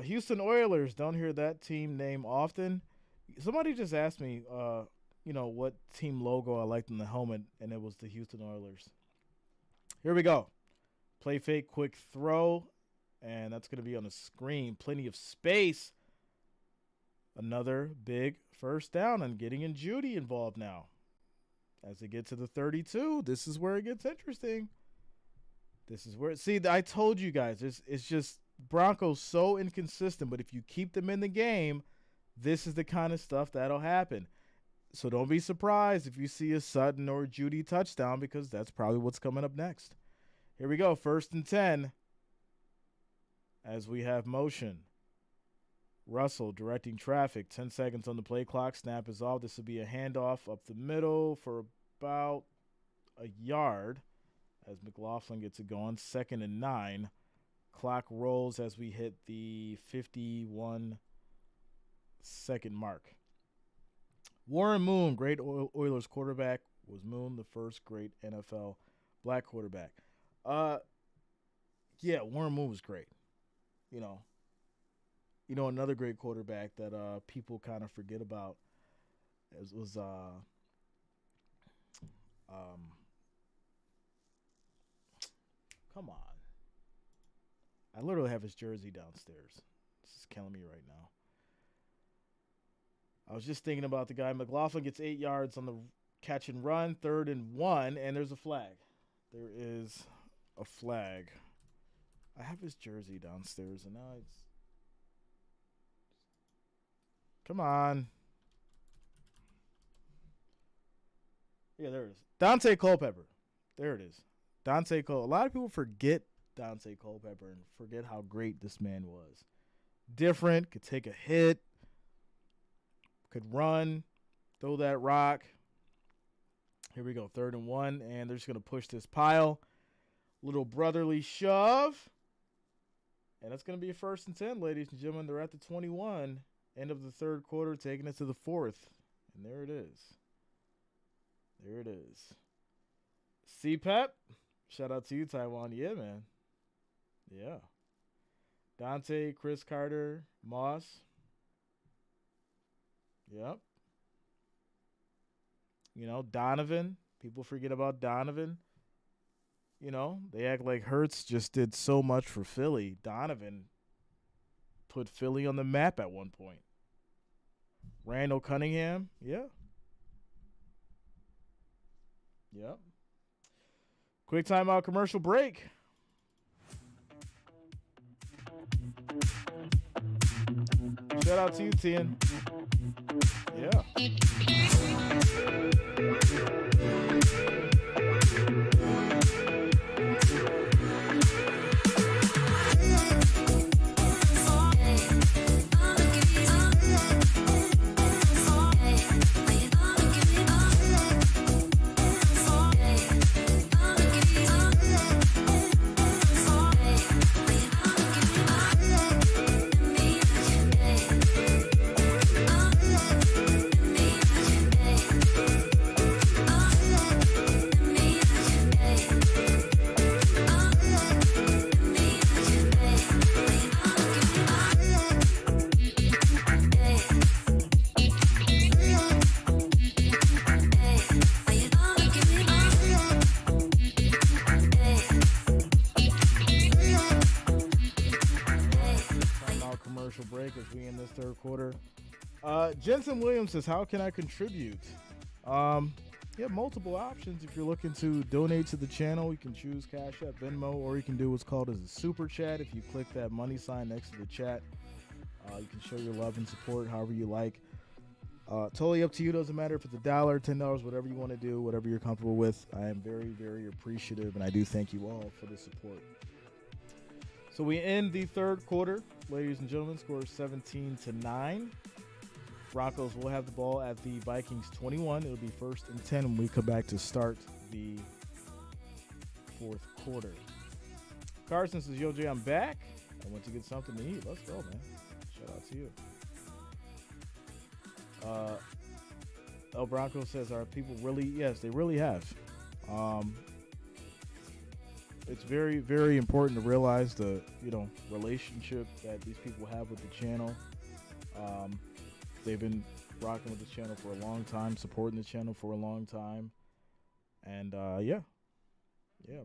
Speaker 1: Houston Oilers, don't hear that team name often. Somebody just asked me, what team logo I liked in the helmet, and it was the Houston Oilers. Here we go. Play fake, quick throw, and that's going to be on the screen. Plenty of space. Another big first down, and getting in Judy involved now. As they get to the 32, this is where it gets interesting. See, I told you guys, it's just Broncos so inconsistent, but if you keep them in the game, this is the kind of stuff that'll happen. So don't be surprised if you see a Sutton or Judy touchdown, because that's probably what's coming up next. Here we go, 1st and 10. As we have motion. Russell directing traffic. 10 seconds on the play clock. Snap is off. This will be a handoff up the middle for about a yard as McLaughlin gets it going. 2nd and 9. Clock rolls as we hit the 51-second mark. Warren Moon, great Oilers quarterback. Was Moon the first great NFL black quarterback? Yeah, Warren Moon was great. Another great quarterback that people kind of forget about was come on. I literally have his jersey downstairs. This is killing me right now. I was just thinking about the guy. McLaughlin gets 8 yards on the catch and run, 3rd and 1, and there's a flag. There is a flag. I have his jersey downstairs, and now it's... Come on. Yeah, there it is. Dante Culpepper. There it is. Dante Cole. A lot of people forget Dante Culpepper and forget how great this man was. Different, could take a hit, could run, throw that rock. Here we go, 3rd and 1, and they're just going to push this pile. Little brotherly shove. And that's going to be a 1st and 10, ladies and gentlemen. They're at the 21. End of the 3rd quarter, taking it to the 4th. And there it is. CPEP. Shout out to you, Taiwan. Yeah, man. Yeah. Dante, Chris Carter, Moss. Yep. Donovan. People forget about Donovan. They act like Hurts just did so much for Philly. Donovan put Philly on the map at one point. Randall Cunningham. Yeah. Yep. Quick timeout commercial break. Shout out to you, Tien. Yeah. third quarter. Jensen Williams says, how can I contribute? You have multiple options. If you're looking to donate to the channel, you can choose Cash App, Venmo, or you can do what's called as a super chat. If you click that money sign next to the chat, you can show your love and support however you like. Totally up to you. Doesn't matter if it's $1, $10, whatever you want to do, whatever you're comfortable with. I am very, very appreciative, and I do thank you all for the support. So we end the third quarter, ladies and gentlemen. Score 17-9. Broncos will have the ball at the Vikings 21. It'll be 1st and 10 when we come back to start the fourth quarter. Carson says, Yo, Jay, I'm back. I went to get something to eat. Let's go, man. Shout out to you. El Bronco says, are people really? Yes, they really have. It's very, very important to realize the, relationship that these people have with the channel. They've been rocking with the channel for a long time, supporting the channel for a long time. And,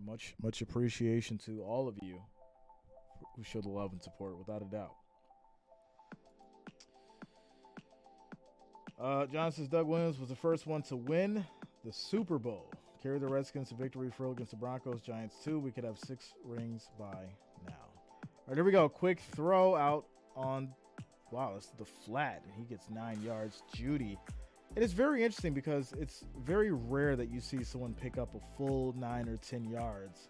Speaker 1: much appreciation to all of you who show the love and support, without a doubt. John says, Doug Williams was the first one to win the Super Bowl. Carry the Redskins to victory for against the Broncos. Giants 2. We could have 6 rings by now. All right, here we go. Quick throw out on... Wow, that's the flat, and he gets 9 yards. Judy. It is very interesting because it's very rare that you see someone pick up a full 9 or 10 yards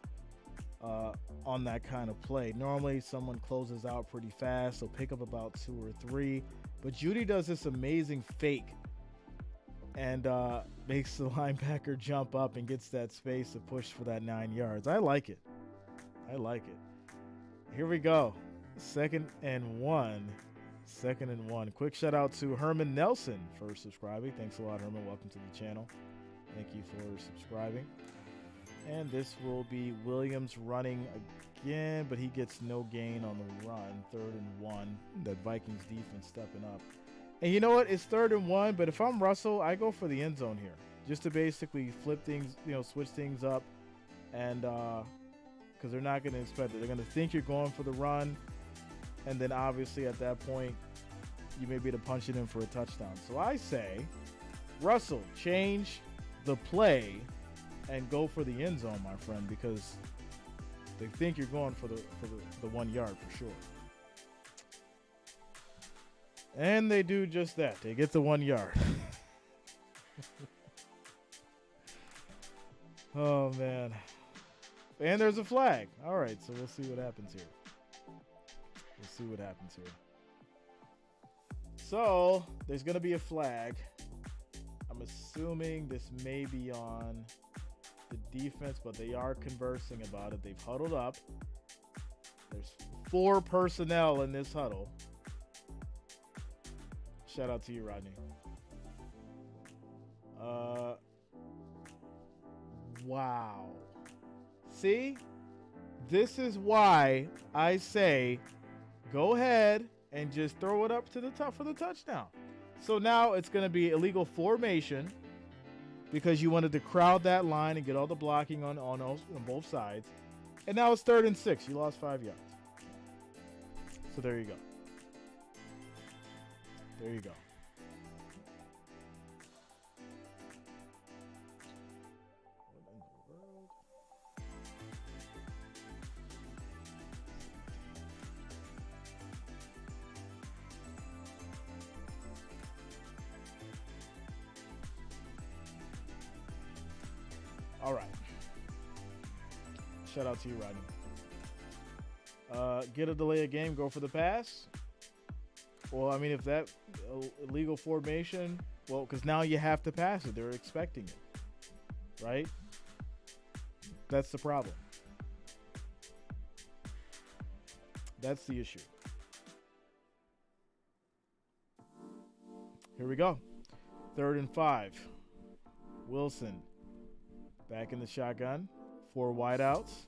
Speaker 1: on that kind of play. Normally, someone closes out pretty fast. They'll pick up about 2 or 3. But Judy does this amazing fake and makes the linebacker jump up and gets that space to push for that 9 yards. I like it. I like it. Here we go. 2nd and 1. 2nd and 1. Quick shout out to Herman Nelson for subscribing. Thanks a lot, Herman. Welcome to the channel. Thank you for subscribing. And this will be Williams running again, but he gets no gain on the run. 3rd and 1. That Vikings defense stepping up. And you know what? It's 3rd and 1, but if I'm Russell, I go for the end zone here. Just to basically flip things, switch things up. And because they're not going to expect it. They're going to think you're going for the run. And then obviously at that point, you may be able to punch it in for a touchdown. So I say, Russell, change the play and go for the end zone, my friend, because they think you're going for the 1 yard for sure. And they do just that. They get the 1 yard. Oh, man. And there's a flag. All right, so we'll see what happens here. We'll see what happens here. So, there's going to be a flag. I'm assuming this may be on the defense, but they are conversing about it. They've huddled up. There's 4 personnel in this huddle. Shout out to you, Rodney. Wow. See? This is why I say go ahead and just throw it up to the top for the touchdown. So now it's going to be illegal formation because you wanted to crowd that line and get all the blocking on both sides. And now it's 3rd and 6. You lost 5 yards. So there you go. There you go. What in the world? All right. Shout out to you, Rodney. Get a delay of game, go for the pass. Well, I mean, if that illegal formation, well, because now you have to pass it. They're expecting it, right? That's the problem. That's the issue. Here we go. 3rd and 5. Wilson back in the shotgun. 4 wideouts.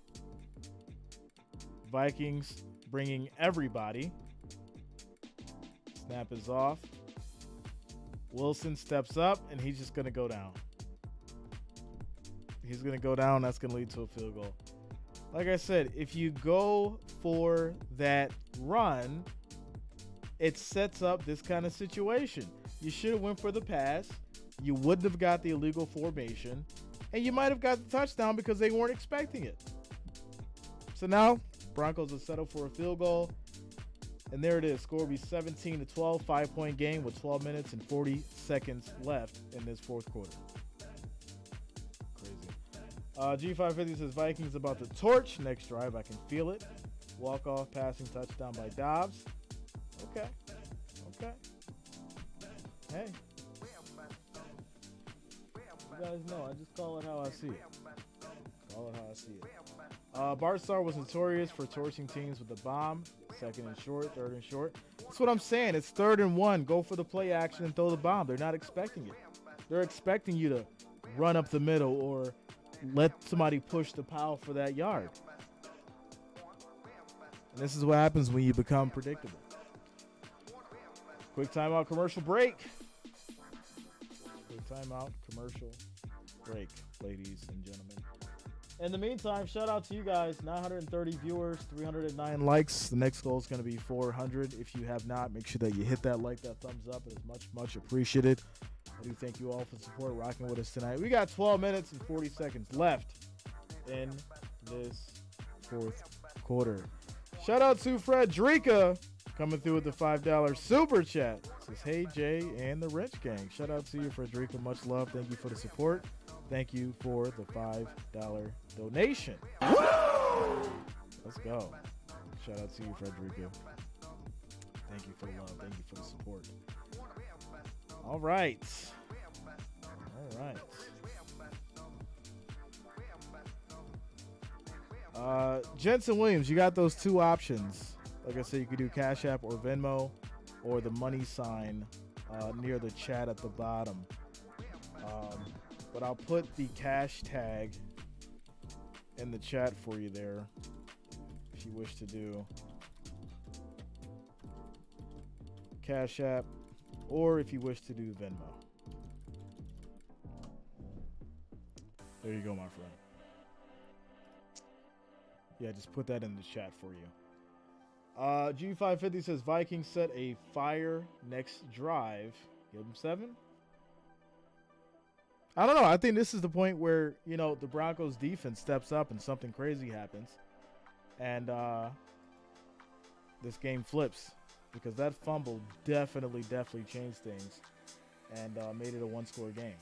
Speaker 1: Vikings bringing everybody. Snap is off. Wilson steps up, and he's just going to go down. He's going to go down. That's going to lead to a field goal. Like I said, if you go for that run, it sets up this kind of situation. You should have went for the pass. You wouldn't have got the illegal formation. And you might have got the touchdown because they weren't expecting it. So now, Broncos will settle for a field goal. And there it is. Score will be 17-12, 5-point game with 12 minutes and 40 seconds left in this fourth quarter. Crazy. G550 says Vikings about to torch. Next drive, I can feel it. Walk-off passing touchdown by Dobbs. Okay. Hey. You guys know, I just call it how I see it. Bartstar was notorious for torching teams with the bomb. Second and short, third and short. That's what I'm saying. It's 3rd and 1. Go for the play action and throw the bomb. They're not expecting it. They're expecting you to run up the middle or let somebody push the pile for that yard. And this is what happens when you become predictable. Quick timeout, commercial break. Ladies and gentlemen. In the meantime, shout out to you guys. 930 viewers, 309 likes. The next goal is going to be 400. If you have not, make sure that you hit that like, that thumbs up. It is much, much appreciated. I do thank you all for the support, rocking with us tonight. We got 12 minutes and 40 seconds left in this fourth quarter. Shout out to Frederica coming through with the $5 super chat. Says, hey, Jay and the Wrench Gang. Shout out to you, Frederica. Much love. Thank you for the support. Thank you for the $5 donation. Let's go. Shout out to you, Frederica. Thank you for the love. Thank you for the support. All right. Jensen Williams, you got those two options. Like I said, you could do Cash App or Venmo or the money sign near the chat at the bottom. But I'll put the cash tag in the chat for you there if you wish to do Cash App or if you wish to do Venmo. There you go, my friend. Yeah, just put that in the chat for you. G550 says Vikings set a fire next drive. Give them 7. I don't know. I think this is the point where, the Broncos defense steps up and something crazy happens. And this game flips because that fumble definitely changed things and made it a one-score game.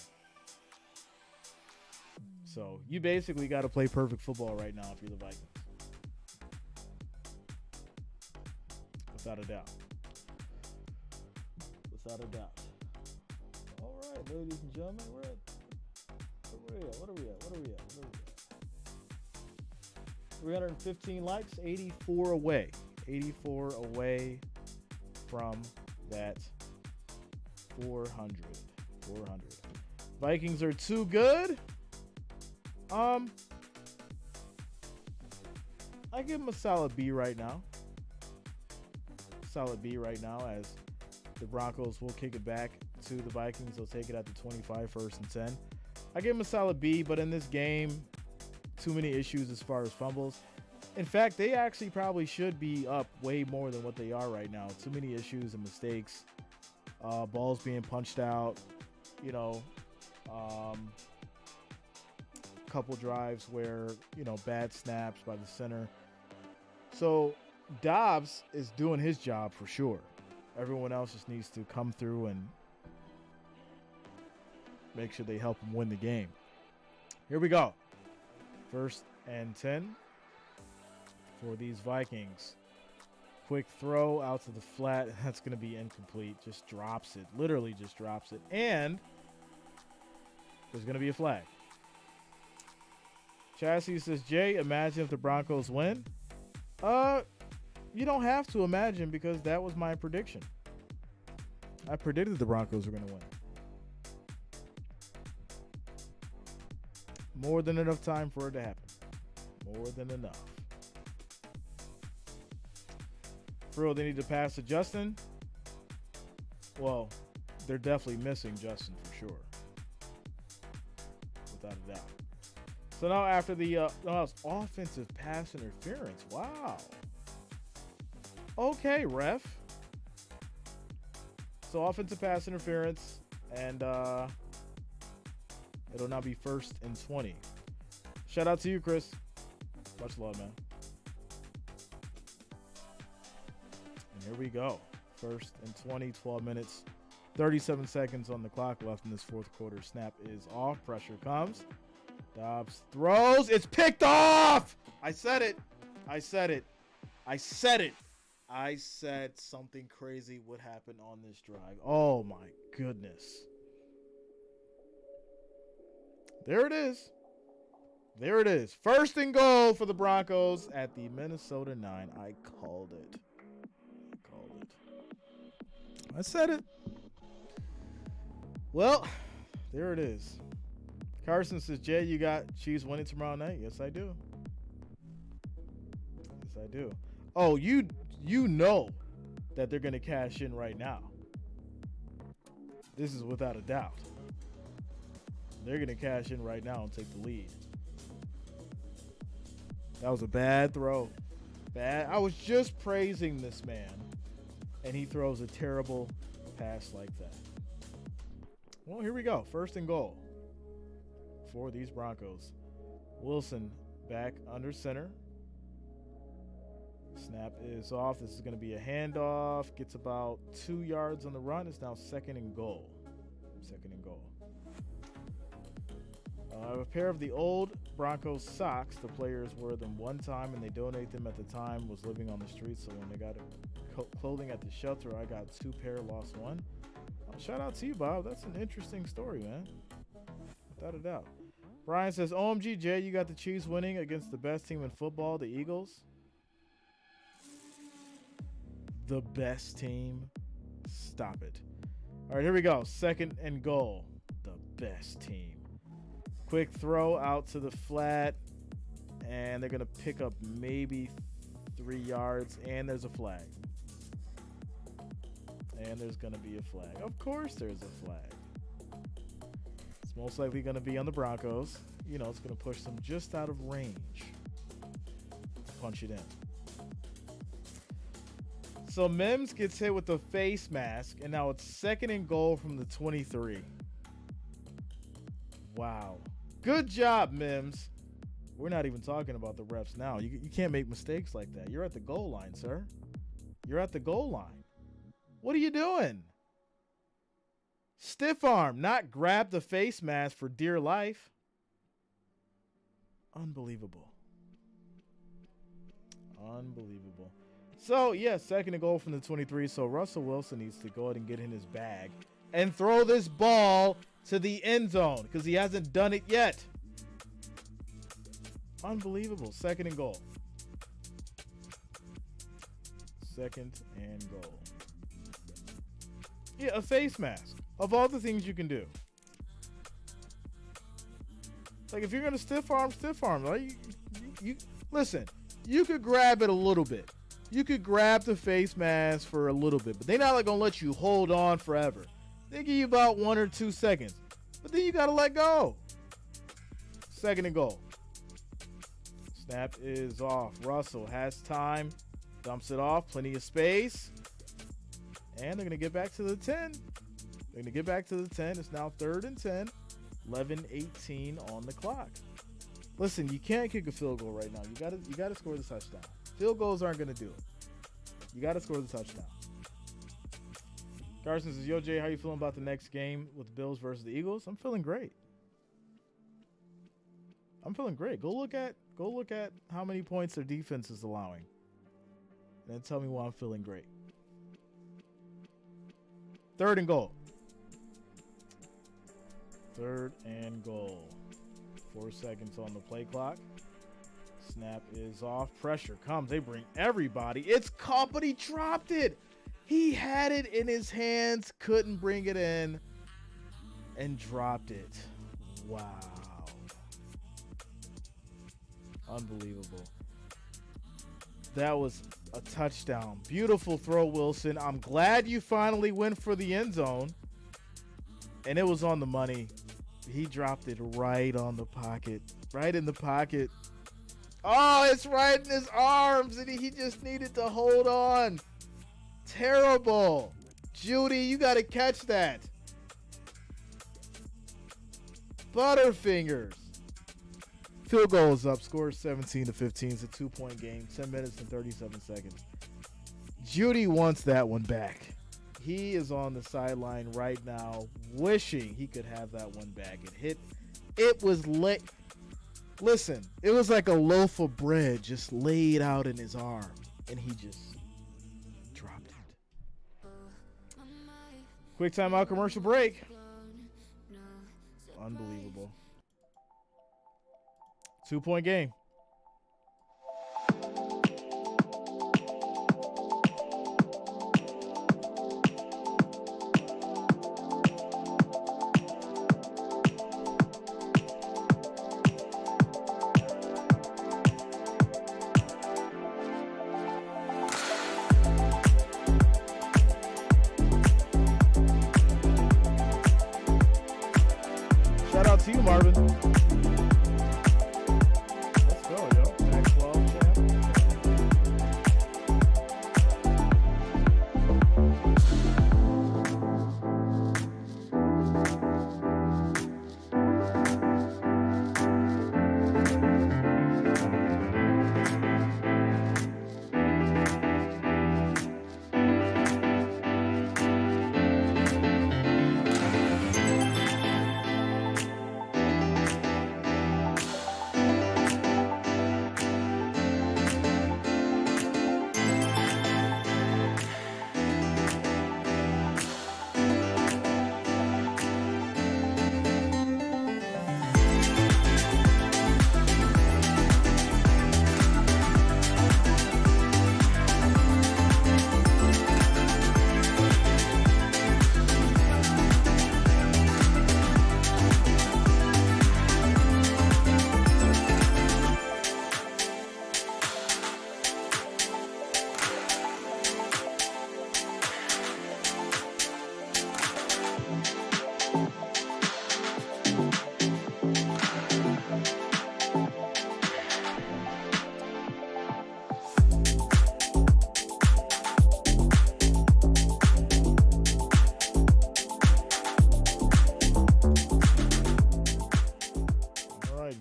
Speaker 1: So you basically got to play perfect football right now if you're the Vikings. Without a doubt. All right, ladies and gentlemen, what are we at? 315 likes, 84 away. 84 away from that 400. Vikings are too good. I give them a solid B right now. As the Broncos will kick it back to the Vikings. They'll take it at the 25, 1st and 10. I give them a solid B, but in this game, too many issues as far as fumbles. In fact, they actually probably should be up way more than what they are right now. Too many issues and mistakes. Balls being punched out. Couple drives where, bad snaps by the center. So Dobbs is doing his job for sure. Everyone else just needs to come through and make sure they help him win the game. Here we go. 1st and 10 for these Vikings. Quick throw out to the flat. That's going to be incomplete. Just drops it. Literally just drops it. And there's going to be a flag. Chassis says, Jay, imagine if the Broncos win. You don't have to imagine because that was my prediction. I predicted the Broncos were going to win. More than enough time for it to happen. More than enough. For real, they need to pass to Justin. Well, they're definitely missing Justin for sure. Without a doubt. So now after the it's offensive pass interference. Wow. Okay, ref. So offensive pass interference, and it'll now be 1st and 20. Shout out to you, Chris. Much love, man. And here we go. 1st and 20, 12 minutes, 37 seconds on the clock left in this fourth quarter. Snap is off. Pressure comes. Dobbs throws. It's picked off. I said it. I said it. I said it. I said something crazy would happen on this drive. Oh, my goodness. There it is. There it is. 1st and goal for the Broncos at the Minnesota 9. I called it. I said it. Well, there it is. Carson says, Jay, you got Chiefs winning tomorrow night? Yes, I do. Yes, I do. Oh, you know that they're going to cash in right now. This is without a doubt. They're going to cash in right now and take the lead. That was a bad throw. Bad. I was just praising this man, and he throws a terrible pass like that. Well, here we go. 1st and goal for these Broncos. Wilson back under center. Snap is off. This is going to be a handoff. Gets about 2 yards on the run. It's now 2nd and goal. 2nd and goal. I have a pair of the old Broncos socks. The players wore them one time, and they donate them at the time. Was living on the street, so when they got clothing at the shelter, I got 2 pair, lost 1. Shout out to you, Bob. That's an interesting story, man. Without a doubt. Brian says, OMG, Jay, you got the Chiefs winning against the best team in football, the Eagles. The best team? Stop it. All right, here we go. 2nd and goal. The best team. Quick throw out to the flat, and they're going to pick up maybe 3 yards, and there's a flag. And there's going to be a flag. Of course there's a flag. It's most likely going to be on the Broncos. You know, it's going to push them just out of range to punch it in. So Mims gets hit with the face mask, and now it's 2nd and goal from the 23. Wow. Good job, Mims. We're not even talking about the refs now. You can't make mistakes like that. You're at the goal line, sir. You're at the goal line. What are you doing? Stiff arm, not grab the face mask for dear life. Unbelievable. Unbelievable. So, yeah, 2nd and goal from the 23. So Russell Wilson needs to go ahead and get in his bag and throw this ball to the end zone because he hasn't done it yet. Unbelievable. 2nd and goal. 2nd and goal. Yeah, a face mask. Of all the things you can do. Like, if you're going to stiff arm, right? You listen, you could grab it a little bit. You could grab the face mask for a little bit, but they're not like going to let you hold on forever. They give you about 1 or 2 seconds, but then you got to let go. 2nd and goal. Snap is off. Russell has time. Dumps it off. Plenty of space. And they're going to get back to the 10. They're going to get back to the 10. It's now 3rd and 10. 11:18 on the clock. Listen, you can't kick a field goal right now. You got to score the touchdown. Field goals aren't going to do it. You got to score the touchdown. Carson says, Yo, Jay, how you feeling about the next game with the Bills versus the Eagles? I'm feeling great. Go look at how many points their defense is allowing. And then tell me why I'm feeling great. 3rd and goal. 3rd and goal. 4 seconds on the play clock. Snap is off. Pressure comes. They bring everybody. It's caught, but he dropped it. He had it in his hands, couldn't bring it in, and dropped it. Wow. Unbelievable. That was a touchdown. Beautiful throw, Wilson. I'm glad you finally went for the end zone. And it was on the money. He dropped it right on the pocket. Right in the pocket. Oh, it's right in his arms, and he just needed to hold on. Terrible. Judy, you got to catch that. Butterfingers. Field goal is up. Score 17-15. It's a 2-point game. 10 minutes and 37 seconds. Judy wants that one back. He is on the sideline right now wishing he could have that one back. It was lit. Listen, it was like a loaf of bread just laid out in his arm, and he just dropped it. Quick timeout, commercial break. Unbelievable. 2-point game. Shout out to you, Marvin. Let's go, yo. Pac-12 champ.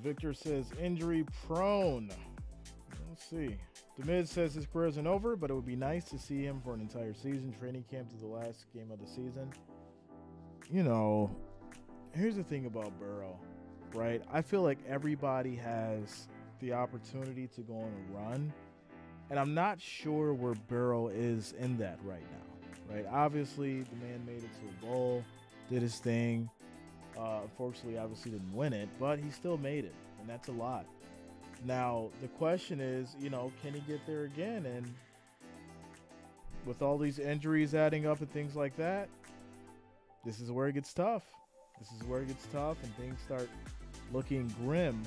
Speaker 1: Victor says injury prone. Let's see. DeMid says his career isn't over, but it would be nice to see him for an entire season. Training camp to the last game of the season. You know, here's the thing about Burrow, right? I feel like everybody has the opportunity to go on a run, and I'm not sure where Burrow is in that right now, right? Obviously, the man made it to a bowl, did his thing. Unfortunately, obviously didn't win it, but he still made it, and that's a lot. Now, the question is, you know, can he get there again? And with all these injuries adding up and things like that, this is where it gets tough. This is where it gets tough, and things start looking grim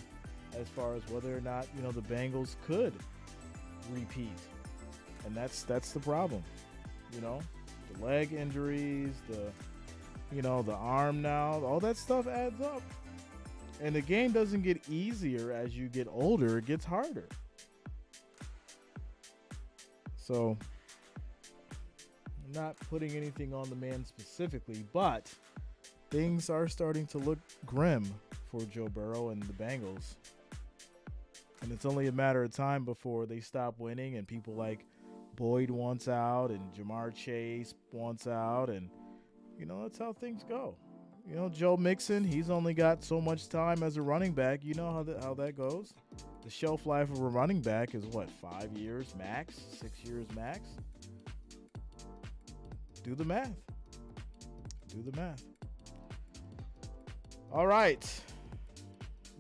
Speaker 1: as far as whether or not, you know, the Bengals could repeat. And that's the problem. You know, the leg injuries, the arm now, all that stuff adds up. And the game doesn't get easier as you get older, it gets harder. So, I'm not putting anything on the man specifically, but things are starting to look grim for Joe Burrow and the Bengals. And it's only a matter of time before they stop winning and people like Boyd wants out and Jamar Chase wants out, and you know, that's how things go. You know, Joe Mixon, he's only got so much time as a running back. You know how that goes. The shelf life of a running back is what, 5 years max, 6 years max? Do the math. Do the math. All right.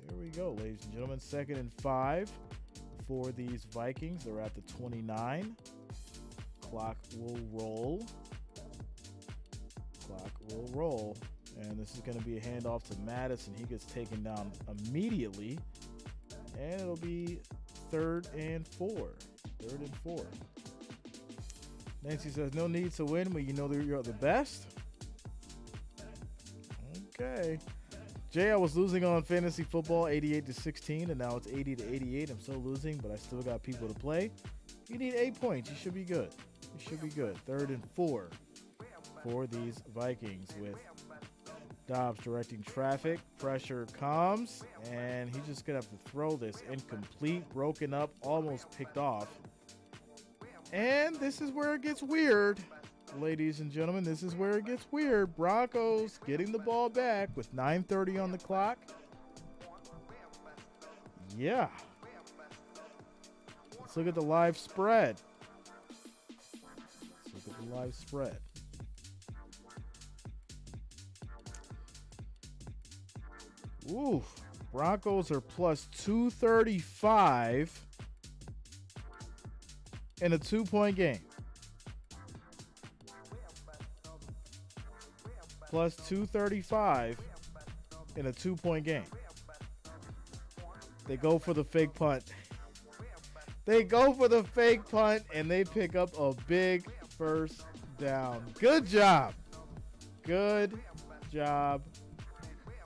Speaker 1: Here we go, ladies and gentlemen. 2nd and 5 for these Vikings. They're at the 29. Clock will roll. Clock will roll. And this is going to be a handoff to Madison. He gets taken down immediately. And it'll be 3rd and 4. 3rd and 4. Nancy says, no need to win when you know that you're the best. Okay. Jay, I was losing on fantasy football 88-16, and now it's 80-88. I'm still losing, but I still got people to play. You need 8 points. You should be good. You should be good. 3rd and 4 for these Vikings with Dobbs directing traffic. Pressure comes, and he's just going to have to throw this incomplete, broken up, almost picked off. And this is where it gets weird, ladies and gentlemen. This is where it gets weird. Broncos getting the ball back with 9:30 on the clock. Yeah. Let's look at the live spread. Let's look at the live spread. Ooh, Broncos are plus 235 in a 2-point game. Plus 235 in a 2-point game. They go for the fake punt. They go for the fake punt, and they pick up a big first down. Good job. Good job,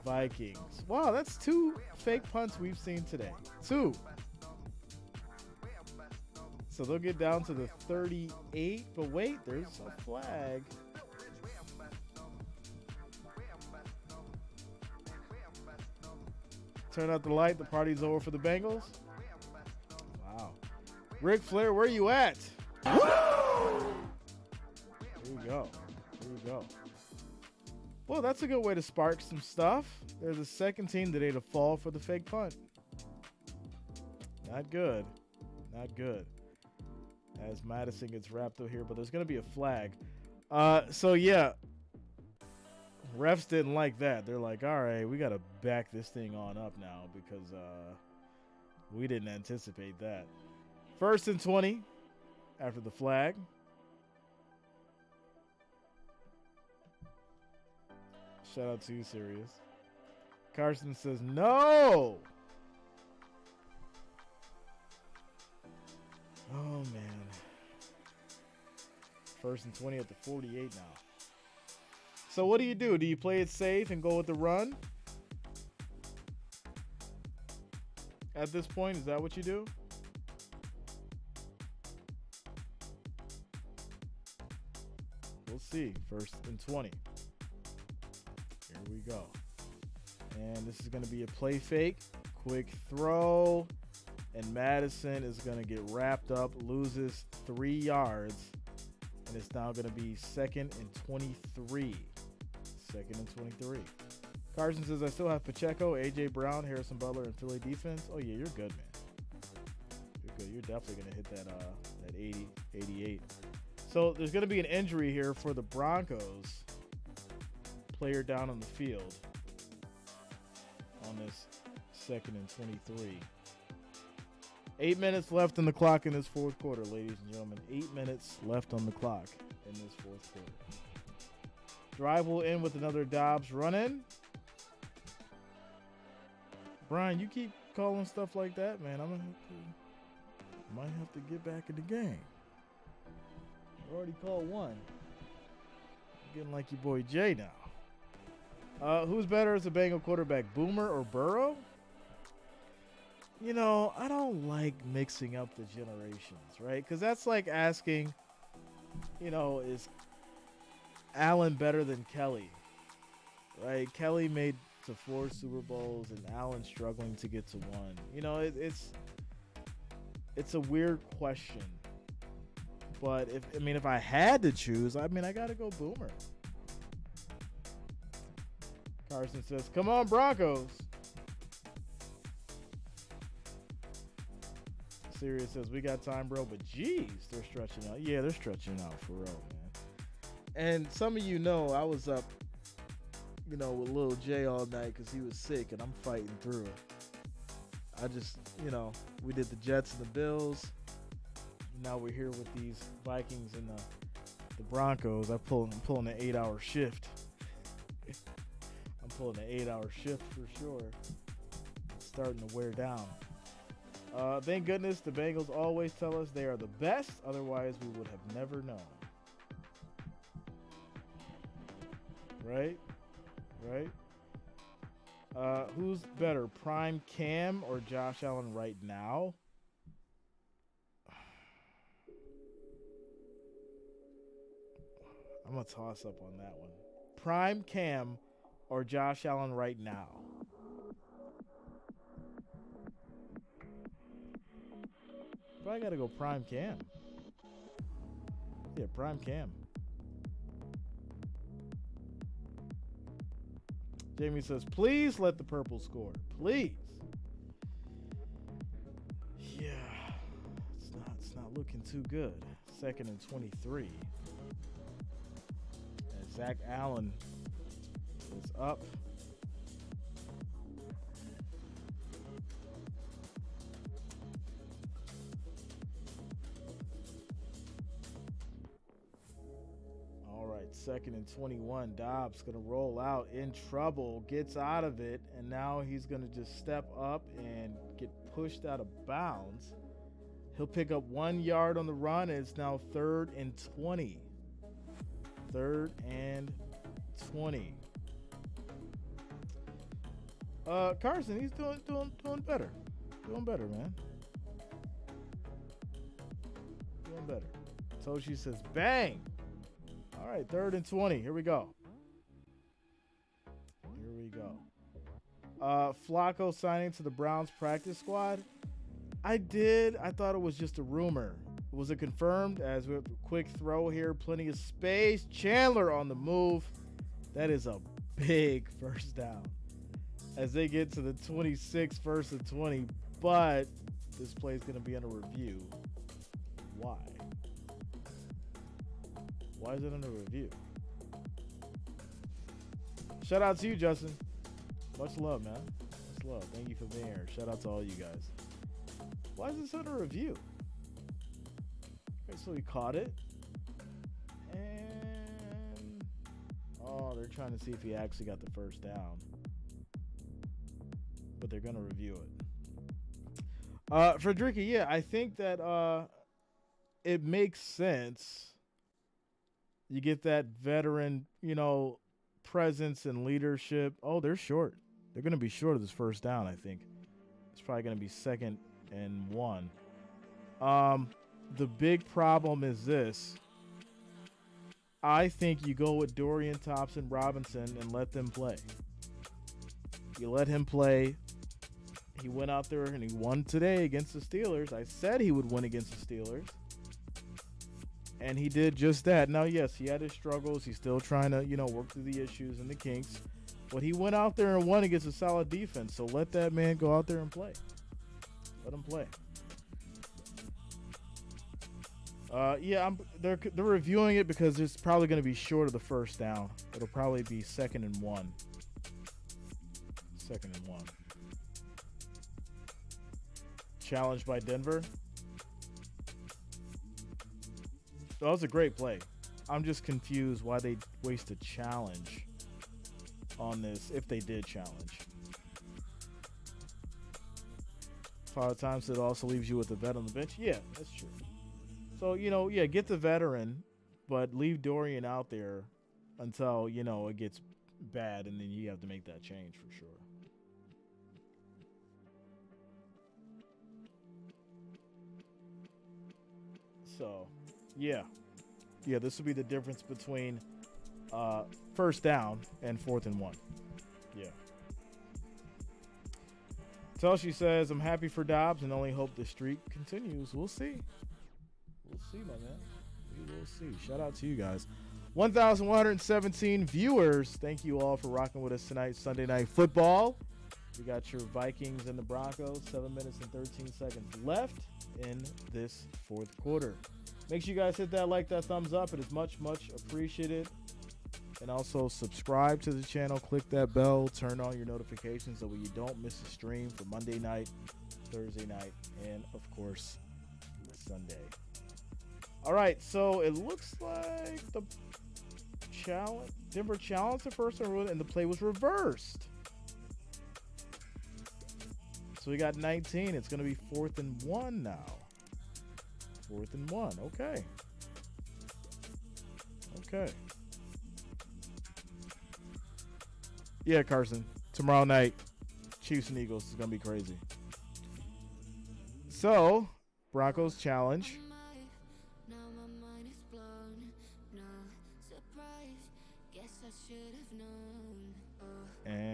Speaker 1: Vikings. Wow, that's 2 fake punts we've seen today. 2. So they'll get down to the 38, but wait, there's a flag. Turn out the light, the party's over for the Bengals. Wow. Ric Flair, where you at? There you go. There you go. Well, that's a good way to spark some stuff. There's a second team today to fall for the fake punt. Not good. Not good. As Madison gets wrapped up here, but there's going to be a flag. So, yeah. Refs didn't like that. They're like, all right, we got to back this thing on up now because we didn't anticipate that. 1st and 20 after the flag. Shout out to you, Sirius. Carson says, no! Oh, man. 1st and 20 at the 48 now. So what do? Do you play it safe and go with the run? At this point, is that what you do? We'll see. 1st and 20. Here we go. And this is going to be a play fake. Quick throw. And Madison is going to get wrapped up, loses 3 yards. And it's now going to be 2nd and 23. 2nd and 23. Carson says, I still have Pacheco, A.J. Brown, Harrison Butler, and Philly defense. Oh, yeah, you're good, man. You're good. You're definitely going to hit that 80, 88. So there's going to be an injury here for the Broncos. Player down on the field on this 2nd and 23. 8 minutes left on the clock in this 4th quarter, ladies and gentlemen. 8 minutes left on the clock in this 4th quarter. Drive will end with another Dobbs run-in. Brian, you keep calling stuff like that, man. Might have to get back in the game. I already called one. I'm getting like your boy Jay now. Who's better as a Bengal quarterback, Boomer or Burrow? You know, I don't like mixing up the generations, right? Because that's like asking, you know, is Allen better than Kelly? Right? Kelly made to 4 Super Bowls and Allen struggling to get to 1. You know, it's a weird question. But if I had to choose, I got to go Boomer. Carson says, come on, Broncos. Sirius says, we got time, bro. But geez, they're stretching out. Yeah, they're stretching out for real, man. And some of you know I was up, you know, with Lil J all night because he was sick, and I'm fighting through it. I just, you know, we did the Jets and the Bills. Now we're here with these Vikings and the Broncos. I'm pulling an 8-hour shift. I'm pulling an 8-hour shift for sure. It's starting to wear down. Thank goodness the Bengals always tell us they are the best. Otherwise, we would have never known. Right? Who's better, Prime Cam or Josh Allen right now? I'm going to toss up on that one. Prime Cam or Josh Allen right now? Probably got to go Prime Cam. Yeah, Prime Cam. Jamie says, please let the purple score. Please. Yeah. It's not looking too good. 2nd and 23. And Zach Allen is up. All right, 2nd and 21. Dobbs going to roll out in trouble, gets out of it, and now he's going to just step up and get pushed out of bounds. He'll pick up 1 yard on the run. It's now 3rd and 20. 3rd and 20. Carson, he's doing better. Doing better, man. Doing better. Toshi says, bang. All right, 3rd and 20. Here we go. Here we go. Flacco signing to the Browns practice squad. I thought it was just a rumor. Was it confirmed? As we have a quick throw here, plenty of space. Chandler on the move. That is a big first down. As they get to the 26, 1st and 20, but this play is going to be under review. Why? Why is it under review? Shout out to you, Justin. Much love, man. Much love. Thank you for being here. Shout out to all you guys. Why is this under review? Okay, so he caught it. And oh, they're trying to see if he actually got the first down. But they're going to review it. Frederica, yeah, I think that it makes sense. You get that veteran, presence and leadership. Oh, they're short. They're going to be short of this first down, I think. It's probably going to be 2nd and 1. The big problem is this. I think you go with Dorian Thompson-Robinson and let them play. You let him play. He went out there and he won today against the Steelers. I said he would win against the Steelers. And he did just that. Now, yes, he had his struggles. He's still trying to, work through the issues and the kinks. But he went out there and won against a solid defense. So let that man go out there and play. Let him play. They're reviewing it because it's probably going to be short of the first down. It'll probably be 2nd and 1. 2nd and 1. Challenged by Denver. That was a great play. I'm just confused why they waste a challenge on this if they did challenge. Father Time said it also leaves you with a vet on the bench. Yeah, that's true. So, get the veteran, but leave Dorian out there until, it gets bad, and then you have to make that change for sure. So, yeah, this will be the difference between first down and 4th and 1. Yeah. Toshi says, I'm happy for Dobbs and only hope the streak continues. We'll see. We'll see, my man. We will see. Shout out to you guys. 1,117 viewers. Thank you all for rocking with us tonight. Sunday Night Football. We got your Vikings and the Broncos. 7 minutes and 13 seconds left in this 4th quarter. Make sure you guys hit that like, that thumbs up. It is much, much appreciated. And also subscribe to the channel. Click that bell. Turn on your notifications so you don't miss a stream for Monday night, Thursday night, and, of course, Sunday. All right, so it looks like the Denver challenged the first one, and the play was reversed. So we got 19. It's going to be 4th and 1 now. 4th and 1. Okay. Okay. Yeah, Carson. Tomorrow night, Chiefs and Eagles is going to be crazy. So, Broncos challenge.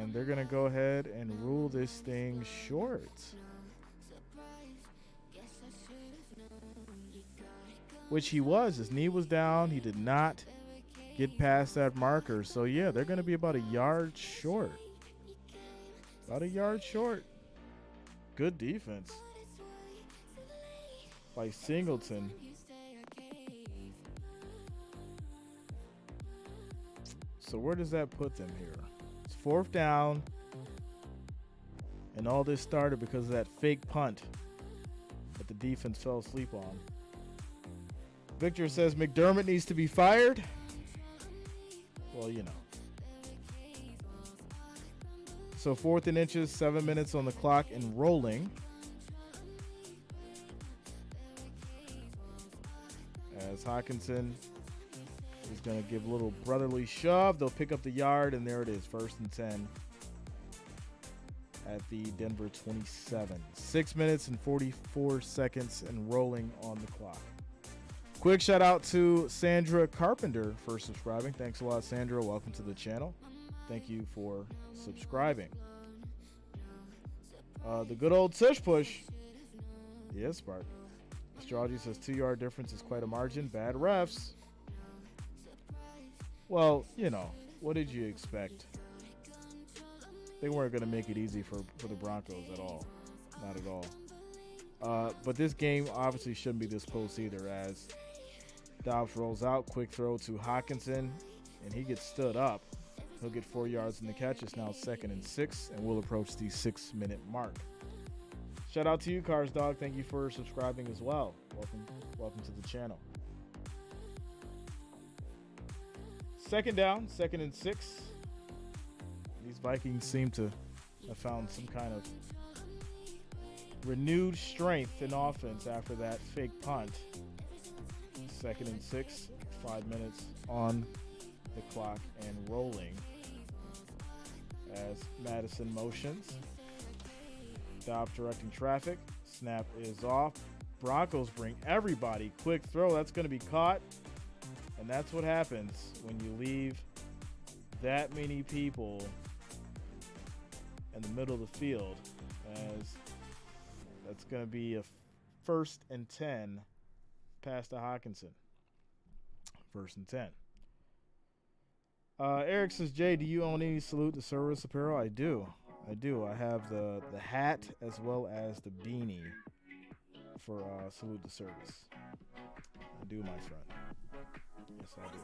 Speaker 1: And they're going to go ahead and rule this thing short. Which he was. His knee was down. He did not get past that marker. So, yeah, they're going to be about a yard short. About a yard short. Good defense by Singleton. So where does that put them here? It's 4th down. And all this started because of that fake punt that the defense fell asleep on. Victor says McDermott needs to be fired. Well, you know. So 4th and inches, 7 minutes on the clock and rolling. As Hawkinson is going to give a little brotherly shove. They'll pick up the yard, and there it is, 1st and 10 at the Denver 27. 6 minutes and 44 seconds and rolling on the clock. Quick shout out to Sandra Carpenter for subscribing. Thanks a lot, Sandra. Welcome to the channel. Thank you for subscribing. The good old tush push. Yes, Spark. Astrology says 2-yard difference is quite a margin. Bad refs. Well, you know, what did you expect? They weren't going to make it easy for the Broncos at all. Not at all. But this game obviously shouldn't be this close either, as Dobbs rolls out. Quick throw to Hawkinson, and he gets stood up. He'll get 4 yards in the catch. It's now 2nd and 6, and we'll approach the 6-minute mark. Shout out to you, Cars Dog. Thank you for subscribing as well. Welcome to the channel. 2nd down, 2nd and 6. These Vikings seem to have found some kind of renewed strength in offense after that fake punt. 2nd and 6, 5 minutes on the clock and rolling as Madison motions. Dobbs directing traffic. Snap is off. Broncos bring everybody. Quick throw. That's going to be caught. And that's what happens when you leave that many people in the middle of the field, as that's going to be a 1st and 10 pass to Hawkinson. 1st and 10. Eric says, Jay, do you own any Salute the Service apparel? I do. I have the hat as well as the beanie for Salute the Service. I do, my friend. Yes, I do.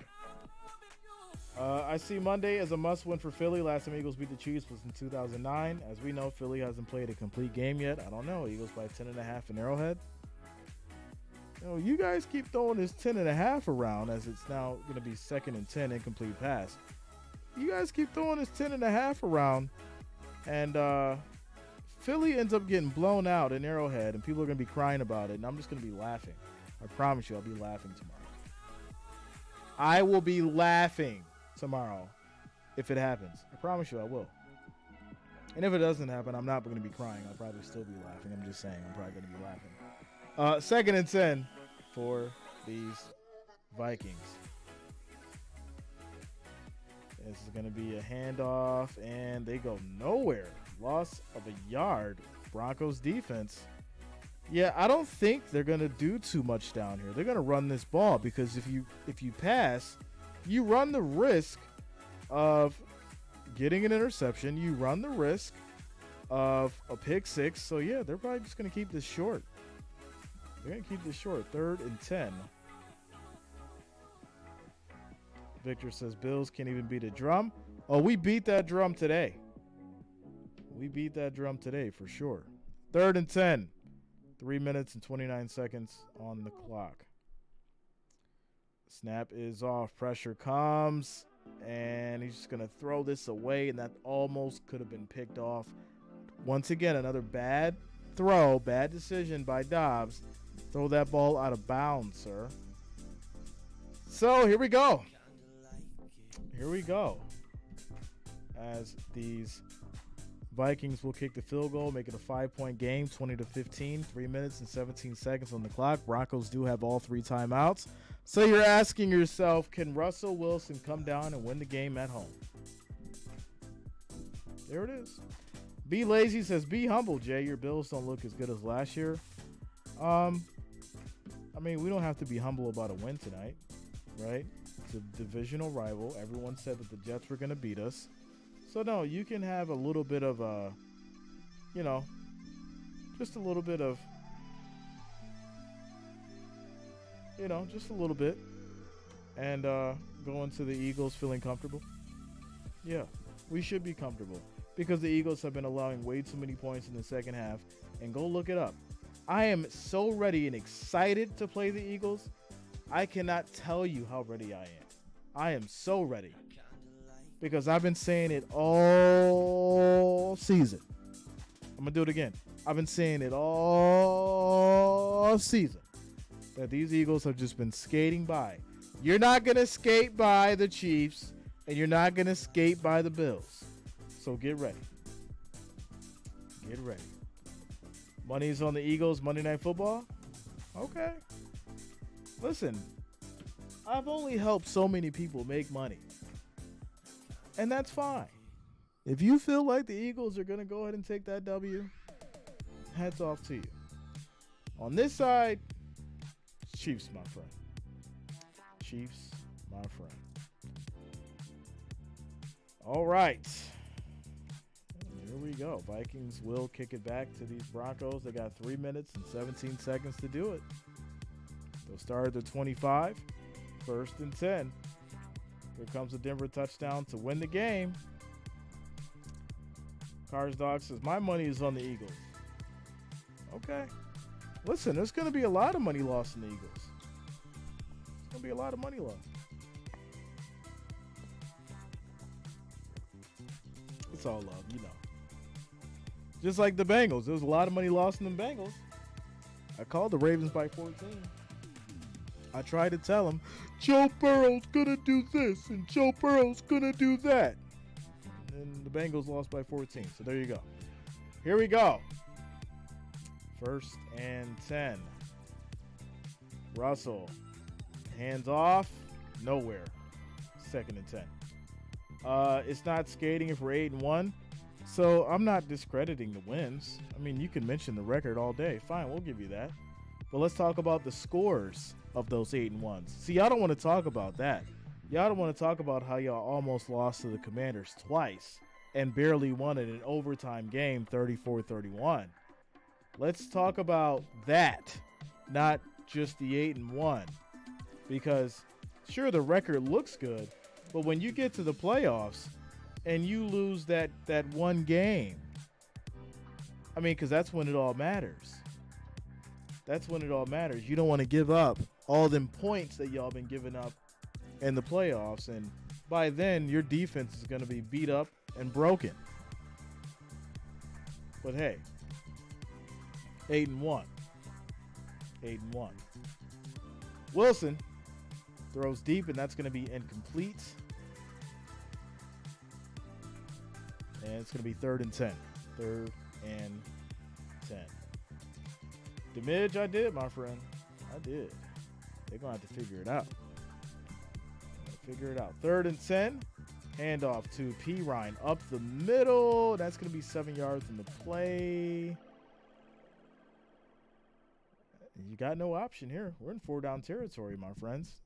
Speaker 1: I see Monday as a must-win for Philly. Last time Eagles beat the Chiefs was in 2009. As we know, Philly hasn't played a complete game yet. I don't know. Eagles by 10.5 in Arrowhead. You guys keep throwing this 10.5 around, as it's now going to be 2nd and 10 incomplete pass. You guys keep throwing this 10.5 around, and Philly ends up getting blown out in Arrowhead, and people are going to be crying about it, and I'm just going to be laughing. I promise you I'll be laughing tomorrow. I will be laughing tomorrow if it happens. I promise you I will. And if it doesn't happen, I'm not going to be crying. I'll probably still be laughing. I'm just saying I'm probably going to be laughing. 2nd and 10 for these Vikings. This is going to be a handoff, and they go nowhere. Loss of a yard. Broncos defense. Yeah, I don't think they're going to do too much down here. They're going to run this ball, because if you pass, you run the risk of getting an interception. You run the risk of a pick six. So, yeah, they're probably just going to keep this short. They're going to keep this short. 3rd and 10. Victor says Bills can't even beat a drum. Oh, we beat that drum today. We beat that drum today for sure. 3rd and 10. 3 minutes and 29 seconds on the clock. Snap is off. Pressure comes. And he's just going to throw this away. And that almost could have been picked off. Once again, another bad throw. Bad decision by Dobbs. Throw that ball out of bounds, sir. So here we go. Here we go. As these Vikings will kick the field goal, make it a 5-point game, 20-15, 3 minutes and 17 seconds on the clock. Broncos do have all 3 timeouts. So you're asking yourself, can Russell Wilson come down and win the game at home? There it is. Be Lazy says, be humble, Jay. Your Bills don't look as good as last year. I mean, we don't have to be humble about a win tonight, right? It's a divisional rival. Everyone said that the Jets were going to beat us. So, no, you can have a little bit of just a little bit of, just a little bit. And go into the Eagles feeling comfortable. Yeah, we should be comfortable because the Eagles have been allowing way too many points in the second half. And go look it up. I am so ready and excited to play the Eagles. I cannot tell you how ready I am. I am so ready because I've been saying it all season. I'm going to do it again. I've been saying it all season that these Eagles have just been skating by. You're not going to skate by the Chiefs, and you're not going to skate by the Bills. So get ready. Get ready. Money's on the Eagles, Monday Night Football? Okay. Listen, I've only helped so many people make money. And that's fine. If you feel like the Eagles are going to go ahead and take that W, hats off to you. On this side, Chiefs, my friend. Chiefs, my friend. All right. Here we go. Vikings will kick it back to these Broncos. They got 3 minutes and 17 seconds to do it. They'll start at the 25. 1st and 10. Here comes the Denver touchdown to win the game. Cars Dog says, my money is on the Eagles. Okay. Listen, there's going to be a lot of money lost in the Eagles. There's going to be a lot of money lost. It's all love, you know. Just like the Bengals. There was a lot of money lost in the Bengals. I called the Ravens by 14. I tried to tell them, Joe Burrow's going to do this and Joe Burrow's going to do that. And the Bengals lost by 14. So there you go. Here we go. 1st and 10. Russell. Hands off. Nowhere. 2nd and 10. It's not skating if we're 8-1. So I'm not discrediting the wins. I mean, you can mention the record all day. Fine, we'll give you that. But let's talk about the scores of those 8-1s. See, y'all don't want to talk about that. Y'all don't want to talk about how y'all almost lost to the Commanders twice and barely won in an overtime game 34-31. Let's talk about that, not just the 8-1. Because, sure, the record looks good, but when you get to the playoffs and you lose that one game, I mean, because that's when it all matters. That's when it all matters. You don't want to give up all them points that y'all been giving up in the playoffs, and by then your defense is going to be beat up and broken. But hey, 8-1. 8-1. Wilson throws deep, and that's going to be incomplete. And it's going to be 3rd and 10. 3rd and 10. Damage, I did, my friend. I did. They're going to have to figure it out. 3rd and 10. Handoff to Pirine up the middle. That's going to be 7 yards in the play. You got no option here. We're in 4-down territory, my friends.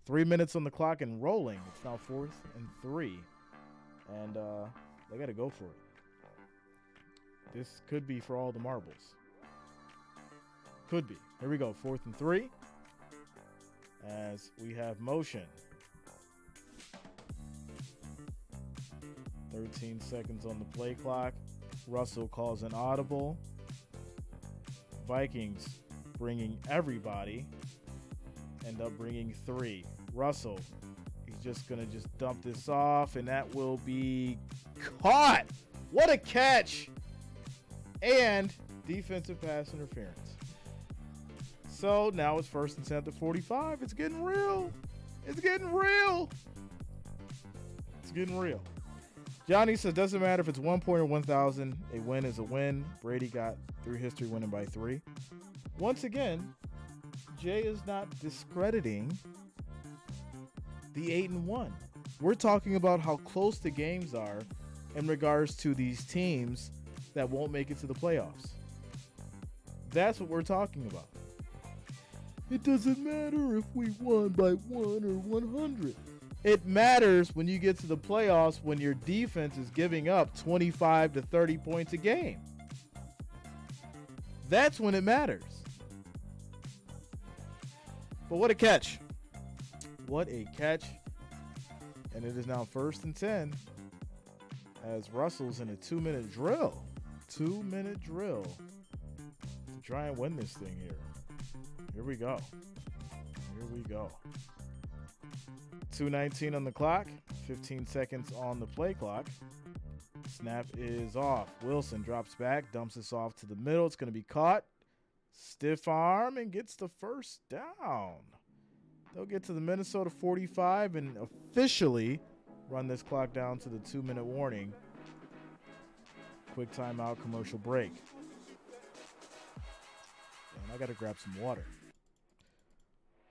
Speaker 1: 3 minutes on the clock and rolling. It's now 4th and 3. And they got to go for it. This could be for all the marbles. Could be. Here we go. 4th and 3. As we have motion. 13 seconds on the play clock. Russell calls an audible. Vikings bringing everybody. End up bringing 3. Russell, he's just going to just dump this off, and that will be caught. What a catch. And defensive pass interference. So now it's 1st and 10 at the 45. It's getting real. It's getting real. It's getting real. Johnny says, doesn't matter if it's 1 point or 1,000. A win is a win. Brady got through history winning by 3. Once again, Jay is not discrediting the 8-1. We're talking about how close the games are in regards to these teams that won't make it to the playoffs. That's what we're talking about. It doesn't matter if we won by 1 or 100. It matters when you get to the playoffs when your defense is giving up 25 to 30 points a game. That's when it matters. But what a catch. What a catch. And it is now 1st and 10 as Russell's in a 2-minute drill. 2-minute drill to try and win this thing here. Here we go. Here we go. 2:19 on the clock. 15 seconds on the play clock. Snap is off. Wilson drops back, dumps this off to the middle. It's going to be caught. Stiff arm and gets the first down. They'll get to the Minnesota 45 and officially run this clock down to the 2-minute warning. Quick timeout, commercial break. And I got to grab some water.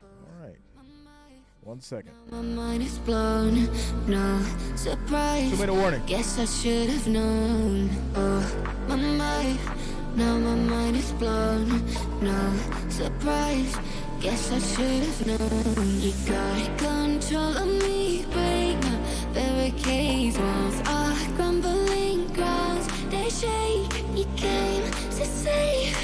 Speaker 1: All right. 1 second.
Speaker 2: My mind is blown, no surprise.
Speaker 1: 2-minute warning.
Speaker 2: Guess I should have known. Oh, my mind, now my mind is blown, no surprise. Guess I should have known. You got control of me, break my barricades. Walls are crumbling, grounds they shake. You came to save,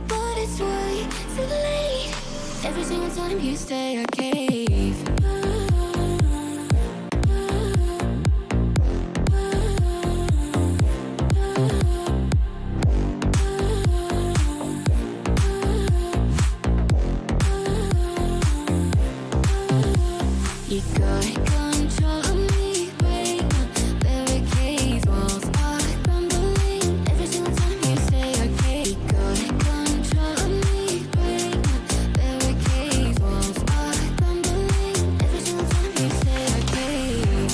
Speaker 2: but it's way too late. Every single time you stay, I cave. You got control of me, break my barricades. Walls are crumbling. Every single time you say I cave. You got control of me, break my barricades. Walls are crumbling. Every single time you say I cave.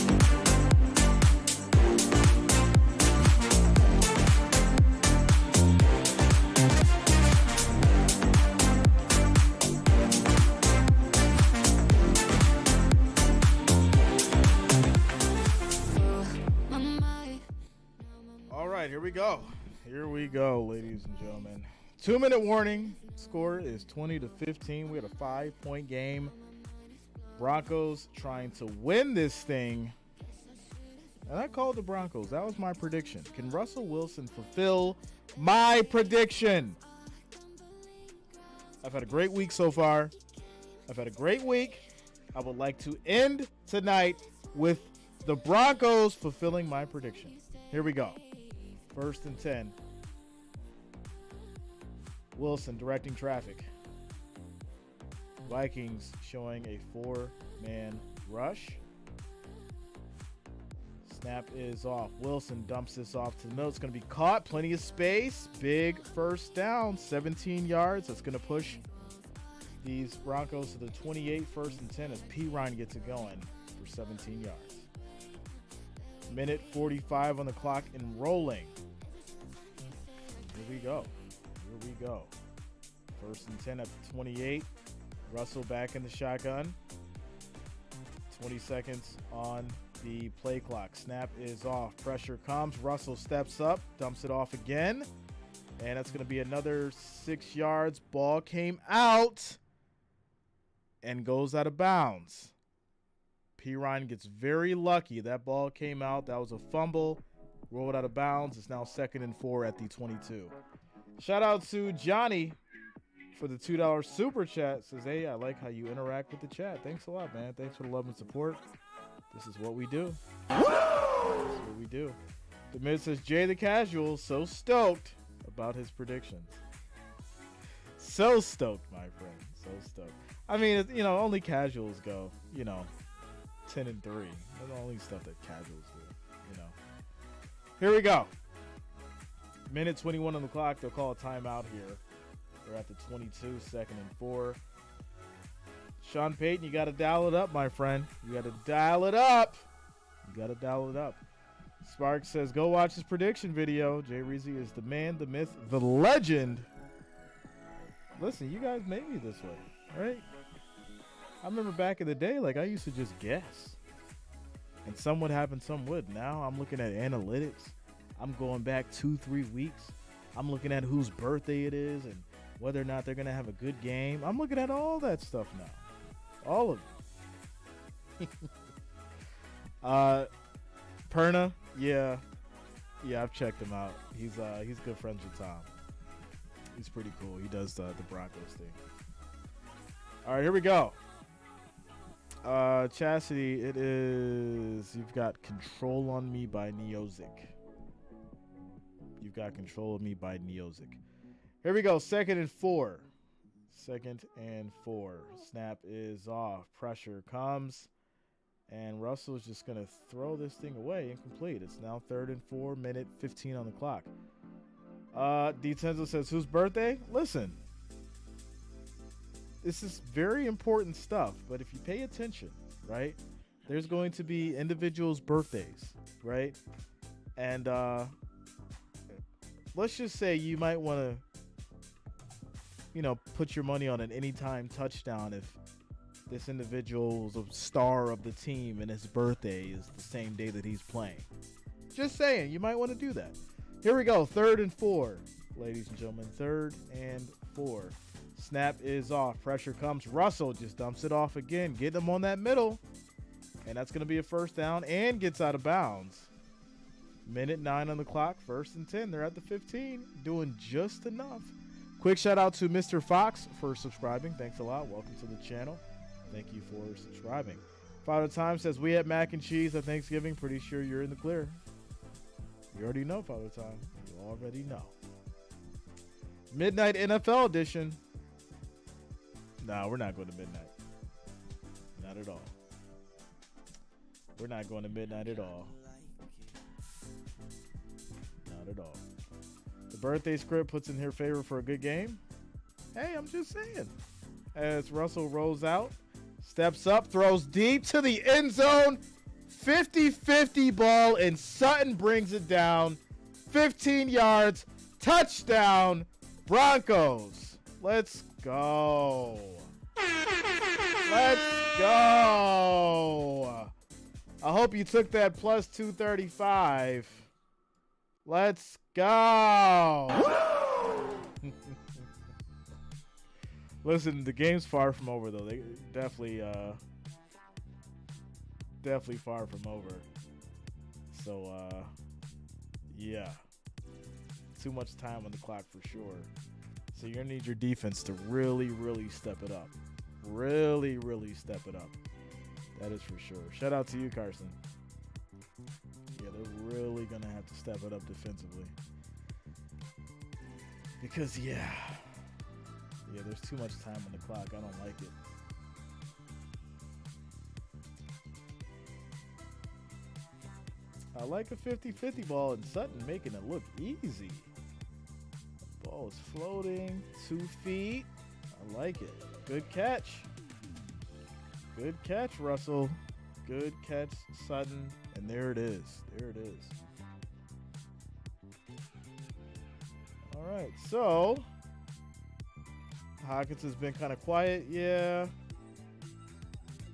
Speaker 2: My mind.
Speaker 1: All right, here we go. Here we go, ladies and gentlemen. 2-minute warning. Score is 20-15. We had a 5-point game. Broncos trying to win this thing. And I called the Broncos. That was my prediction. Can Russell Wilson fulfill my prediction? I've had a great week so far. I've had a great week. I would like to end tonight with the Broncos fulfilling my prediction. Here we go. 1st and 10. Wilson directing traffic. Vikings showing a 4-man rush. Snap is off. Wilson dumps this off to the middle. It's going to be caught. Plenty of space. Big first down. 17 yards. That's going to push these Broncos to the 28. 1st and 10 as Pirine gets it going for 17 yards. Minute 45 on the clock and rolling. Here we go. Here we go. 1st and 10 at the 28. Russell back in the shotgun. 20 seconds on the play clock. Snap is off. Pressure comes. Russell steps up, dumps it off again. And that's going to be another 6 yards. Ball came out and goes out of bounds. Pirine gets very lucky. That ball came out. That was a fumble. Rolled out of bounds. It's now 2nd and 4 at the 22. Shout out to Johnny for the $2 super chat. Says, hey, I like how you interact with the chat. Thanks a lot, man. Thanks for the love and support. This is what we do. This is what we do. The mid says, Jay the Casual, so stoked about his predictions. So stoked, my friend. So stoked. I mean, only casuals go, 10 and 3. That's the only stuff that casuals do, Here we go. Minute 21 on the clock. They'll call a timeout here. They're at the 22, 2nd and 4. Sean Payton, you got to dial it up, my friend. You got to dial it up. You got to dial it up. Sparks says, go watch his prediction video. Jay Reezy is the man, the myth, the legend. Listen, you guys made me this way, right? I remember back in the day, I used to just guess. And some would happen, some would. Now I'm looking at analytics. I'm going back 2-3 weeks. I'm looking at whose birthday it is and whether or not they're going to have a good game. I'm looking at all that stuff now. All of it. Perna, yeah, I've checked him out. He's good friends with Tom. He's pretty cool. He does the Broncos thing. All right, here we go. Chastity, it is, you've got Control on Me by Neozik. You've got Control of Me by Neozik. Here we go, 2nd and 4. 2nd and 4. Snap is off. Pressure comes. And Russell's just going to throw this thing away, incomplete. It's now 3rd and 4, minute 15 on the clock. DeTenzo says, whose birthday? Listen, this is very important stuff, but if you pay attention, right, there's going to be individuals' birthdays, right? And let's just say you might want to, put your money on an anytime touchdown if this individual's a star of the team and his birthday is the same day that he's playing. Just saying, you might want to do that. Here we go, 3rd and 4, ladies and gentlemen, 3rd and 4. Snap is off. Pressure comes. Russell just dumps it off again, getting him on that middle. And that's going to be a 1st down and gets out of bounds. Minute 9 on the clock, 1st and 10. They're at the 15, doing just enough. Quick shout out to Mr. Fox for subscribing. Thanks a lot. Welcome to the channel. Thank you for subscribing. Father Time says, we had mac and cheese at Thanksgiving. Pretty sure you're in the clear. You already know, Father Time. You already know. Midnight NFL edition. No, we're not going to midnight. Not at all. We're not going to midnight at all. Not at all. The birthday script puts in her favor for a good game. Hey, I'm just saying. As Russell rolls out, steps up, throws deep to the end zone. 50-50 ball, and Sutton brings it down. 15 yards. Touchdown, Broncos. Let's go. Let's go. I hope you took that plus 235. Let's go. Listen, the game's far from over, though. They definitely far from over. So, yeah. Too much time on the clock for sure. So you're going to need your defense to really, really step it up. Really, really step it up. That is for sure. Shout out to you, Carson. Yeah, they're really going to have to step it up defensively. Because, yeah, there's too much time on the clock. I don't like it. I like a 50-50 ball and Sutton making it look easy. Ball is floating, 2 feet. I like it. Good catch. Good catch, Russell. Good catch, Sutton. And there it is. There it is. All right, so Hawkins has been kind of quiet. Yeah.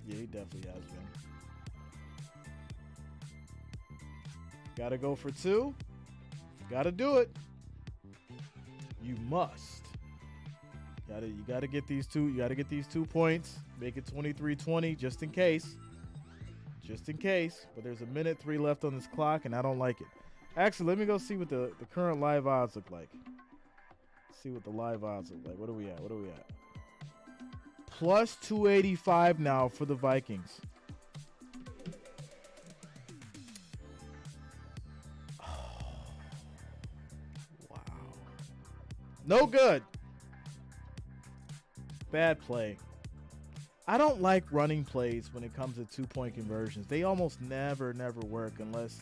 Speaker 1: Yeah, he definitely has been. Got to go for 2. Got to do it. You must. You got to get these 2. You got to get these 2 points. Make it 23-20 just in case. Just in case. But there's a minute 3 left on this clock, and I don't like it. Actually, let me go see what the current live odds look like. See what the live odds look like. What are we at? Plus 285 now for the Vikings. No good. Bad play. I don't like running plays when it comes to 2-point conversions. They almost never work unless,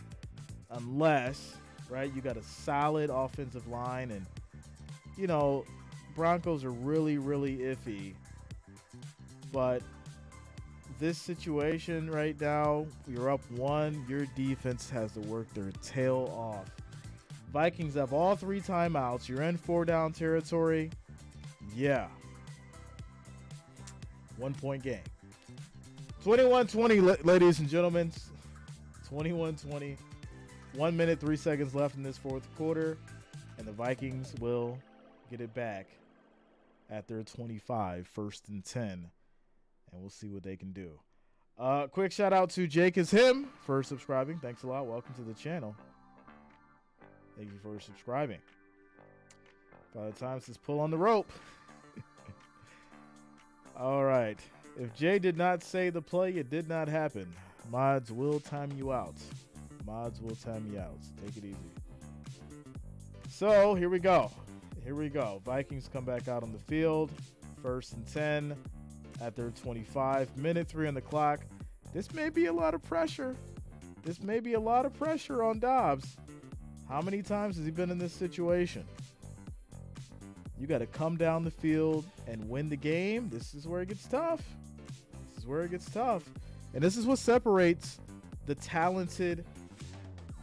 Speaker 1: right, you got a solid offensive line and, Broncos are really, really iffy. But this situation right now, you're up 1. Your defense has to work their tail off. Vikings have all 3 timeouts. You're in 4-down territory. Yeah. 1-point game. 21-20, ladies and gentlemen. 21-20. 1 minute, 3 seconds left in this fourth quarter. And the Vikings will get it back at their 25, 1st and 10. And we'll see what they can do. Quick shout out to Jake is him for subscribing. Thanks a lot. Welcome to the channel. Thank you for subscribing. By the time says pull on the rope. All right. If Jay did not say the play, it did not happen. Mods will time you out. Mods will time you out. So take it easy. So here we go. Here we go. Vikings come back out on the field. 1st and 10 at their 25. Minute 3 on the clock. This may be a lot of pressure. This may be a lot of pressure on Dobbs. How many times has he been in this situation? You got to come down the field and win the game. This is where it gets tough. This is where it gets tough. And this is what separates the talented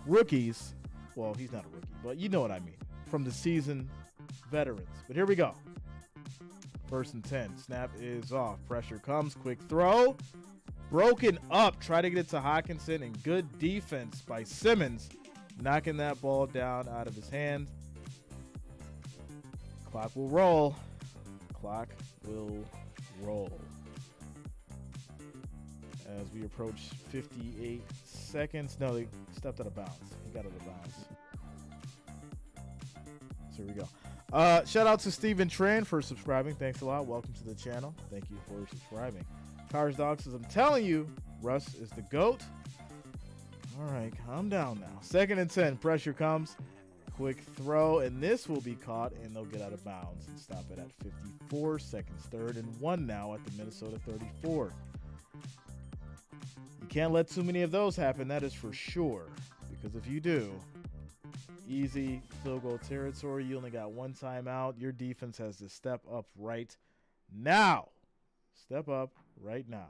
Speaker 1: rookies. Well, he's not a rookie, but you know what I mean. From the seasoned veterans. But here we go. 1st and 10. Snap is off. Pressure comes. Quick throw. Broken up. Try to get it to Hockenson. And good defense by Simmons. Knocking that ball down out of his hand. Clock will roll. Clock will roll. As we approach 58 seconds. No, they stepped out of bounds. He got out of bounds. So here we go. Shout out to Steven Tran for subscribing. Thanks a lot. Welcome to the channel. Thank you for subscribing. Cars Dog says, I'm telling you, Russ is the GOAT. All right, calm down now. 2nd and 10. Pressure comes. Quick throw, and this will be caught, and they'll get out of bounds and stop it at 54 seconds. 3rd and 1 now at the Minnesota 34. You can't let too many of those happen, that is for sure. Because if you do, easy field goal territory. You only got one timeout. Your defense has to step up right now. Step up right now.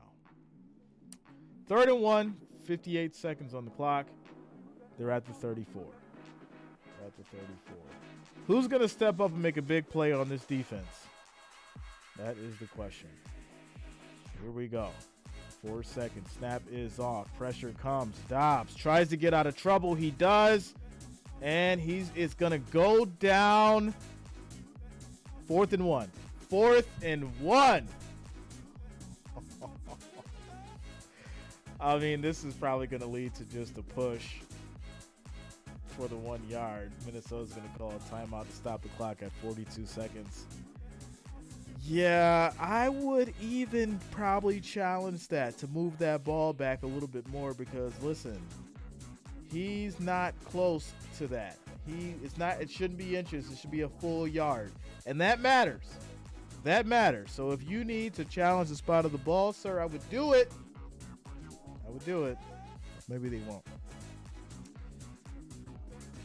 Speaker 1: 3rd and 1, 58 seconds on the clock. They're at the 34. They're at the 34. Who's going to step up and make a big play on this defense? That is the question. Here we go. 4 seconds. Snap is off. Pressure comes. Dobbs tries to get out of trouble. He does. And it's going to go down. 4th and 1. 4th and 1. I mean, this is probably going to lead to just a push for the 1 yard. Minnesota's going to call a timeout to stop the clock at 42 seconds. Yeah, I would even probably challenge that to move that ball back a little bit more because, listen, he's not close to that. It shouldn't be inches. It should be a full yard. And that matters. That matters. So if you need to challenge the spot of the ball, sir, I would do it. I would do it. Maybe they won't.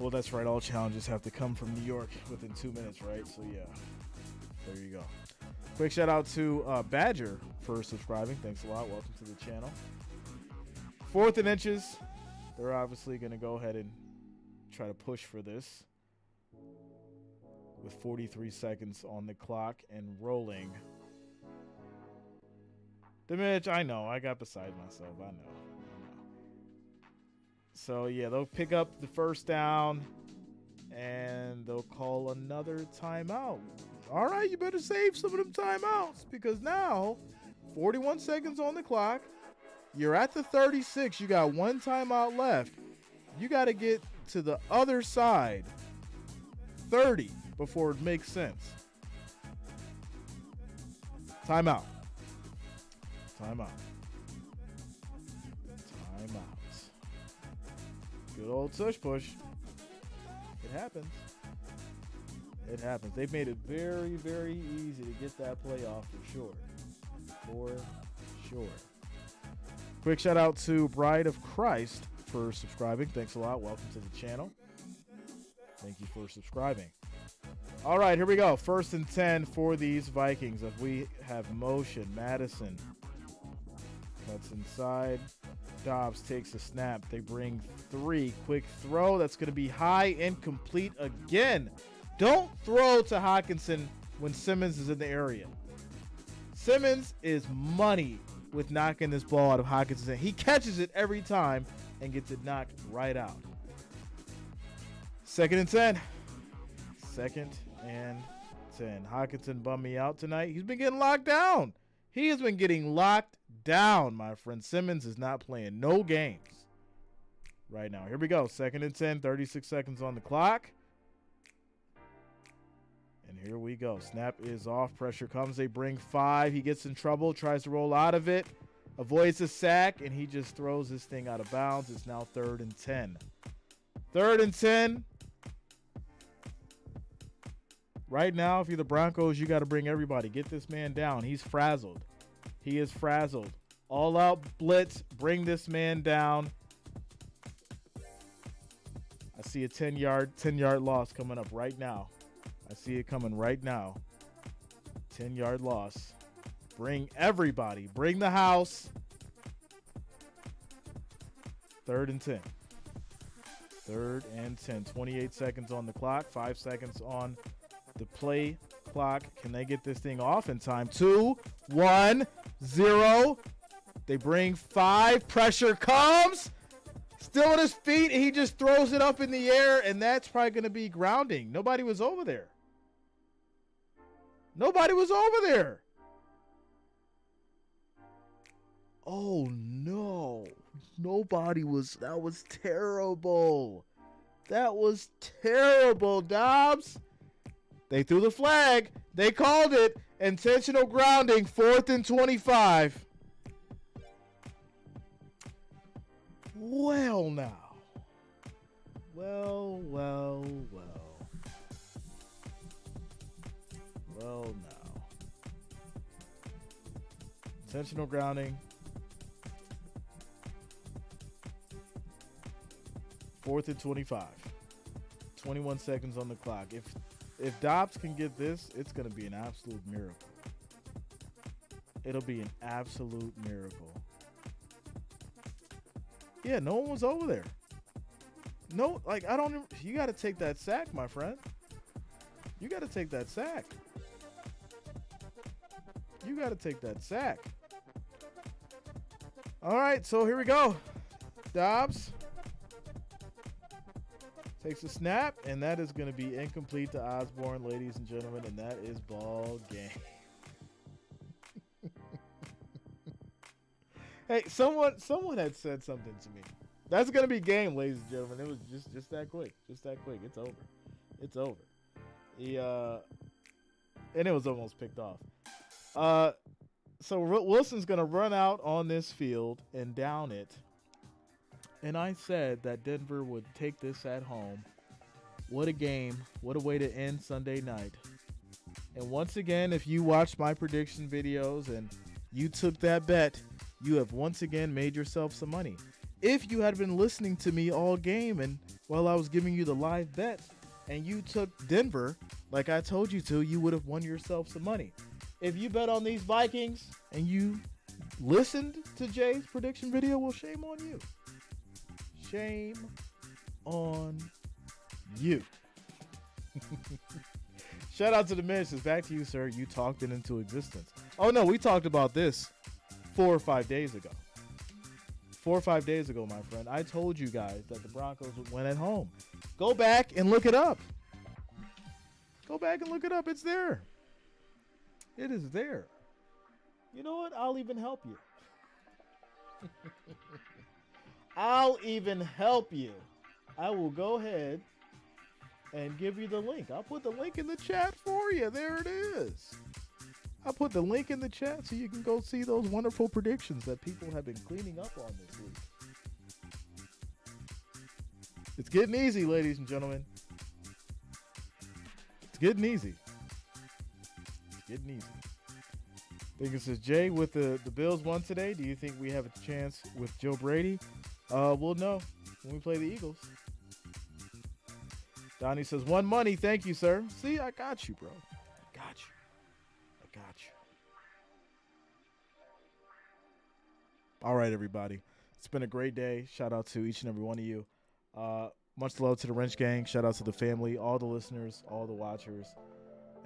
Speaker 1: Well, that's right. All challenges have to come from New York within 2 minutes, right? So, yeah. There you go. Quick shout out to Badger for subscribing. Thanks a lot. Welcome to the channel. 4th and inches. They're obviously going to go ahead and try to push for this with 43 seconds on the clock and rolling. Mitch, I know. I got beside myself. I know. So, yeah, they'll pick up the 1st down, and they'll call another timeout. All right, you better save some of them timeouts because now 41 seconds on the clock. You're at the 36. You got 1 timeout left. You got to get to the other side 30 before it makes sense. Timeout. Timeout. Timeout. Good old tush push. It happens. It happens. They've made it very, very easy to get that play off for sure. For sure. Quick shout out to Bride of Christ for subscribing. Thanks a lot. Welcome to the channel. Thank you for subscribing. All right, here we go. 1st and 10 for these Vikings. If we have motion, Madison cuts inside. Dobbs takes a snap. They bring 3. Quick throw. That's going to be high, incomplete again. Don't throw to Hockenson when Simmons is in the area. Simmons is money with knocking this ball out of Hockenson. He catches it every time, and gets it knocked right out. 2nd and 10. 2nd and 10. Hawkinson bummed me out tonight. He's been getting locked down. He has been getting locked down, my friend. Simmons is not playing no games right now. Here we go. 2nd and 10. 36 seconds on the clock. And here we go. Snap is off. Pressure comes. They bring 5. He gets in trouble. Tries to roll out of it. Avoids a sack. And he just throws this thing out of bounds. It's now 3rd and 10. 3rd and 10. Right now, if you're the Broncos, you got to bring everybody. Get this man down. He's frazzled. He is frazzled. All out blitz. Bring this man down. I see a 10-yard loss coming up right now. I see it coming right now. 10-yard loss. Bring everybody. Bring the house. 3rd and 10. 3rd and 10. 28 seconds on the clock. 5 seconds on the play clock. Can they get this thing off in time? 2, 1, 0. They bring 5. Pressure comes. Still on his feet, and he just throws it up in the air, and that's probably going to be grounding. Nobody was over there. Nobody was over there. Oh, no. Nobody was. That was terrible. That was terrible, Dobbs. They threw the flag. They called it intentional grounding, 4th and 25. Well, now. Well. Well, now. Intentional grounding. 4th and 25. 21 seconds on the clock. If Dobbs can get this, it's going to be an absolute miracle. It'll be an absolute miracle. Yeah, no one was over there. No, like, I don't, you got to take that sack, my friend. You got to take that sack. You got to take that sack. All right, so here we go. Dobbs takes a snap, and that is going to be incomplete to Osborne, ladies and gentlemen, and that is ball game. Hey, someone had said something to me. That's going to be game, ladies and gentlemen. It was just that quick. Just that quick. It's over. It's over. And it was almost picked off. So Wilson's going to run out on this field and down it. And I said that Denver would take this at home. What a game. What a way to end Sunday night. And once again, if you watched my prediction videos and you took that bet, you have once again made yourself some money. If you had been listening to me all game and while I was giving you the live bet and you took Denver like I told you to, you would have won yourself some money. If you bet on these Vikings and you listened to Jay's prediction video, well, shame on you. Shame on you. Shout out to the ministers. Back to you, sir. You talked it into existence. Oh, no, we talked about this 4 or 5 days ago. 4 or 5 days ago, my friend. I told you guys that the Broncos would win at home. Go back and look it up. Go back and look it up. It's there. It is there. You know what? I'll even help you. I'll even help you. I will go ahead and give you the link. I'll put the link in the chat for you. There it is. I'll put the link in the chat so you can go see those wonderful predictions that people have been cleaning up on this week. It's getting easy, ladies and gentlemen. It's getting easy. It's getting easy. I think it says, Jay, with the Bills won today, do you think we have a chance with Joe Brady? We'll know when we play the Eagles. Donnie says, won money. Thank you, sir. See, I got you, bro. I got you. I got you. All right, everybody. It's been a great day. Shout out to each and every one of you. Much love to the Wrench Gang. Shout out to the family, all the listeners, all the watchers.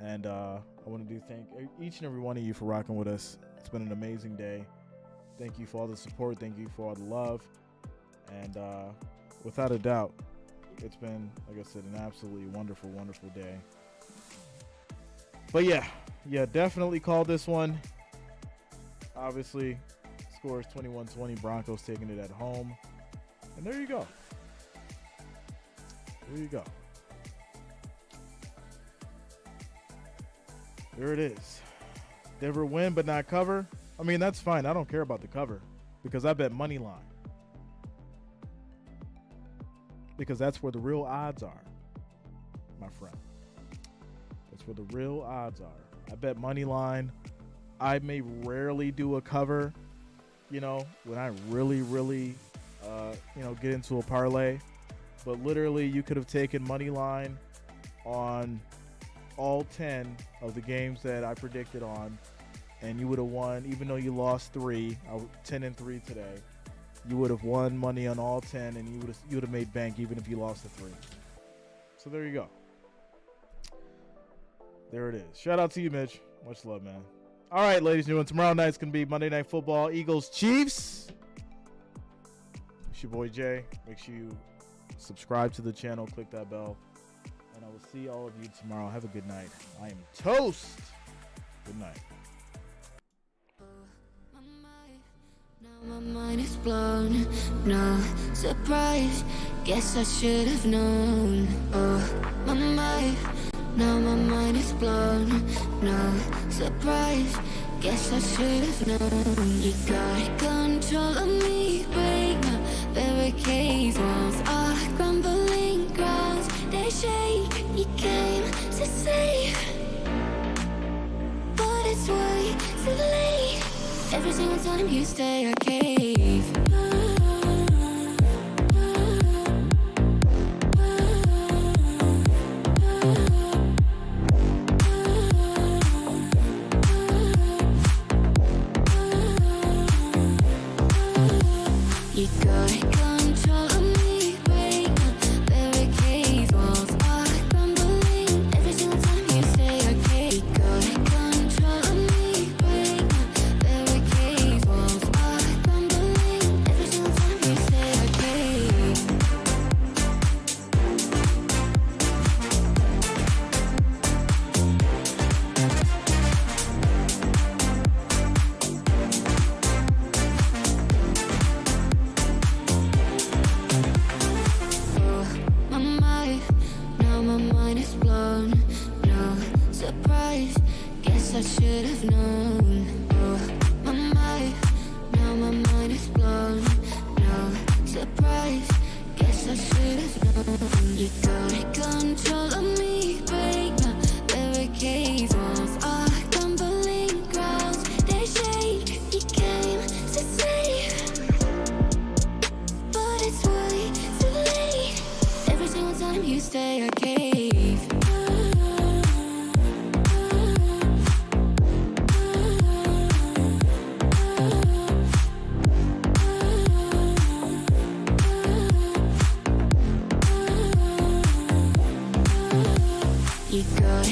Speaker 1: And I want to thank each and every one of you for rocking with us. It's been an amazing day. Thank you for all the support. Thank you for all the love. And without a doubt, it's been, like I said, an absolutely wonderful, wonderful day. But yeah, definitely called this one. Obviously, score is 21-20. Broncos taking it at home. And there you go. There you go. There it is. Denver win but not cover. I mean, that's fine. I don't care about the cover because I bet money line. Because that's where the real odds are, my friend. That's where the real odds are. I bet money line. I may rarely do a cover, when I really, get into a parlay. But literally, you could have taken money line on all 10 of the games that I predicted on, and you would have won, even though you lost 3. I was 10-3 today. You would have won money on all 10, and you would have made bank even if you lost the 3. So there you go. There it is. Shout out to you, Mitch. Much love, man. All right, ladies and gentlemen, tomorrow night's going to be Monday Night Football, Eagles, Chiefs. It's your boy, Jay. Make sure you subscribe to the channel, click that bell, and I will see all of you tomorrow. Have a good night. I am toast. Good night.
Speaker 2: Now my mind is blown, no surprise, guess I should have known. Oh, my mind, now my mind is blown, no surprise, guess I should have known. You got control of me, break my barricades, walls are crumbling, grounds they shake. You came to save, but it's way too late. Every single time you stay, I cave. You got control of me, break my barricades, walls are crumbling. Every single time you say I cave. You got control of me, break my barricades, walls are crumbling. Every single time you say I cave. Now my mind is blown, no surprise, guess I should have known. Oh, my mind, now my mind is blown, no surprise, guess I should have known. You got control of me, break my barricades, walls are crumbling, grounds they shake. You came to save, but it's way too late. Every single time you stay, I cave. You got